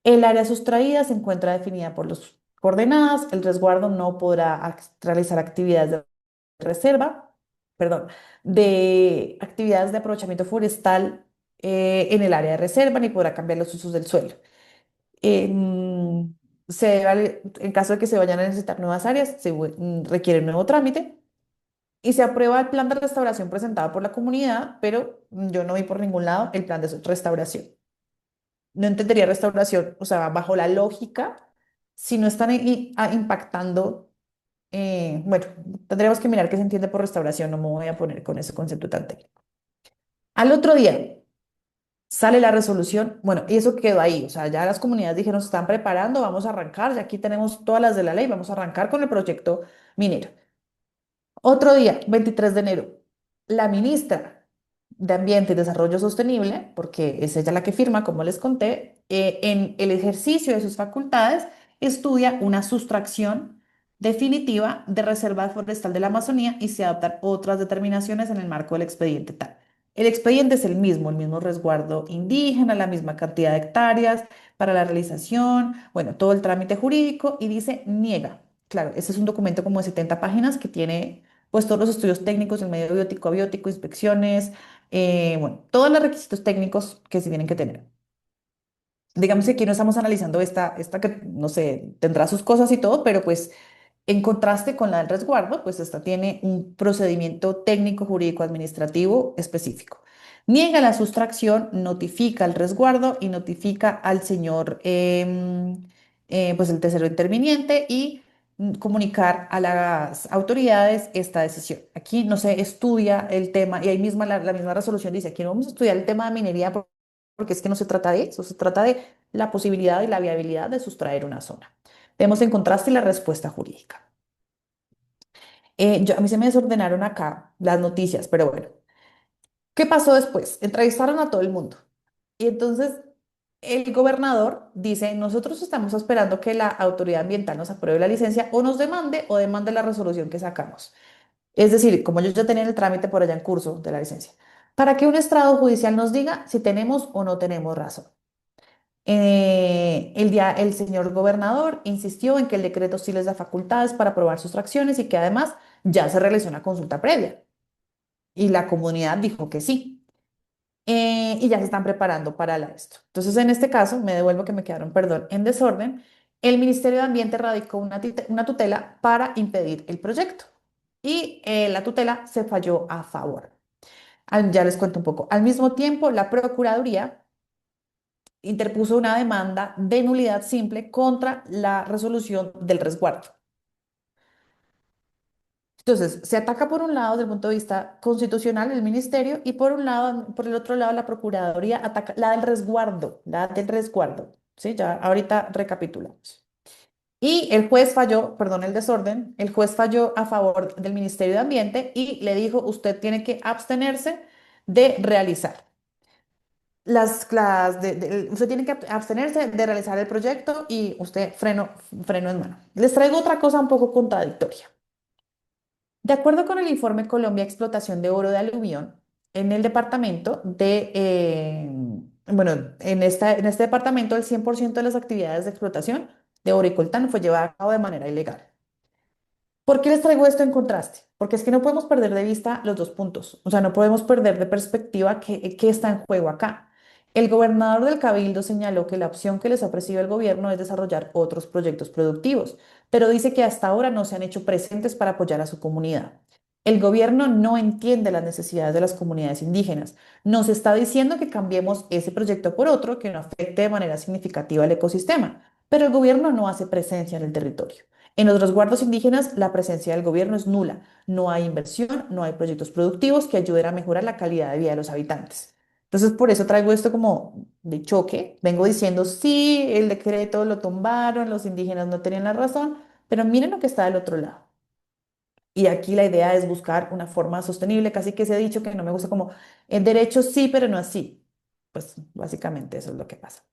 El área sustraída se encuentra definida por las coordenadas, el resguardo no podrá realizar actividades de reserva, perdón, de actividades de aprovechamiento forestal en el área de reserva, ni podrá cambiar los usos del suelo. Em, en caso de que se vayan a necesitar nuevas áreas, requiere un nuevo trámite y se aprueba el plan de restauración presentado por la comunidad, pero yo no vi por ningún lado el plan de restauración. No entendería restauración, o sea, bajo la lógica, si no están impactando, bueno, tendremos que mirar qué se entiende por restauración, no me voy a poner con ese concepto tan técnico. Al otro día, sale la resolución, bueno, y eso quedó ahí, o sea, ya las comunidades dijeron, se están preparando, vamos a arrancar, ya aquí tenemos todas las de la ley, vamos a arrancar con el proyecto minero. Otro día, 23 de enero, la ministra de Ambiente y Desarrollo Sostenible, porque es ella la que firma, como les conté, en el ejercicio de sus facultades, estudia una sustracción definitiva de Reserva Forestal de la Amazonía y se adoptan otras determinaciones en el marco del expediente tal. El expediente es el mismo resguardo indígena, la misma cantidad de hectáreas para la realización, bueno, todo el trámite jurídico y dice niega. Claro, ese es un documento como de 70 páginas que tiene pues todos los estudios técnicos del medio biótico, abiótico, inspecciones, bueno, todos los requisitos técnicos que se tienen que tener. Digamos que aquí no estamos analizando esta que, no sé, tendrá sus cosas y todo, pero pues en contraste con la del resguardo, pues esta tiene un procedimiento técnico, jurídico, administrativo específico. Niega la sustracción, notifica el resguardo y notifica al señor, pues el tercero interviniente y comunicar a las autoridades esta decisión. Aquí no se estudia el tema y ahí misma la misma resolución dice, aquí no vamos a estudiar el tema de minería porque es que no se trata de eso, se trata de la posibilidad y la viabilidad de sustraer una zona. Vemos en contraste la respuesta jurídica. A mí se me desordenaron acá las noticias, pero bueno. ¿Qué pasó después? Entrevistaron a todo el mundo. Y entonces el gobernador dice, nosotros estamos esperando que la autoridad ambiental nos apruebe la licencia o nos demande o demande la resolución que sacamos. Es decir, como ellos ya tenían el trámite por allá en curso de la licencia, para que un estrado judicial nos diga si tenemos o no tenemos razón. El señor gobernador insistió en que el decreto sí les da facultades para aprobar sustracciones y que además ya se realizó una consulta previa. Y la comunidad dijo que sí. Y ya se están preparando para esto. Entonces, en este caso, me devuelvo que me quedaron, perdón, en desorden. El Ministerio de Ambiente radicó una tutela para impedir el proyecto y la tutela se falló a favor. Ya les cuento un poco. Al mismo tiempo, la Procuraduría interpuso una demanda de nulidad simple contra la resolución del resguardo. Entonces, se ataca por un lado desde el punto de vista constitucional el ministerio y por un lado, por el otro lado, la Procuraduría ataca la del resguardo, ¿sí? Ya ahorita recapitulamos. Y el juez falló, perdón el desorden, el juez falló a favor del Ministerio de Ambiente y le dijo, usted tiene que abstenerse de realizar. Usted tiene que abstenerse de realizar el proyecto y usted freno en mano. Les traigo otra cosa un poco contradictoria. De acuerdo con el informe Colombia Explotación de Oro de Aluvión, en el departamento bueno, en este departamento el 100% de las actividades de explotación de oro y coltán fue llevada a cabo de manera ilegal. ¿Por qué les traigo esto en contraste? Porque es que no podemos perder de vista los dos puntos, o sea, no podemos perder de perspectiva qué está en juego acá. El gobernador del Cabildo señaló que la opción que les ha ofrecido el gobierno es desarrollar otros proyectos productivos, pero dice que hasta ahora no se han hecho presentes para apoyar a su comunidad. El gobierno no entiende las necesidades de las comunidades indígenas. Nos está diciendo que cambiemos ese proyecto por otro que no afecte de manera significativa al ecosistema, pero el gobierno no hace presencia en el territorio. En los resguardos indígenas, la presencia del gobierno es nula. No hay inversión, no hay proyectos productivos que ayuden a mejorar la calidad de vida de los habitantes. Entonces, por eso traigo esto como de choque. Vengo diciendo, sí, el decreto lo tumbaron, los indígenas no tenían la razón, pero miren lo que está del otro lado. Y aquí la idea es buscar una forma sostenible, casi que se ha dicho que no me gusta como, en derecho sí, pero no así. Pues básicamente eso es lo que pasa.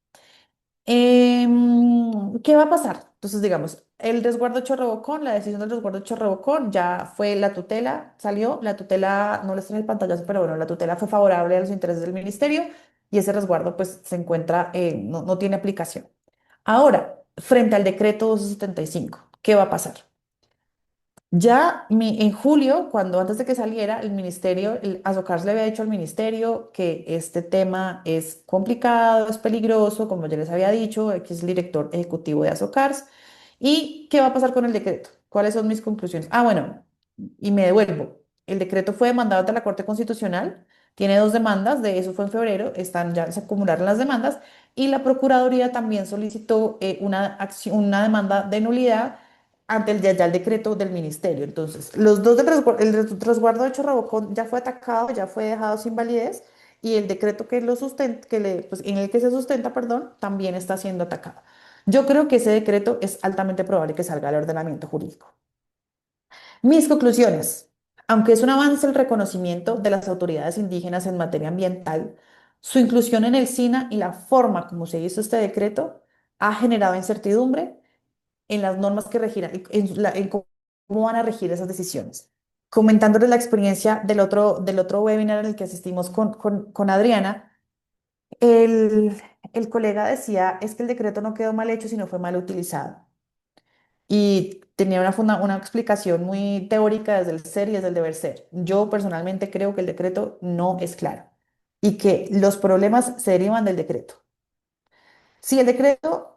¿Qué va a pasar? Entonces, digamos, el resguardo Chorrobocón, la decisión del resguardo Chorrobocón ya fue la tutela, salió, la tutela, no les traje el pantallazo, pero bueno, la tutela fue favorable a los intereses del ministerio y ese resguardo pues se encuentra, no tiene aplicación. Ahora, frente al decreto 275, ¿qué va a pasar? En julio, cuando antes de que saliera, el ministerio, el Azocars le había dicho al ministerio que este tema es complicado, es peligroso, como ya les había dicho, que es el director ejecutivo de Azocars. ¿Y qué va a pasar con el decreto? ¿Cuáles son mis conclusiones? Ah, bueno, y me devuelvo. El decreto fue demandado ante la Corte Constitucional, tiene dos demandas, de eso fue en febrero, ya se acumularon las demandas, y la Procuraduría también solicitó una demanda de nulidad ante ya el decreto del ministerio. Entonces, los dos el resguardo de Chorrobocón ya fue atacado, ya fue dejado sin validez y el decreto que lo sustenta, pues, en el que se sustenta, perdón, también está siendo atacado. Yo creo que ese decreto es altamente probable que salga del ordenamiento jurídico. Mis conclusiones. Aunque es un avance el reconocimiento de las autoridades indígenas en materia ambiental, su inclusión en el SINA y la forma como se hizo este decreto ha generado incertidumbre en las normas que regirán, en cómo van a regir esas decisiones. Comentándoles la experiencia del otro webinar en el que asistimos con Adriana, el colega decía, es que el decreto no quedó mal hecho, sino fue mal utilizado. Y tenía una explicación muy teórica desde el ser y desde el deber ser. Yo personalmente creo que el decreto no es claro y que los problemas se derivan del decreto. Si el decreto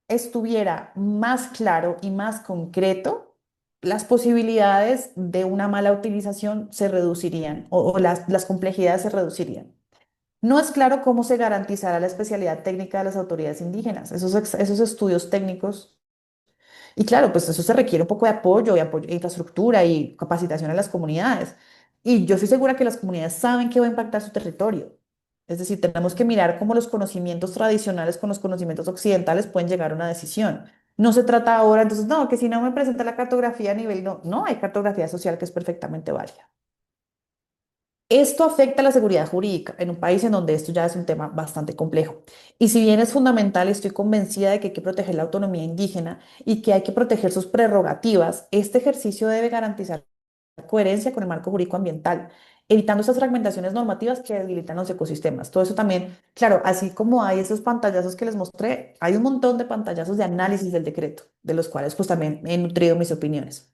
estuviera más claro y más concreto, las posibilidades de una mala utilización se reducirían o las complejidades se reducirían. No es claro cómo se garantizará la especialidad técnica de las autoridades indígenas, esos estudios técnicos. Y claro, pues eso se requiere un poco de apoyo, infraestructura y capacitación a las comunidades. Y yo estoy segura que las comunidades saben que va a impactar su territorio. Es decir, tenemos que mirar cómo los conocimientos tradicionales con los conocimientos occidentales pueden llegar a una decisión. No se trata ahora, entonces, no, que si no me presenta la cartografía a nivel, no, no, hay cartografía social que es perfectamente válida. Esto afecta a la seguridad jurídica en un país en donde esto ya es un tema bastante complejo. Y si bien es fundamental, estoy convencida de que hay que proteger la autonomía indígena y que hay que proteger sus prerrogativas, este ejercicio debe garantizar coherencia con el marco jurídico ambiental, evitando esas fragmentaciones normativas que debilitan los ecosistemas. Todo eso también, claro, así como hay esos pantallazos que les mostré, hay un montón de pantallazos de análisis del decreto, de los cuales pues también he nutrido mis opiniones.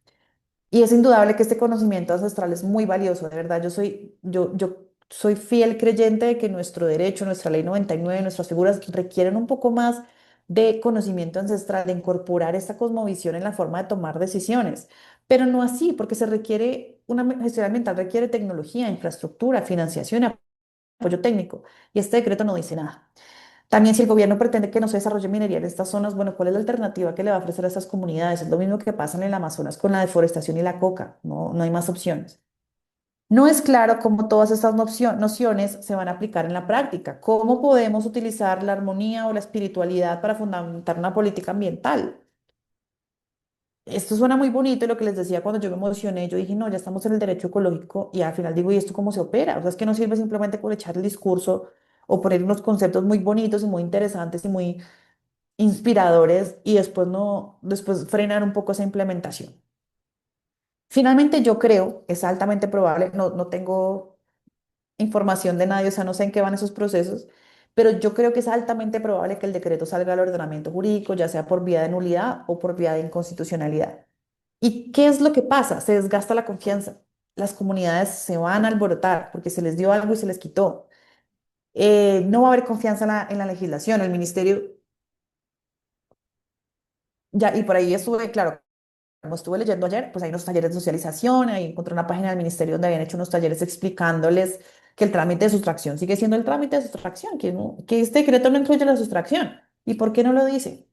Y es indudable que este conocimiento ancestral es muy valioso, de verdad. Yo soy fiel creyente de que nuestro derecho, nuestra ley 99, nuestras figuras requieren un poco más de conocimiento ancestral, de incorporar esta cosmovisión en la forma de tomar decisiones. Pero no así, porque se requiere, una gestión ambiental requiere tecnología, infraestructura, financiación, apoyo técnico. Y este decreto no dice nada. También si el gobierno pretende que no se desarrolle minería en estas zonas, bueno, ¿cuál es la alternativa que le va a ofrecer a estas comunidades? Es lo mismo que pasa en el Amazonas con la deforestación y la coca, no, no hay más opciones. No es claro cómo todas estas nociones se van a aplicar en la práctica. ¿Cómo podemos utilizar la armonía o la espiritualidad para fundamentar una política ambiental? Esto suena muy bonito y lo que les decía cuando yo me emocioné, yo dije, no, ya estamos en el derecho ecológico y al final digo, ¿y esto cómo se opera? O sea, es que no sirve simplemente por echar el discurso o poner unos conceptos muy bonitos y muy interesantes y muy inspiradores y después no, después frenar un poco esa implementación. Finalmente, yo creo, es altamente probable, no tengo información de nadie, o sea, no sé en qué van esos procesos, pero yo creo que es altamente probable que el decreto salga al ordenamiento jurídico, ya sea por vía de nulidad o por vía de inconstitucionalidad. ¿Y qué es lo que pasa? Se desgasta la confianza. Las comunidades se van a alborotar porque se les dio algo y se les quitó. No va a haber confianza en la legislación. El ministerio, ya, y por ahí estuve, claro, como estuve leyendo ayer, pues hay unos talleres de socialización, ahí encontré una página del ministerio donde habían hecho unos talleres explicándoles que el trámite de sustracción sigue siendo el trámite de sustracción, que este decreto no incluye la sustracción. ¿Y por qué no lo dice?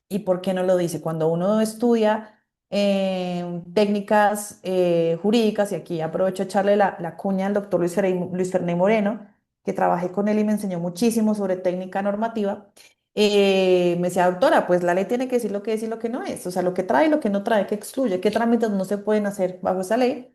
¿Y por qué no lo dice? Cuando uno estudia técnicas jurídicas, y aquí aprovecho a echarle la cuña al doctor Luis Ferney Moreno, que trabajé con él y me enseñó muchísimo sobre técnica normativa, me decía, doctora, pues la ley tiene que decir lo que es y lo que no es, o sea, lo que trae y lo que no trae, qué excluye, qué trámites no se pueden hacer bajo esa ley.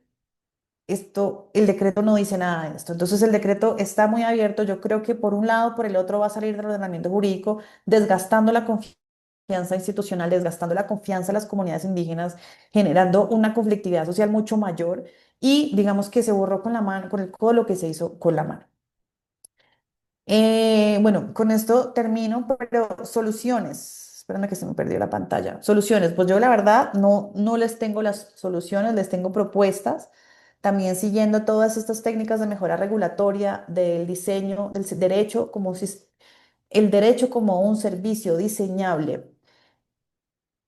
Esto, el decreto no dice nada de esto. Entonces, el decreto está muy abierto. Yo creo que por un lado, por el otro va a salir del ordenamiento jurídico, desgastando la confianza institucional, desgastando la confianza de las comunidades indígenas, generando una conflictividad social mucho mayor y digamos que se borró con la mano, con el codo lo que se hizo con la mano. Bueno, con esto termino, pero soluciones. Espérame que se me perdió la pantalla. Soluciones, pues yo la verdad no les tengo las soluciones, les tengo propuestas. También siguiendo todas estas técnicas de mejora regulatoria del diseño, derecho como el derecho como un servicio diseñable.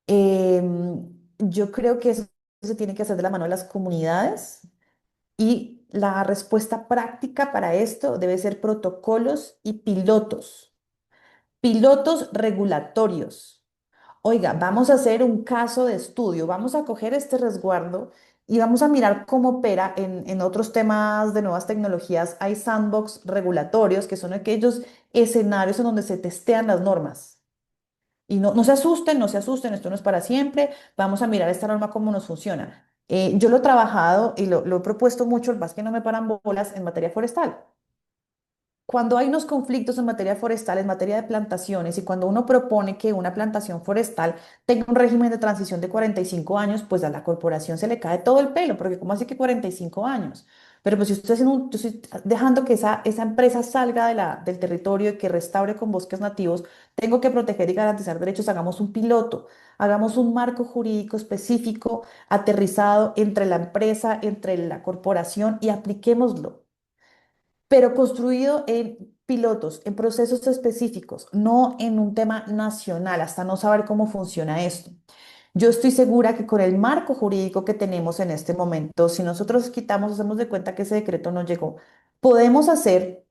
Yo creo que eso se tiene que hacer de la mano de las comunidades y la respuesta práctica para esto debe ser protocolos y pilotos. Pilotos regulatorios. Oiga, vamos a hacer un caso de estudio, vamos a coger este resguardo y vamos a mirar cómo opera en otros temas de nuevas tecnologías. Hay sandbox regulatorios, que son aquellos escenarios en donde se testean las normas. Y no se asusten, no se asusten, esto no es para siempre, vamos a mirar esta norma cómo nos funciona. Yo lo he trabajado y lo he propuesto mucho, el más que no me paran bolas en materia forestal. Cuando hay unos conflictos en materia forestal, en materia de plantaciones, y cuando uno propone que una plantación forestal tenga un régimen de transición de 45 años, pues a la corporación se le cae todo el pelo, porque ¿cómo así que 45 años? Pero pues si usted haciendo yo estoy dejando que esa empresa salga del territorio y que restaure con bosques nativos, tengo que proteger y garantizar derechos, hagamos un piloto, hagamos un marco jurídico específico, aterrizado entre la empresa, entre la corporación y apliquémoslo, pero construido en pilotos, en procesos específicos, no en un tema nacional, hasta no saber cómo funciona esto. Yo estoy segura que con el marco jurídico que tenemos en este momento, si nosotros quitamos, hacemos de cuenta que ese decreto no llegó, podemos hacer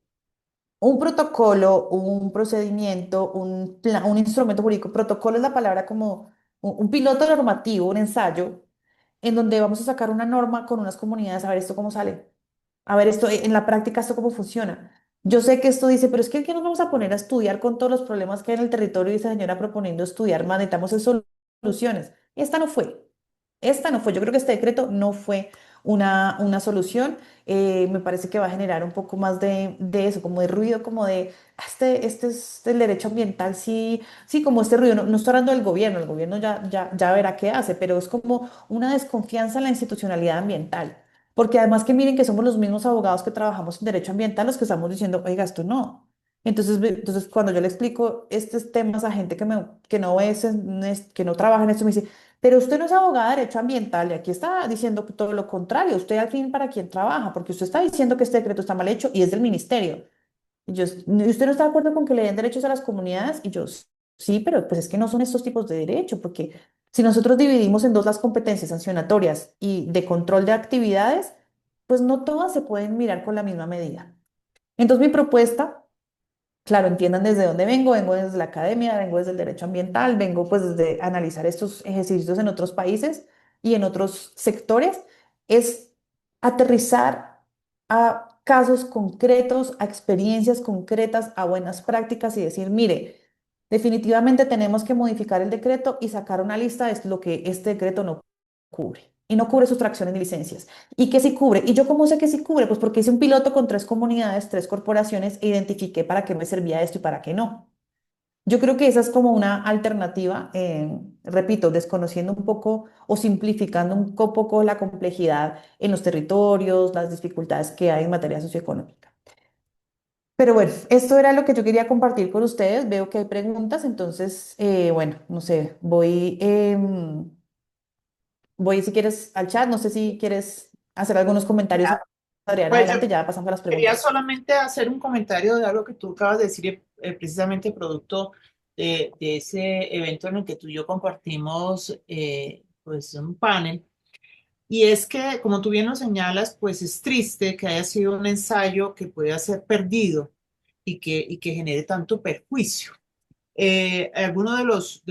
un protocolo, un procedimiento, un instrumento jurídico. Protocolo es la palabra como un piloto normativo, un ensayo, en donde vamos a sacar una norma con unas comunidades a ver esto cómo sale, a ver esto en la práctica, esto cómo funciona. Yo sé que esto dice, pero es que ¿qué nos vamos a poner a estudiar con todos los problemas que hay en el territorio y esa señora proponiendo estudiar más? Necesitamos es soluciones. Y esta no fue. Esta no fue. Yo creo que este decreto no fue una solución. Me parece que va a generar un poco más de eso, como de ruido, como de, este es el derecho ambiental, sí, sí, como este ruido. No, no estoy hablando del gobierno, el gobierno ya verá qué hace, pero es como una desconfianza en la institucionalidad ambiental. Porque además que miren que somos los mismos abogados que trabajamos en derecho ambiental los que estamos diciendo, oiga, esto no. Entonces cuando yo le explico estos temas a gente que no que no trabaja en esto, me dice, pero usted no es abogada de derecho ambiental y aquí está diciendo que todo lo contrario. Usted al fin para quién trabaja, porque usted está diciendo que este decreto está mal hecho y es del ministerio. Y yo, ¿y usted no está de acuerdo con que le den derechos a las comunidades? Y yo, sí, pero pues es que no son estos tipos de derecho, porque si nosotros dividimos en dos las competencias sancionatorias y de control de actividades, pues no todas se pueden mirar con la misma medida. Entonces mi propuesta, claro, entiendan desde dónde vengo, vengo desde la academia, vengo desde el derecho ambiental, vengo pues desde analizar estos ejercicios en otros países y en otros sectores, es aterrizar a casos concretos, a experiencias concretas, a buenas prácticas y decir, mire, definitivamente tenemos que modificar el decreto y sacar una lista de lo que este decreto no cubre. Y no cubre sustracciones ni licencias. ¿Y qué sí cubre? ¿Y yo cómo sé que sí cubre? Pues porque hice un piloto con tres comunidades, tres corporaciones e identifiqué para qué me servía esto y para qué no. Yo creo que esa es como una alternativa, repito, desconociendo un poco o simplificando poco la complejidad en los territorios, las dificultades que hay en materia socioeconómica. Pero bueno, esto era lo que yo quería compartir con ustedes. Veo que hay preguntas, entonces, bueno, no sé, voy si quieres al chat, no sé si quieres hacer algunos comentarios, Adriana, Pues yo adelante, ya pasamos a las quería preguntas. solamente hacer un comentario de algo que tú acabas de decir, precisamente producto de ese evento en el que tú y yo compartimos pues un panel. Y es que, como tú bien lo señalas, pues es triste que haya sido un ensayo que pueda ser perdido y que genere tanto perjuicio. Alguno de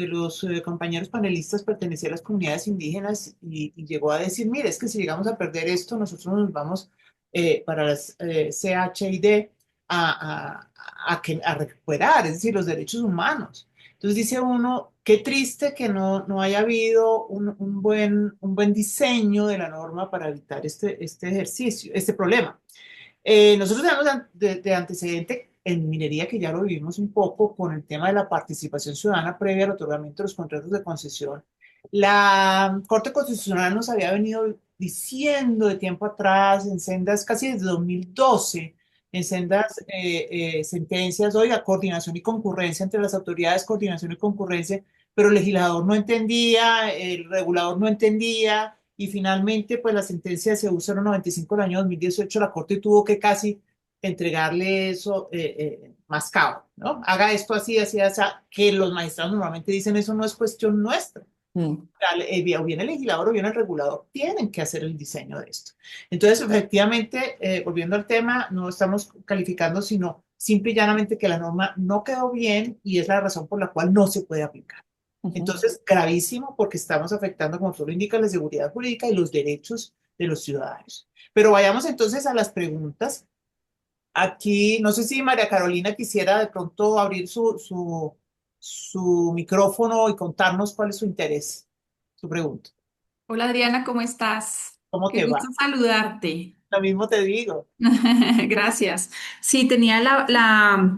los compañeros panelistas pertenecía a las comunidades indígenas y llegó a decir, mire, es que si llegamos a perder esto, nosotros nos vamos para las CHID a recuperar, es decir, los derechos humanos. Entonces dice uno, qué triste que no haya habido un buen diseño de la norma para evitar este ejercicio, este problema. Nosotros tenemos de antecedente en minería que ya lo vivimos un poco con el tema de la participación ciudadana previa al otorgamiento de los contratos de concesión. La Corte Constitucional nos había venido diciendo de tiempo atrás, en sendas casi desde 2012, en sendas sentencias, oiga, coordinación y concurrencia entre las autoridades, coordinación y concurrencia, pero el legislador no entendía, el regulador no entendía, y finalmente, pues la sentencia se usa en 95 del año 2018, la Corte tuvo que casi entregarle eso mascado, ¿no? Haga esto así, así, así, que los magistrados normalmente dicen eso no es cuestión nuestra. Mm, O bien el legislador o bien el regulador tienen que hacer el diseño de esto. Entonces, efectivamente, volviendo al tema, no estamos calificando, sino simple y llanamente que la norma no quedó bien y es la razón por la cual no se puede aplicar. ujú. Entonces, gravísimo porque estamos afectando, como tú lo indicas, la seguridad jurídica y los derechos de los ciudadanos. Pero vayamos entonces a las preguntas. Aquí, no sé si María Carolina quisiera de pronto abrir su micrófono y contarnos cuál es su interés, su pregunta. Hola Adriana, ¿cómo estás? ¿Cómo Qué te gusto va? saludarte. Lo mismo te digo. Gracias. Sí, tenía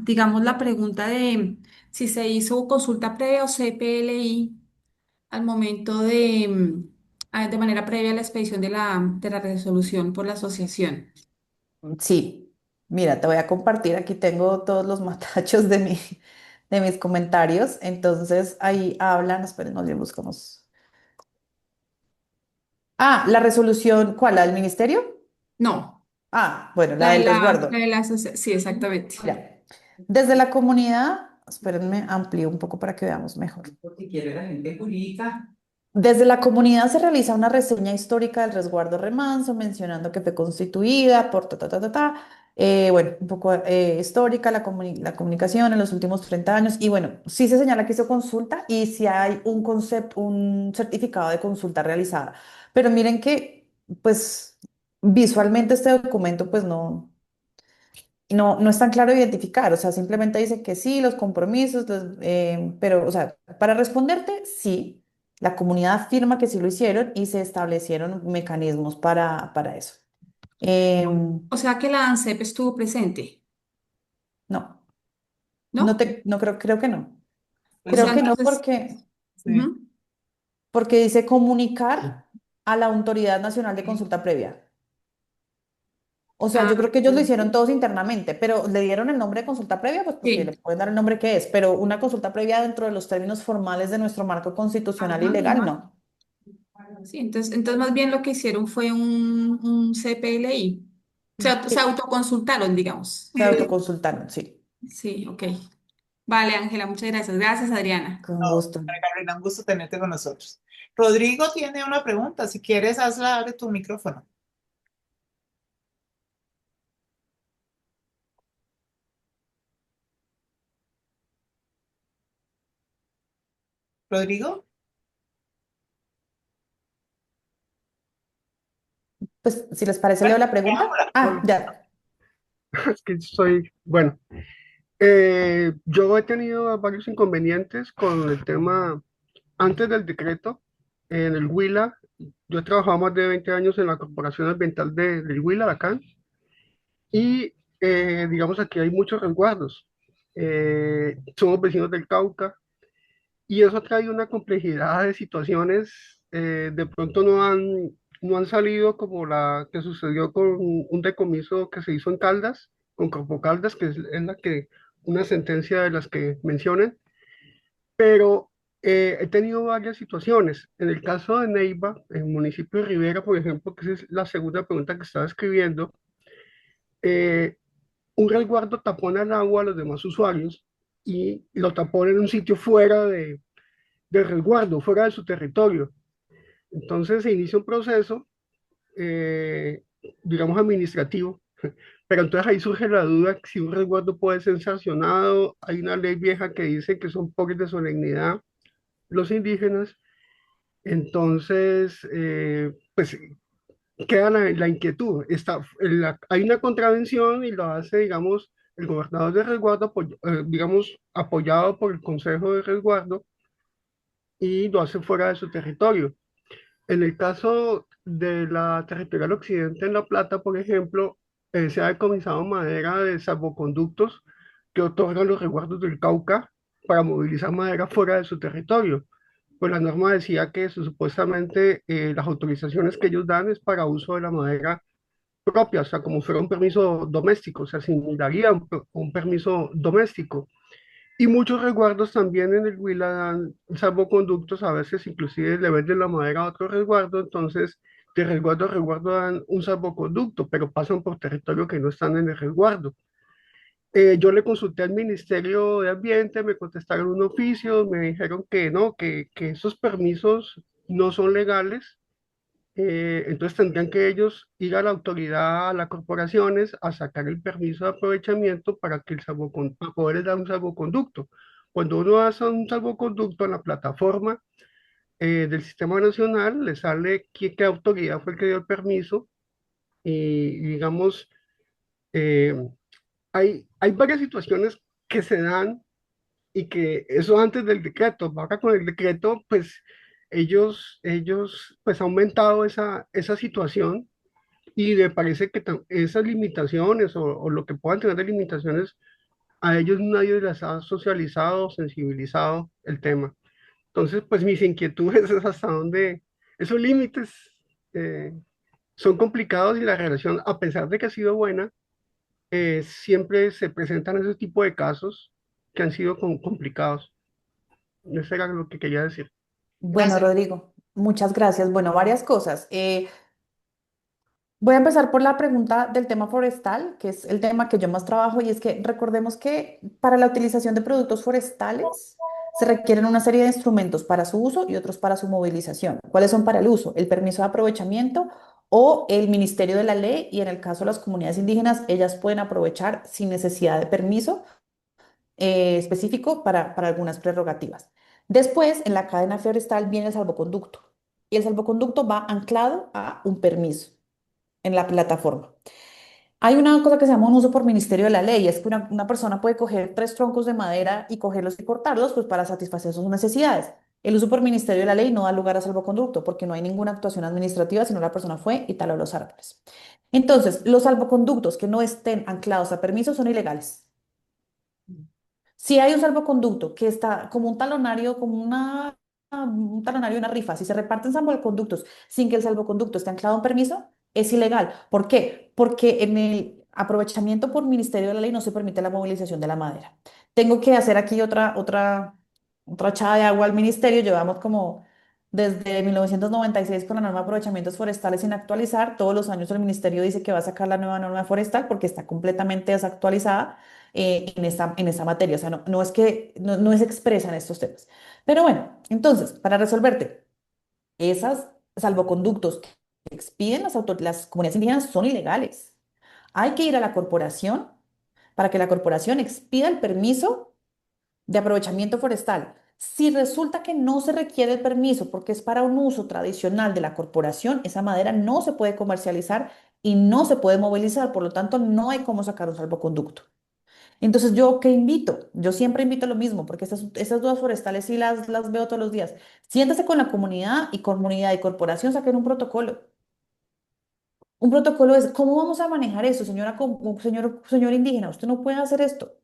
digamos, la pregunta de si se hizo consulta previa o CPLI al momento de manera previa a la expedición de la resolución por la asociación. Sí, mira, te voy a compartir, aquí tengo todos los matachos de mis comentarios, entonces ahí hablan, esperen, no le buscamos. Ah, la resolución, ¿cuál? ¿La del ministerio? No, Ah, bueno, la la de del la, la resguardo. de la asocia- sí, exactamente. Mira, desde la comunidad, espérenme, amplío un poco para que veamos mejor. Porque quiere la gente jurídica. Desde la comunidad se realiza una reseña histórica del resguardo remanso, mencionando que fue constituida por bueno, un poco histórica la comunicación en los últimos 30 años. Y bueno, sí se señala que hizo consulta y sí hay un concepto, un certificado de consulta realizada. Pero miren que, pues, visualmente este documento, pues no. no es tan claro identificar, o sea, simplemente dice que sí, los compromisos, pero, o sea, para responderte, sí, la comunidad afirma que sí lo hicieron y se establecieron mecanismos para eso. Em, O sea que la ANSEP estuvo presente, no, ¿no? creo que no. O Pues Creo sea, que no entonces, sí. ujú. porque dice comunicar a la Autoridad Nacional de Consulta Previa. O sea, Ah, yo creo que ellos lo hicieron todos internamente, pero le dieron el nombre de consulta previa, pues porque le sí, pueden dar el nombre que es, pero una consulta previa dentro de los términos formales de nuestro marco constitucional y ajá, legal, ajá. no. Sí, entonces más bien lo que hicieron fue un CPLI. Se Sí, autoconsultaron, digamos. se autoconsultaron, sí, Sí, ok. Vale, Ángela, muchas gracias. Gracias, Adriana. con No, gusto. María Carolina, un gusto tenerte con nosotros. Rodrigo tiene una pregunta. Si quieres, hazla, abre tu micrófono. Rodrigo. Pues si les parece, Bueno, leo la ya, pregunta. hola. Ah, Hola, ya. es que soy, bueno, yo he tenido varios inconvenientes con el tema antes del decreto en el Huila. Yo he trabajado más de 20 años en la Corporación Ambiental del Huila, acá, y digamos aquí hay muchos resguardos. Somos vecinos del Cauca y eso trae una complejidad de situaciones, de pronto no han salido como la que sucedió con un decomiso que se hizo en Caldas, con Corpo Caldas, que es la que, una sentencia de las que mencionan, pero he tenido varias situaciones. En el caso de Neiva, en el municipio de Rivera, por ejemplo, que esa es la segunda pregunta que estaba escribiendo, eh, un resguardo tapona el agua a los demás usuarios y lo tapona en un sitio fuera de resguardo, fuera de su territorio. Entonces se inicia un proceso, eh, digamos, administrativo, pero entonces ahí surge la duda si un resguardo puede ser sancionado. Hay una ley vieja que dice que son pobres de solemnidad los indígenas. Entonces, pues queda la inquietud. Hay una contravención y lo hace, digamos, el gobernador de resguardo, digamos, apoyado por el Consejo de Resguardo, y lo hace fuera de su territorio. En el caso de la Territorial Occidente en La Plata, por ejemplo, se ha decomisado madera de salvoconductos que otorgan los resguardos del Cauca para movilizar madera fuera de su territorio. Pues la norma decía que supuestamente las autorizaciones que ellos dan es para uso de la madera propia, o sea, como fuera un permiso doméstico, o sea, asimilaría un permiso doméstico. Y muchos resguardos también en el Huila dan salvoconductos, a veces inclusive le venden la madera a otro resguardo, entonces de resguardo a resguardo dan un salvoconducto, pero pasan por territorio que no están en el resguardo. Yo le consulté al Ministerio de Ambiente, me contestaron un oficio, me dijeron que no, que esos permisos no son legales. Entonces tendrían que ellos ir a la autoridad, a las corporaciones, a sacar el permiso de aprovechamiento para para poder dar un salvoconducto. Cuando uno hace un salvoconducto en la plataforma del Sistema Nacional, le sale qué autoridad fue el que dio el permiso y digamos, eh, hay varias situaciones que se dan y que eso antes del decreto, ahora con el decreto, pues ellos pues han aumentado esa situación. Y me parece que esas limitaciones o lo que puedan tener de limitaciones, a ellos nadie les ha socializado o sensibilizado el tema. Entonces, pues mis inquietudes es hasta dónde esos límites eh, son complicados y la relación, a pesar de que ha sido buena, siempre se presentan ese tipo de casos que han sido complicados. Eso era lo que quería decir. Bueno, Gracias. Rodrigo, muchas gracias. Bueno, varias cosas. Voy a empezar por la pregunta del tema forestal, que es el tema que yo más trabajo, y es que recordemos que para la utilización de productos forestales se requieren una serie de instrumentos para su uso y otros para su movilización. ¿Cuáles son para el uso? El permiso de aprovechamiento o el Ministerio de la Ley, y en el caso de las comunidades indígenas, ellas pueden aprovechar sin necesidad de permiso específico para algunas prerrogativas. Después, en la cadena forestal viene el salvoconducto, y el salvoconducto va anclado a un permiso en la plataforma. Hay una cosa que se llama un uso por ministerio de la ley, es que una persona puede coger tres troncos de madera y cogerlos y cortarlos pues, para satisfacer sus necesidades. El uso por ministerio de la ley no da lugar a salvoconducto porque no hay ninguna actuación administrativa, sino la persona fue y taló los árboles. Entonces, los salvoconductos que no estén anclados a permiso son ilegales. Si hay un salvoconducto que está como un talonario, un talonario de una rifa, si se reparten salvoconductos sin que el salvoconducto esté anclado a un permiso, es ilegal. ¿Por qué? Porque en el aprovechamiento por Ministerio de la Ley no se permite la movilización de la madera. Tengo que hacer aquí otra echada de agua al ministerio. Llevamos como desde 1996 con la norma de aprovechamientos forestales sin actualizar. Todos los años el ministerio dice que va a sacar la nueva norma forestal porque está completamente desactualizada en esta materia. O sea, no es que no es expresa en estos temas. Pero bueno, entonces, para resolverte, esas salvoconductos que expiden las comunidades indígenas son ilegales. Hay que ir a la corporación para que la corporación expida el permiso de aprovechamiento forestal. Si resulta que no se requiere el permiso porque es para un uso tradicional de la corporación, esa madera no se puede comercializar y no se puede movilizar, por lo tanto no hay cómo sacar un salvoconducto. Entonces, ¿yo qué invito? Yo siempre invito lo mismo, porque esas dudas forestales sí las veo todos los días. Siéntase con la comunidad y corporación saquen un protocolo. Un protocolo es, ¿cómo vamos a manejar eso, señor indígena? Usted no puede hacer esto.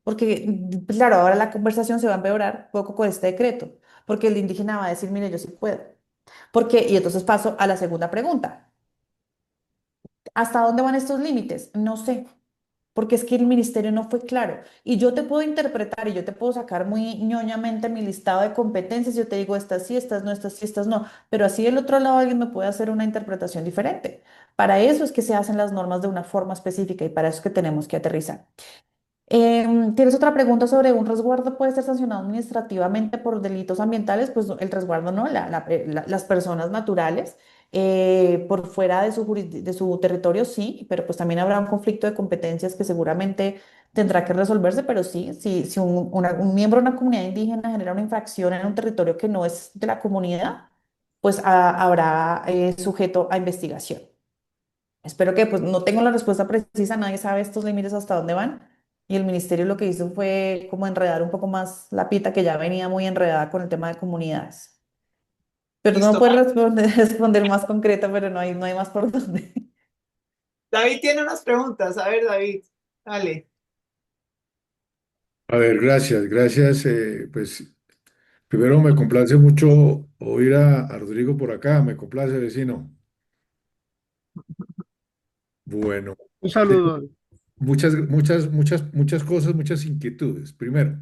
Porque, claro, ahora la conversación se va a empeorar poco con este decreto, porque el indígena va a decir, mire, yo sí puedo. Y entonces paso a la segunda pregunta. ¿Hasta dónde van estos límites? No sé. Porque es que el ministerio no fue claro. Y yo te puedo interpretar y yo te puedo sacar muy ñoñamente mi listado de competencias. Yo te digo, estas sí, estas no, estas sí, estas no. Pero así del otro lado alguien me puede hacer una interpretación diferente. Para eso es que se hacen las normas de una forma específica y para eso es que tenemos que aterrizar. ¿Tienes otra pregunta sobre un resguardo puede ser sancionado administrativamente por delitos ambientales? Pues el resguardo no, las personas naturales por fuera de su territorio sí, pero pues también habrá un conflicto de competencias que seguramente tendrá que resolverse, pero sí, si un miembro de una comunidad indígena genera una infracción en un territorio que no es de la comunidad, pues habrá sujeto a investigación. Espero que, pues no tengo la respuesta precisa, nadie sabe estos límites hasta dónde van. Y el ministerio lo que hizo fue como enredar un poco más la pita que ya venía muy enredada con el tema de comunidades. Pero no Listo. puedes responder más concreta, pero no hay más por dónde. David tiene unas preguntas. A ver, David, dale. A ver, gracias, gracias. Pues primero me complace mucho oír a Rodrigo por acá, me complace, vecino. Bueno, Un tengo saludo. muchas cosas, muchas inquietudes. Primero,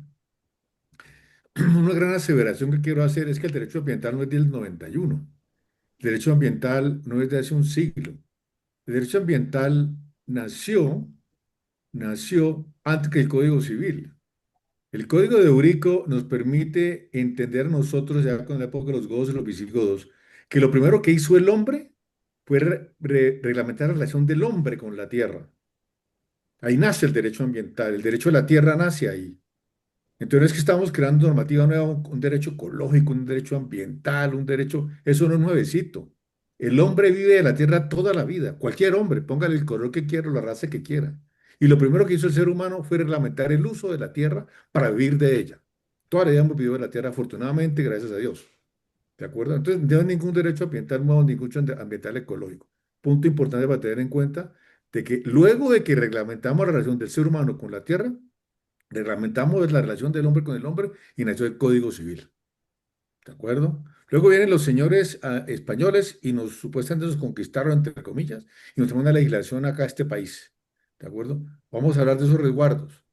una gran aseveración que quiero hacer es que el derecho ambiental no es del 91. El derecho ambiental no es de hace un siglo. El derecho ambiental nació antes que el Código Civil. El Código de Eurico nos permite entender a nosotros, ya con la época de los godos y los visigodos, que lo primero que hizo el hombre fue reglamentar la relación del hombre con la tierra. Ahí nace el derecho ambiental, el derecho a la tierra nace ahí. Entonces no es que estamos creando normativa nueva, un derecho ecológico, un derecho ambiental, un derecho, eso no es nuevecito. El hombre vive de la tierra toda la vida, cualquier hombre, póngale el color que quiera o la raza que quiera. Y lo primero que hizo el ser humano fue reglamentar el uso de la tierra para vivir de ella. Toda la vida hemos vivido de la tierra, afortunadamente, gracias a Dios. ¿De acuerdo? Entonces, no hay ningún derecho ambiental nuevo, ningún derecho ambiental ecológico. Punto importante para tener en cuenta de que luego de que reglamentamos la relación del ser humano con la tierra, reglamentamos la relación del hombre con el hombre y nació el Código Civil. ¿De acuerdo? Luego vienen los señores españoles y nos supuestamente nos conquistaron, entre comillas, y nos traen una legislación acá a este país. ¿De acuerdo? Vamos a hablar de esos resguardos.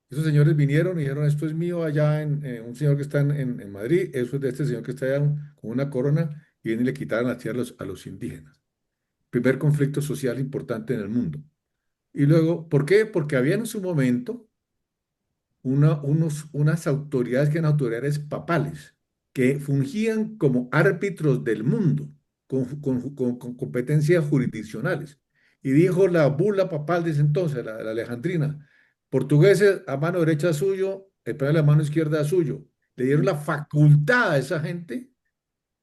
Esos señores vinieron y dijeron, esto es mío allá un señor que está en Madrid, eso es de este señor que está allá con una corona, y vienen y le quitaron la tierra a los indígenas. Primer conflicto social importante en el mundo. Y luego, ¿por qué? Porque había en su momento unas autoridades que eran autoridades papales, que fungían como árbitros del mundo, con competencias jurisdiccionales. Y dijo la bula papal de ese entonces, la alejandrina, portugueses a mano derecha suyo, españoles a mano izquierda suyo. Le dieron la facultad a esa gente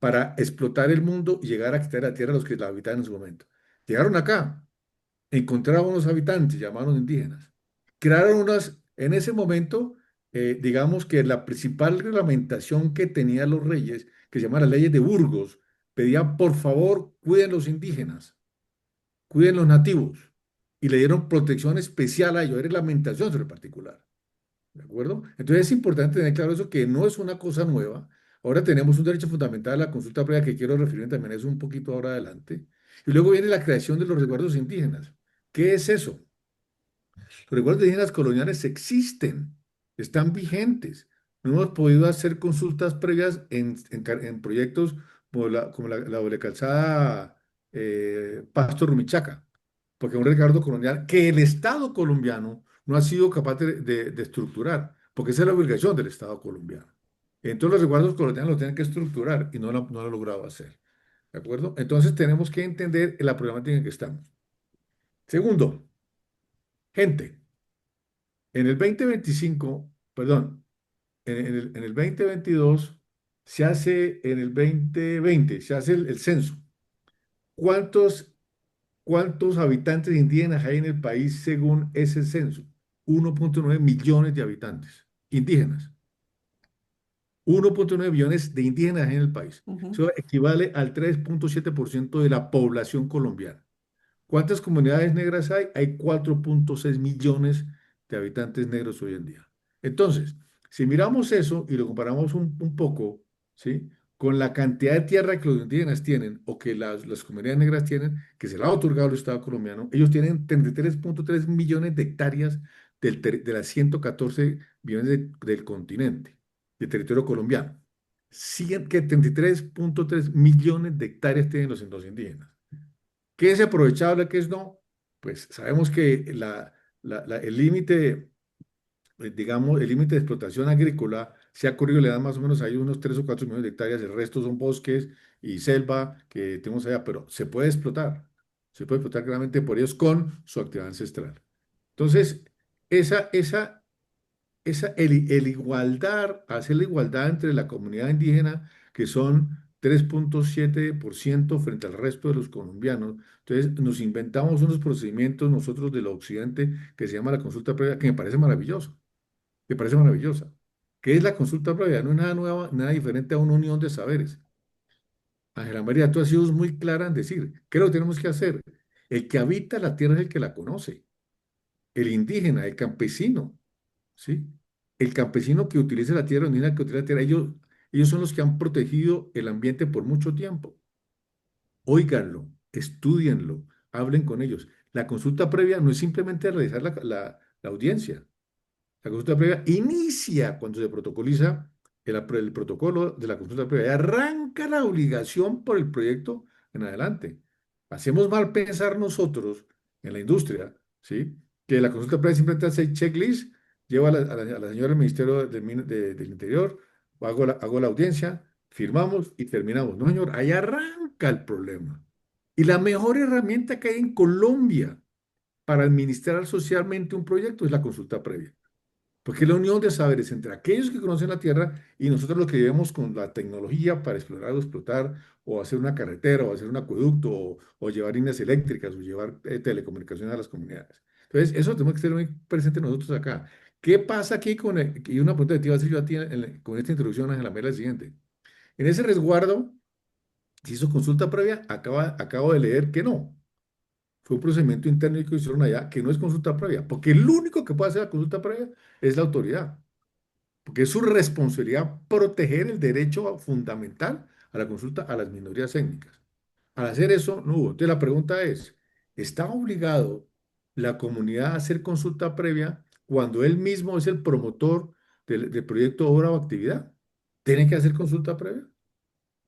para explotar el mundo y llegar a quitar la tierra a los que la habitaban en su momento. Llegaron acá, encontraron unos habitantes, llamaron indígenas. Crearon unas, en ese momento, digamos que la principal reglamentación que tenían los reyes, que se llama las leyes de Burgos, pedía, por favor, cuiden los indígenas, cuiden los nativos, y le dieron protección especial a ellos, hay reglamentación sobre el particular. ¿De acuerdo? Entonces es importante tener claro eso, que no es una cosa nueva. Ahora tenemos un derecho fundamental a la consulta previa, que quiero referirme también a eso un poquito ahora adelante. Y luego viene la creación de los resguardos indígenas. ¿Qué es eso? Los resguardos indígenas coloniales existen, están vigentes. No hemos podido hacer consultas previas en proyectos como la doble calzada Pasto Rumichaca, porque es un resguardo colonial que el Estado colombiano no ha sido capaz de estructurar, porque esa es la obligación del Estado colombiano. Entonces los resguardos coloniales lo tienen que estructurar y no lo ha logrado hacer. ¿De acuerdo? Entonces tenemos que entender la problemática en que estamos. Segundo, gente. En el 2025, perdón, en el 2022 se hace, en el 2020 se hace el censo. ¿Cuántos, cuántos habitantes indígenas hay en el país según ese censo? 1,9 millones de habitantes indígenas. 1,9 millones de indígenas en el país. Ujú. Eso equivale al 3,7% de la población colombiana. ¿Cuántas comunidades negras hay? Hay 4,6 millones de habitantes negros hoy en día. Entonces, si miramos eso y lo comparamos un poco, ¿sí? Con la cantidad de tierra que los indígenas tienen o que las comunidades negras tienen, que se le ha otorgado al Estado colombiano, ellos tienen 33,3 millones de hectáreas de las 114 millones del continente, de territorio colombiano. 33,3 millones de hectáreas tienen los indígenas. ¿Qué es aprovechable, qué es no? Pues sabemos que el límite, digamos, el límite de explotación agrícola se ha corrido, le dan más o menos ahí unos 3 o 4 millones de hectáreas, el resto son bosques y selva que tenemos allá, pero se puede explotar claramente por ellos con su actividad ancestral. Entonces, esa, esa, hacer la igualdad entre la comunidad indígena, que son 3,7% frente al resto de los colombianos. Entonces, nos inventamos unos procedimientos nosotros del occidente que se llama la consulta previa, que me parece maravilloso, me parece maravillosa. ¿Qué es la consulta previa? No es nada nueva, nada diferente a una unión de saberes. Ángela María, tú has sido muy clara en decir, ¿qué es lo que tenemos que hacer? El que habita la tierra es el que la conoce, el indígena, el campesino. ¿Sí? El campesino que utiliza la tierra, el indígena que utiliza la tierra, ellos son los que han protegido el ambiente por mucho tiempo. Óiganlo, estúdienlo, hablen con ellos. La consulta previa no es simplemente realizar la audiencia. La consulta previa inicia cuando se protocoliza el protocolo de la consulta previa. Y arranca la obligación por el proyecto en adelante. Hacemos mal pensar nosotros en la industria, ¿sí? Que la consulta previa simplemente hace checklist, lleva a la señora del Ministerio del Interior, hago la audiencia, firmamos y terminamos. No, señor, ahí arranca el problema. Y la mejor herramienta que hay en Colombia para administrar socialmente un proyecto es la consulta previa. Porque es la unión de saberes entre aquellos que conocen la tierra y nosotros los que llevamos con la tecnología para explorar o explotar, o hacer una carretera, o hacer un acueducto, o llevar líneas eléctricas, o llevar telecomunicaciones a las comunidades. Entonces, eso tenemos que tener muy presente nosotros acá. ¿Qué pasa aquí y una pregunta que te iba a hacer yo a ti con esta introducción, Ángela, Mera, es la siguiente? En ese resguardo, si hizo consulta previa, acabo de leer que no. Fue un procedimiento interno que hicieron allá, que no es consulta previa, porque el único que puede hacer la consulta previa es la autoridad, porque es su responsabilidad proteger el derecho fundamental a la consulta a las minorías étnicas. Al hacer eso, no hubo. Entonces la pregunta es, ¿está obligado la comunidad a hacer consulta previa cuando él mismo es el promotor del proyecto, obra o actividad? ¿Tiene que hacer consulta previa?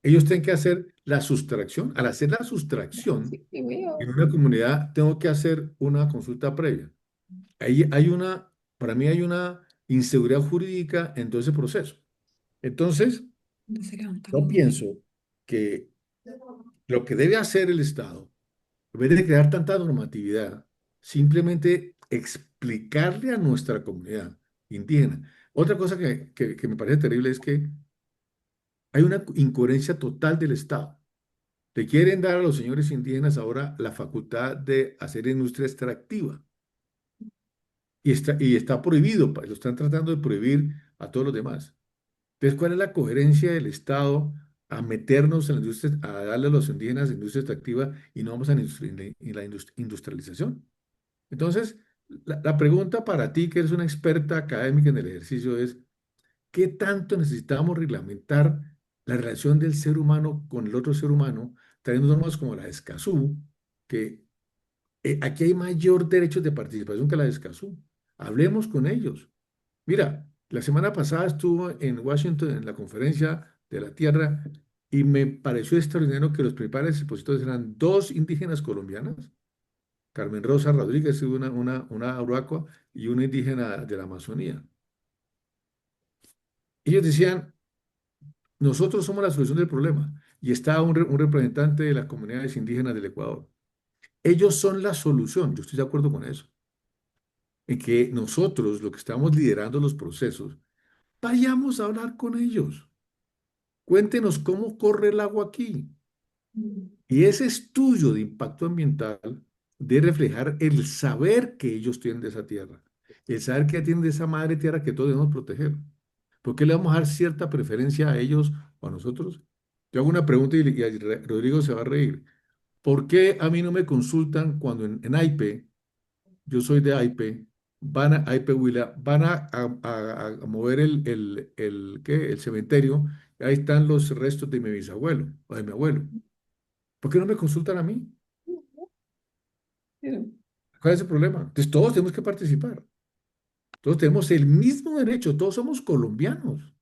Ellos tienen que hacer la sustracción. Al hacer la sustracción, en una comunidad tengo que hacer una consulta previa. Ahí para mí hay una inseguridad jurídica en todo ese proceso. Entonces, ¿Dónde se yo levantaron? pienso que lo que debe hacer el Estado, en vez de crear tanta normatividad, simplemente explicarle a nuestra comunidad indígena. Otra cosa que me parece terrible es que hay una incoherencia total del Estado. Le quieren dar a los señores indígenas ahora la facultad de hacer industria extractiva. Y está prohibido, lo están tratando de prohibir a todos los demás. Entonces, ¿cuál es la coherencia del Estado a meternos en la industria, a darle a los indígenas industria extractiva y no vamos a industrialización? Entonces, la pregunta para ti, que eres una experta académica en el ejercicio, es, ¿qué tanto necesitamos reglamentar la relación del ser humano con el otro ser humano, trayendo normas como la de Escazú, que aquí hay mayor derechos de participación que la de Escazú? Hablemos con ellos. Mira, la semana pasada estuvo en Washington en la conferencia de la Tierra y me pareció extraordinario que los principales expositores eran dos indígenas colombianas, Carmen Rosa Rodríguez, una arhuaco, y una indígena de la Amazonía. Ellos decían, nosotros somos la solución del problema. Y está un representante de las comunidades indígenas del Ecuador. Ellos son la solución, yo estoy de acuerdo con eso, en que nosotros, lo que estamos liderando los procesos, vayamos a hablar con ellos. Cuéntenos cómo corre el agua aquí. Y ese estudio de impacto ambiental debe reflejar el saber que ellos tienen de esa tierra, el saber que tienen de esa madre tierra que todos debemos proteger. ¿Por qué le vamos a dar cierta preferencia a ellos o a nosotros? Yo hago una pregunta y Rodrigo se va a reír. ¿Por qué a mí no me consultan cuando en AIPE, yo soy de AIPE, van a AIPE Huila, van a mover el cementerio, y ahí están los restos de mi bisabuelo o de mi abuelo? ¿Por qué no me consultan a mí? ¿Cuál es el problema? Entonces todos tenemos que participar. Todos tenemos el mismo derecho, todos somos colombianos.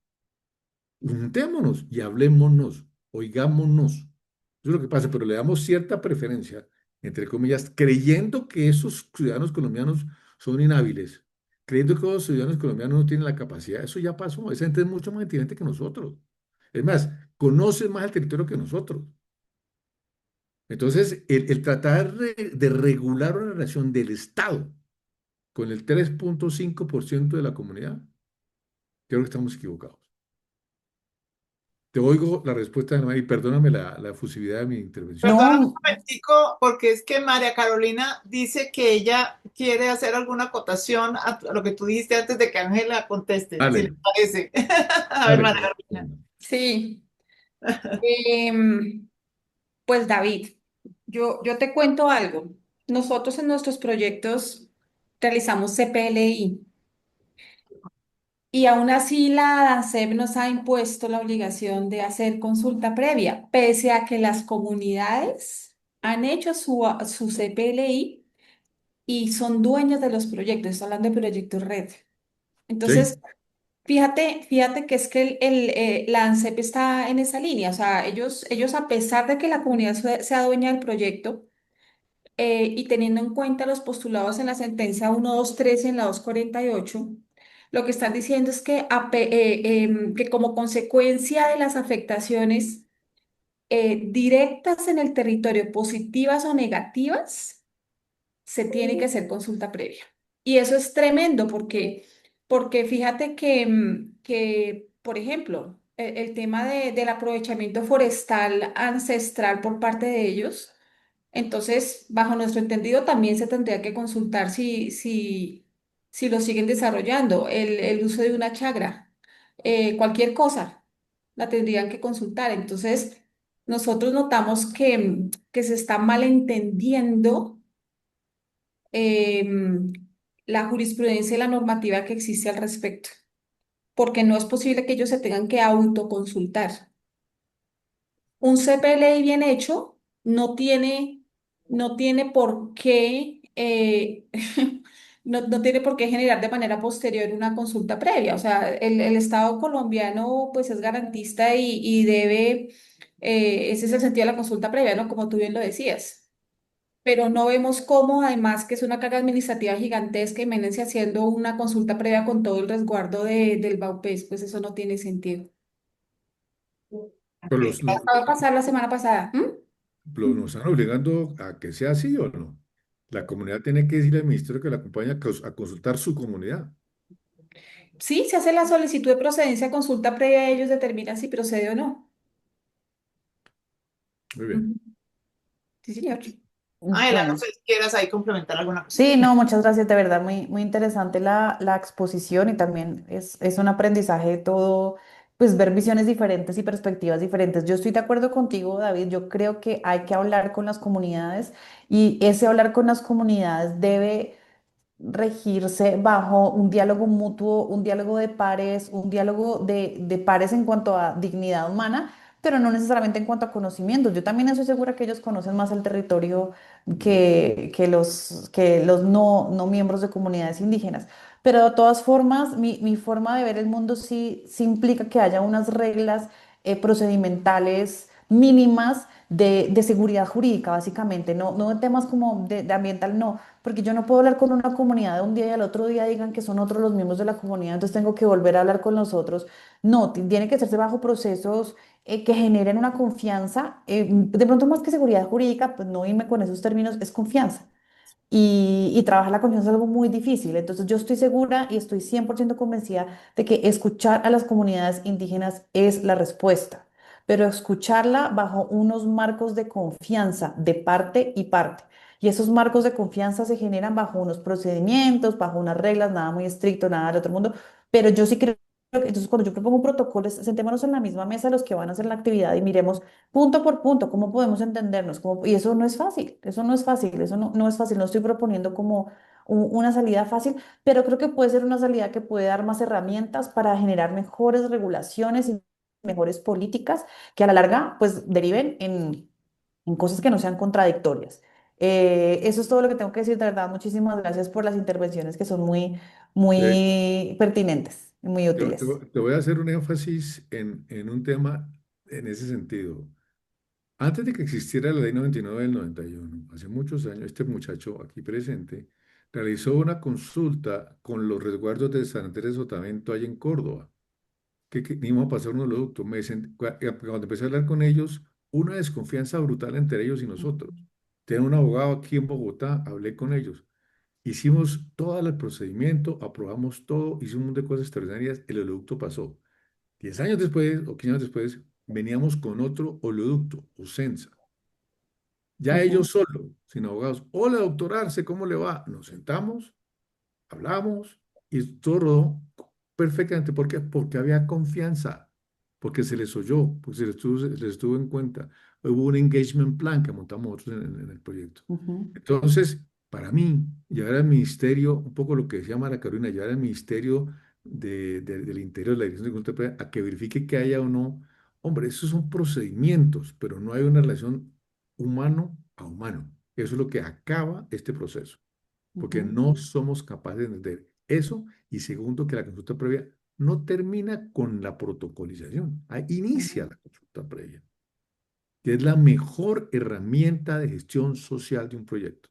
Juntémonos y hablémonos, oigámonos. Eso es lo que pasa, pero le damos cierta preferencia, entre comillas, creyendo que esos ciudadanos colombianos son inhábiles, creyendo que los ciudadanos colombianos no tienen la capacidad. Eso ya pasó. Esa gente es mucho más inteligente que nosotros. Es más, conoce más el territorio que nosotros. Entonces, el tratar de regular una relación del Estado con el 3,5% de la comunidad, creo que estamos equivocados. Te oigo la respuesta de María y perdóname la efusividad de mi intervención. Perdón un No, momentico, porque es que María Carolina dice que ella quiere hacer alguna acotación a lo que tú dijiste antes de que Ángela conteste, si le Dale, parece. A ver, dale. María Carolina. Sí. Em, pues David, yo te cuento algo. Nosotros en nuestros proyectos realizamos CPLI y aún así la ANSEP nos ha impuesto la obligación de hacer consulta previa, pese a que las comunidades han hecho su CPLI y son dueños de los proyectos. Estoy hablando de proyectos red. Sí, Entonces, fíjate que es que la ANSEP está en esa línea. O sea, ellos a pesar de que la comunidad sea dueña del proyecto, y teniendo en cuenta los postulados en la sentencia 123 y en la 248, lo que están diciendo es que, que como consecuencia de las afectaciones directas en el territorio, positivas o negativas, se tiene que hacer consulta previa. Y eso es tremendo porque fíjate que, por ejemplo, el tema del aprovechamiento forestal ancestral por parte de ellos, entonces, bajo nuestro entendido, también se tendría que consultar si lo siguen desarrollando, el uso de una chagra, cualquier cosa, la tendrían que consultar. Entonces, nosotros notamos que se está malentendiendo em, la jurisprudencia y la normativa que existe al respecto, porque no es posible que ellos se tengan que autoconsultar. Un CPLI bien hecho no tiene por qué, no tiene por qué generar de manera posterior una consulta previa. O sea, el Estado colombiano pues es garantista y debe, ese es el sentido de la consulta previa, ¿no? Como tú bien lo decías. Pero no vemos cómo, además, que es una carga administrativa gigantesca, imagínense haciendo una consulta previa con todo el resguardo del BAUPES, pues eso no tiene sentido. pero Ok, Acaba de pasar la semana pasada. nos están obligando a que sea así o no. La comunidad tiene que decirle al ministerio que la acompaña a consultar su comunidad. Sí, se hace la solicitud de procedencia, consulta previa, ellos determinan si procede o no. Muy bien. Ujú. Sí, señor. Ángela, no Bueno. sé si quieras ahí complementar alguna cosa. Sí, no, muchas gracias, de verdad, muy, muy interesante la exposición y también es un aprendizaje de todo, pues ver visiones diferentes y perspectivas diferentes. Yo estoy de acuerdo contigo, David, yo creo que hay que hablar con las comunidades y ese hablar con las comunidades debe regirse bajo un diálogo mutuo, un diálogo de pares, un diálogo de pares en cuanto a dignidad humana, pero no necesariamente en cuanto a conocimientos. Yo también estoy segura que ellos conocen más el territorio que los no miembros de comunidades indígenas. Pero de todas formas, mi forma de ver el mundo sí implica que haya unas reglas procedimentales mínimas de seguridad jurídica, básicamente, no de temas como de ambiental, no, porque yo no puedo hablar con una comunidad de un día y al otro día digan que son otros los miembros de la comunidad, entonces tengo que volver a hablar con los otros. No, tiene que hacerse bajo procesos que generen una confianza, de pronto más que seguridad jurídica, pues no irme con esos términos, es confianza y trabajar la confianza es algo muy difícil. Entonces yo estoy segura y estoy 100% convencida de que escuchar a las comunidades indígenas es la respuesta, pero escucharla bajo unos marcos de confianza de parte y parte. Y esos marcos de confianza se generan bajo unos procedimientos, bajo unas reglas, nada muy estricto, nada del otro mundo. Pero yo sí creo que, entonces cuando yo propongo un protocolo, sentémonos en la misma mesa los que van a hacer la actividad y miremos punto por punto, cómo podemos entendernos, y eso no es fácil, eso no es fácil, eso no es fácil, no estoy proponiendo como una salida fácil, pero creo que puede ser una salida que puede dar más herramientas para generar mejores regulaciones y mejores políticas que a la larga pues deriven en cosas que no sean contradictorias. Eso es todo lo que tengo que decir, de verdad, muchísimas gracias por las intervenciones que son muy, Eh, muy pertinentes y muy te útiles. te voy a hacer un énfasis en un tema en ese sentido. Antes de que existiera la ley 99 del 91, hace muchos años, este muchacho aquí presente realizó una consulta con los resguardos de San Andrés de Sotavento allá en Córdoba, que íbamos a pasar un oleoducto. Cuando empecé a hablar con ellos, una desconfianza brutal entre ellos y nosotros. Tengo un abogado aquí en Bogotá, hablé con ellos. Hicimos todo el procedimiento, aprobamos todo, hicimos un montón de cosas extraordinarias, el oleoducto pasó. 10 años después o 15 años después, veníamos con otro oleoducto, Ocensa. Ya ellos Ujú, solos, sin abogados. Hola, doctor Arce, ¿cómo le va? Nos sentamos, hablamos y todo rodó perfectamente. ¿Por qué? Porque había confianza, porque se les oyó, porque se les tuvo en cuenta. Hubo un engagement plan que montamos nosotros en el proyecto. ujú, Entonces, para mí, llevar al ministerio, un poco lo que decía Mara Carolina, llevar al ministerio del Interior, la Dirección de Cultura Pública, a que verifique que haya o no. Hombre, esos son procedimientos, pero no hay una relación humano a humano. Eso es lo que acaba este proceso, porque ujú, no somos capaces de entender eso. Y segundo, que la consulta previa no termina con la protocolización, ahí inicia ujú. la consulta previa, que es la mejor herramienta de gestión social de un proyecto.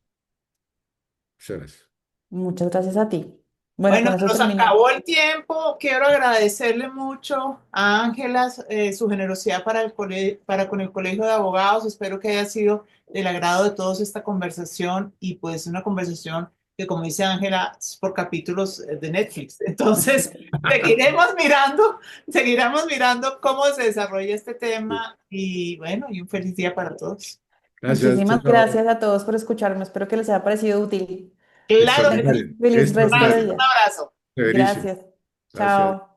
Muchas gracias. Muchas gracias a ti. Bueno, Bueno, con eso nos termino. acabó el tiempo. Quiero agradecerle mucho a Ángela su generosidad para con el Colegio de Abogados. Espero que haya sido del agrado de todos esta conversación y pues una conversación que, como dice Ángela, es por capítulos de Netflix. Entonces, seguiremos mirando cómo se desarrolla este tema y bueno, y un feliz día para todos. Gracias, chao, Muchísimas chao. gracias a todos por escucharme. Espero que les haya parecido útil. Claro que sí. Extraordinario, Feliz resto de Un extraordinario, día. abrazo. severísimo. Gracias. Gracias. Chao.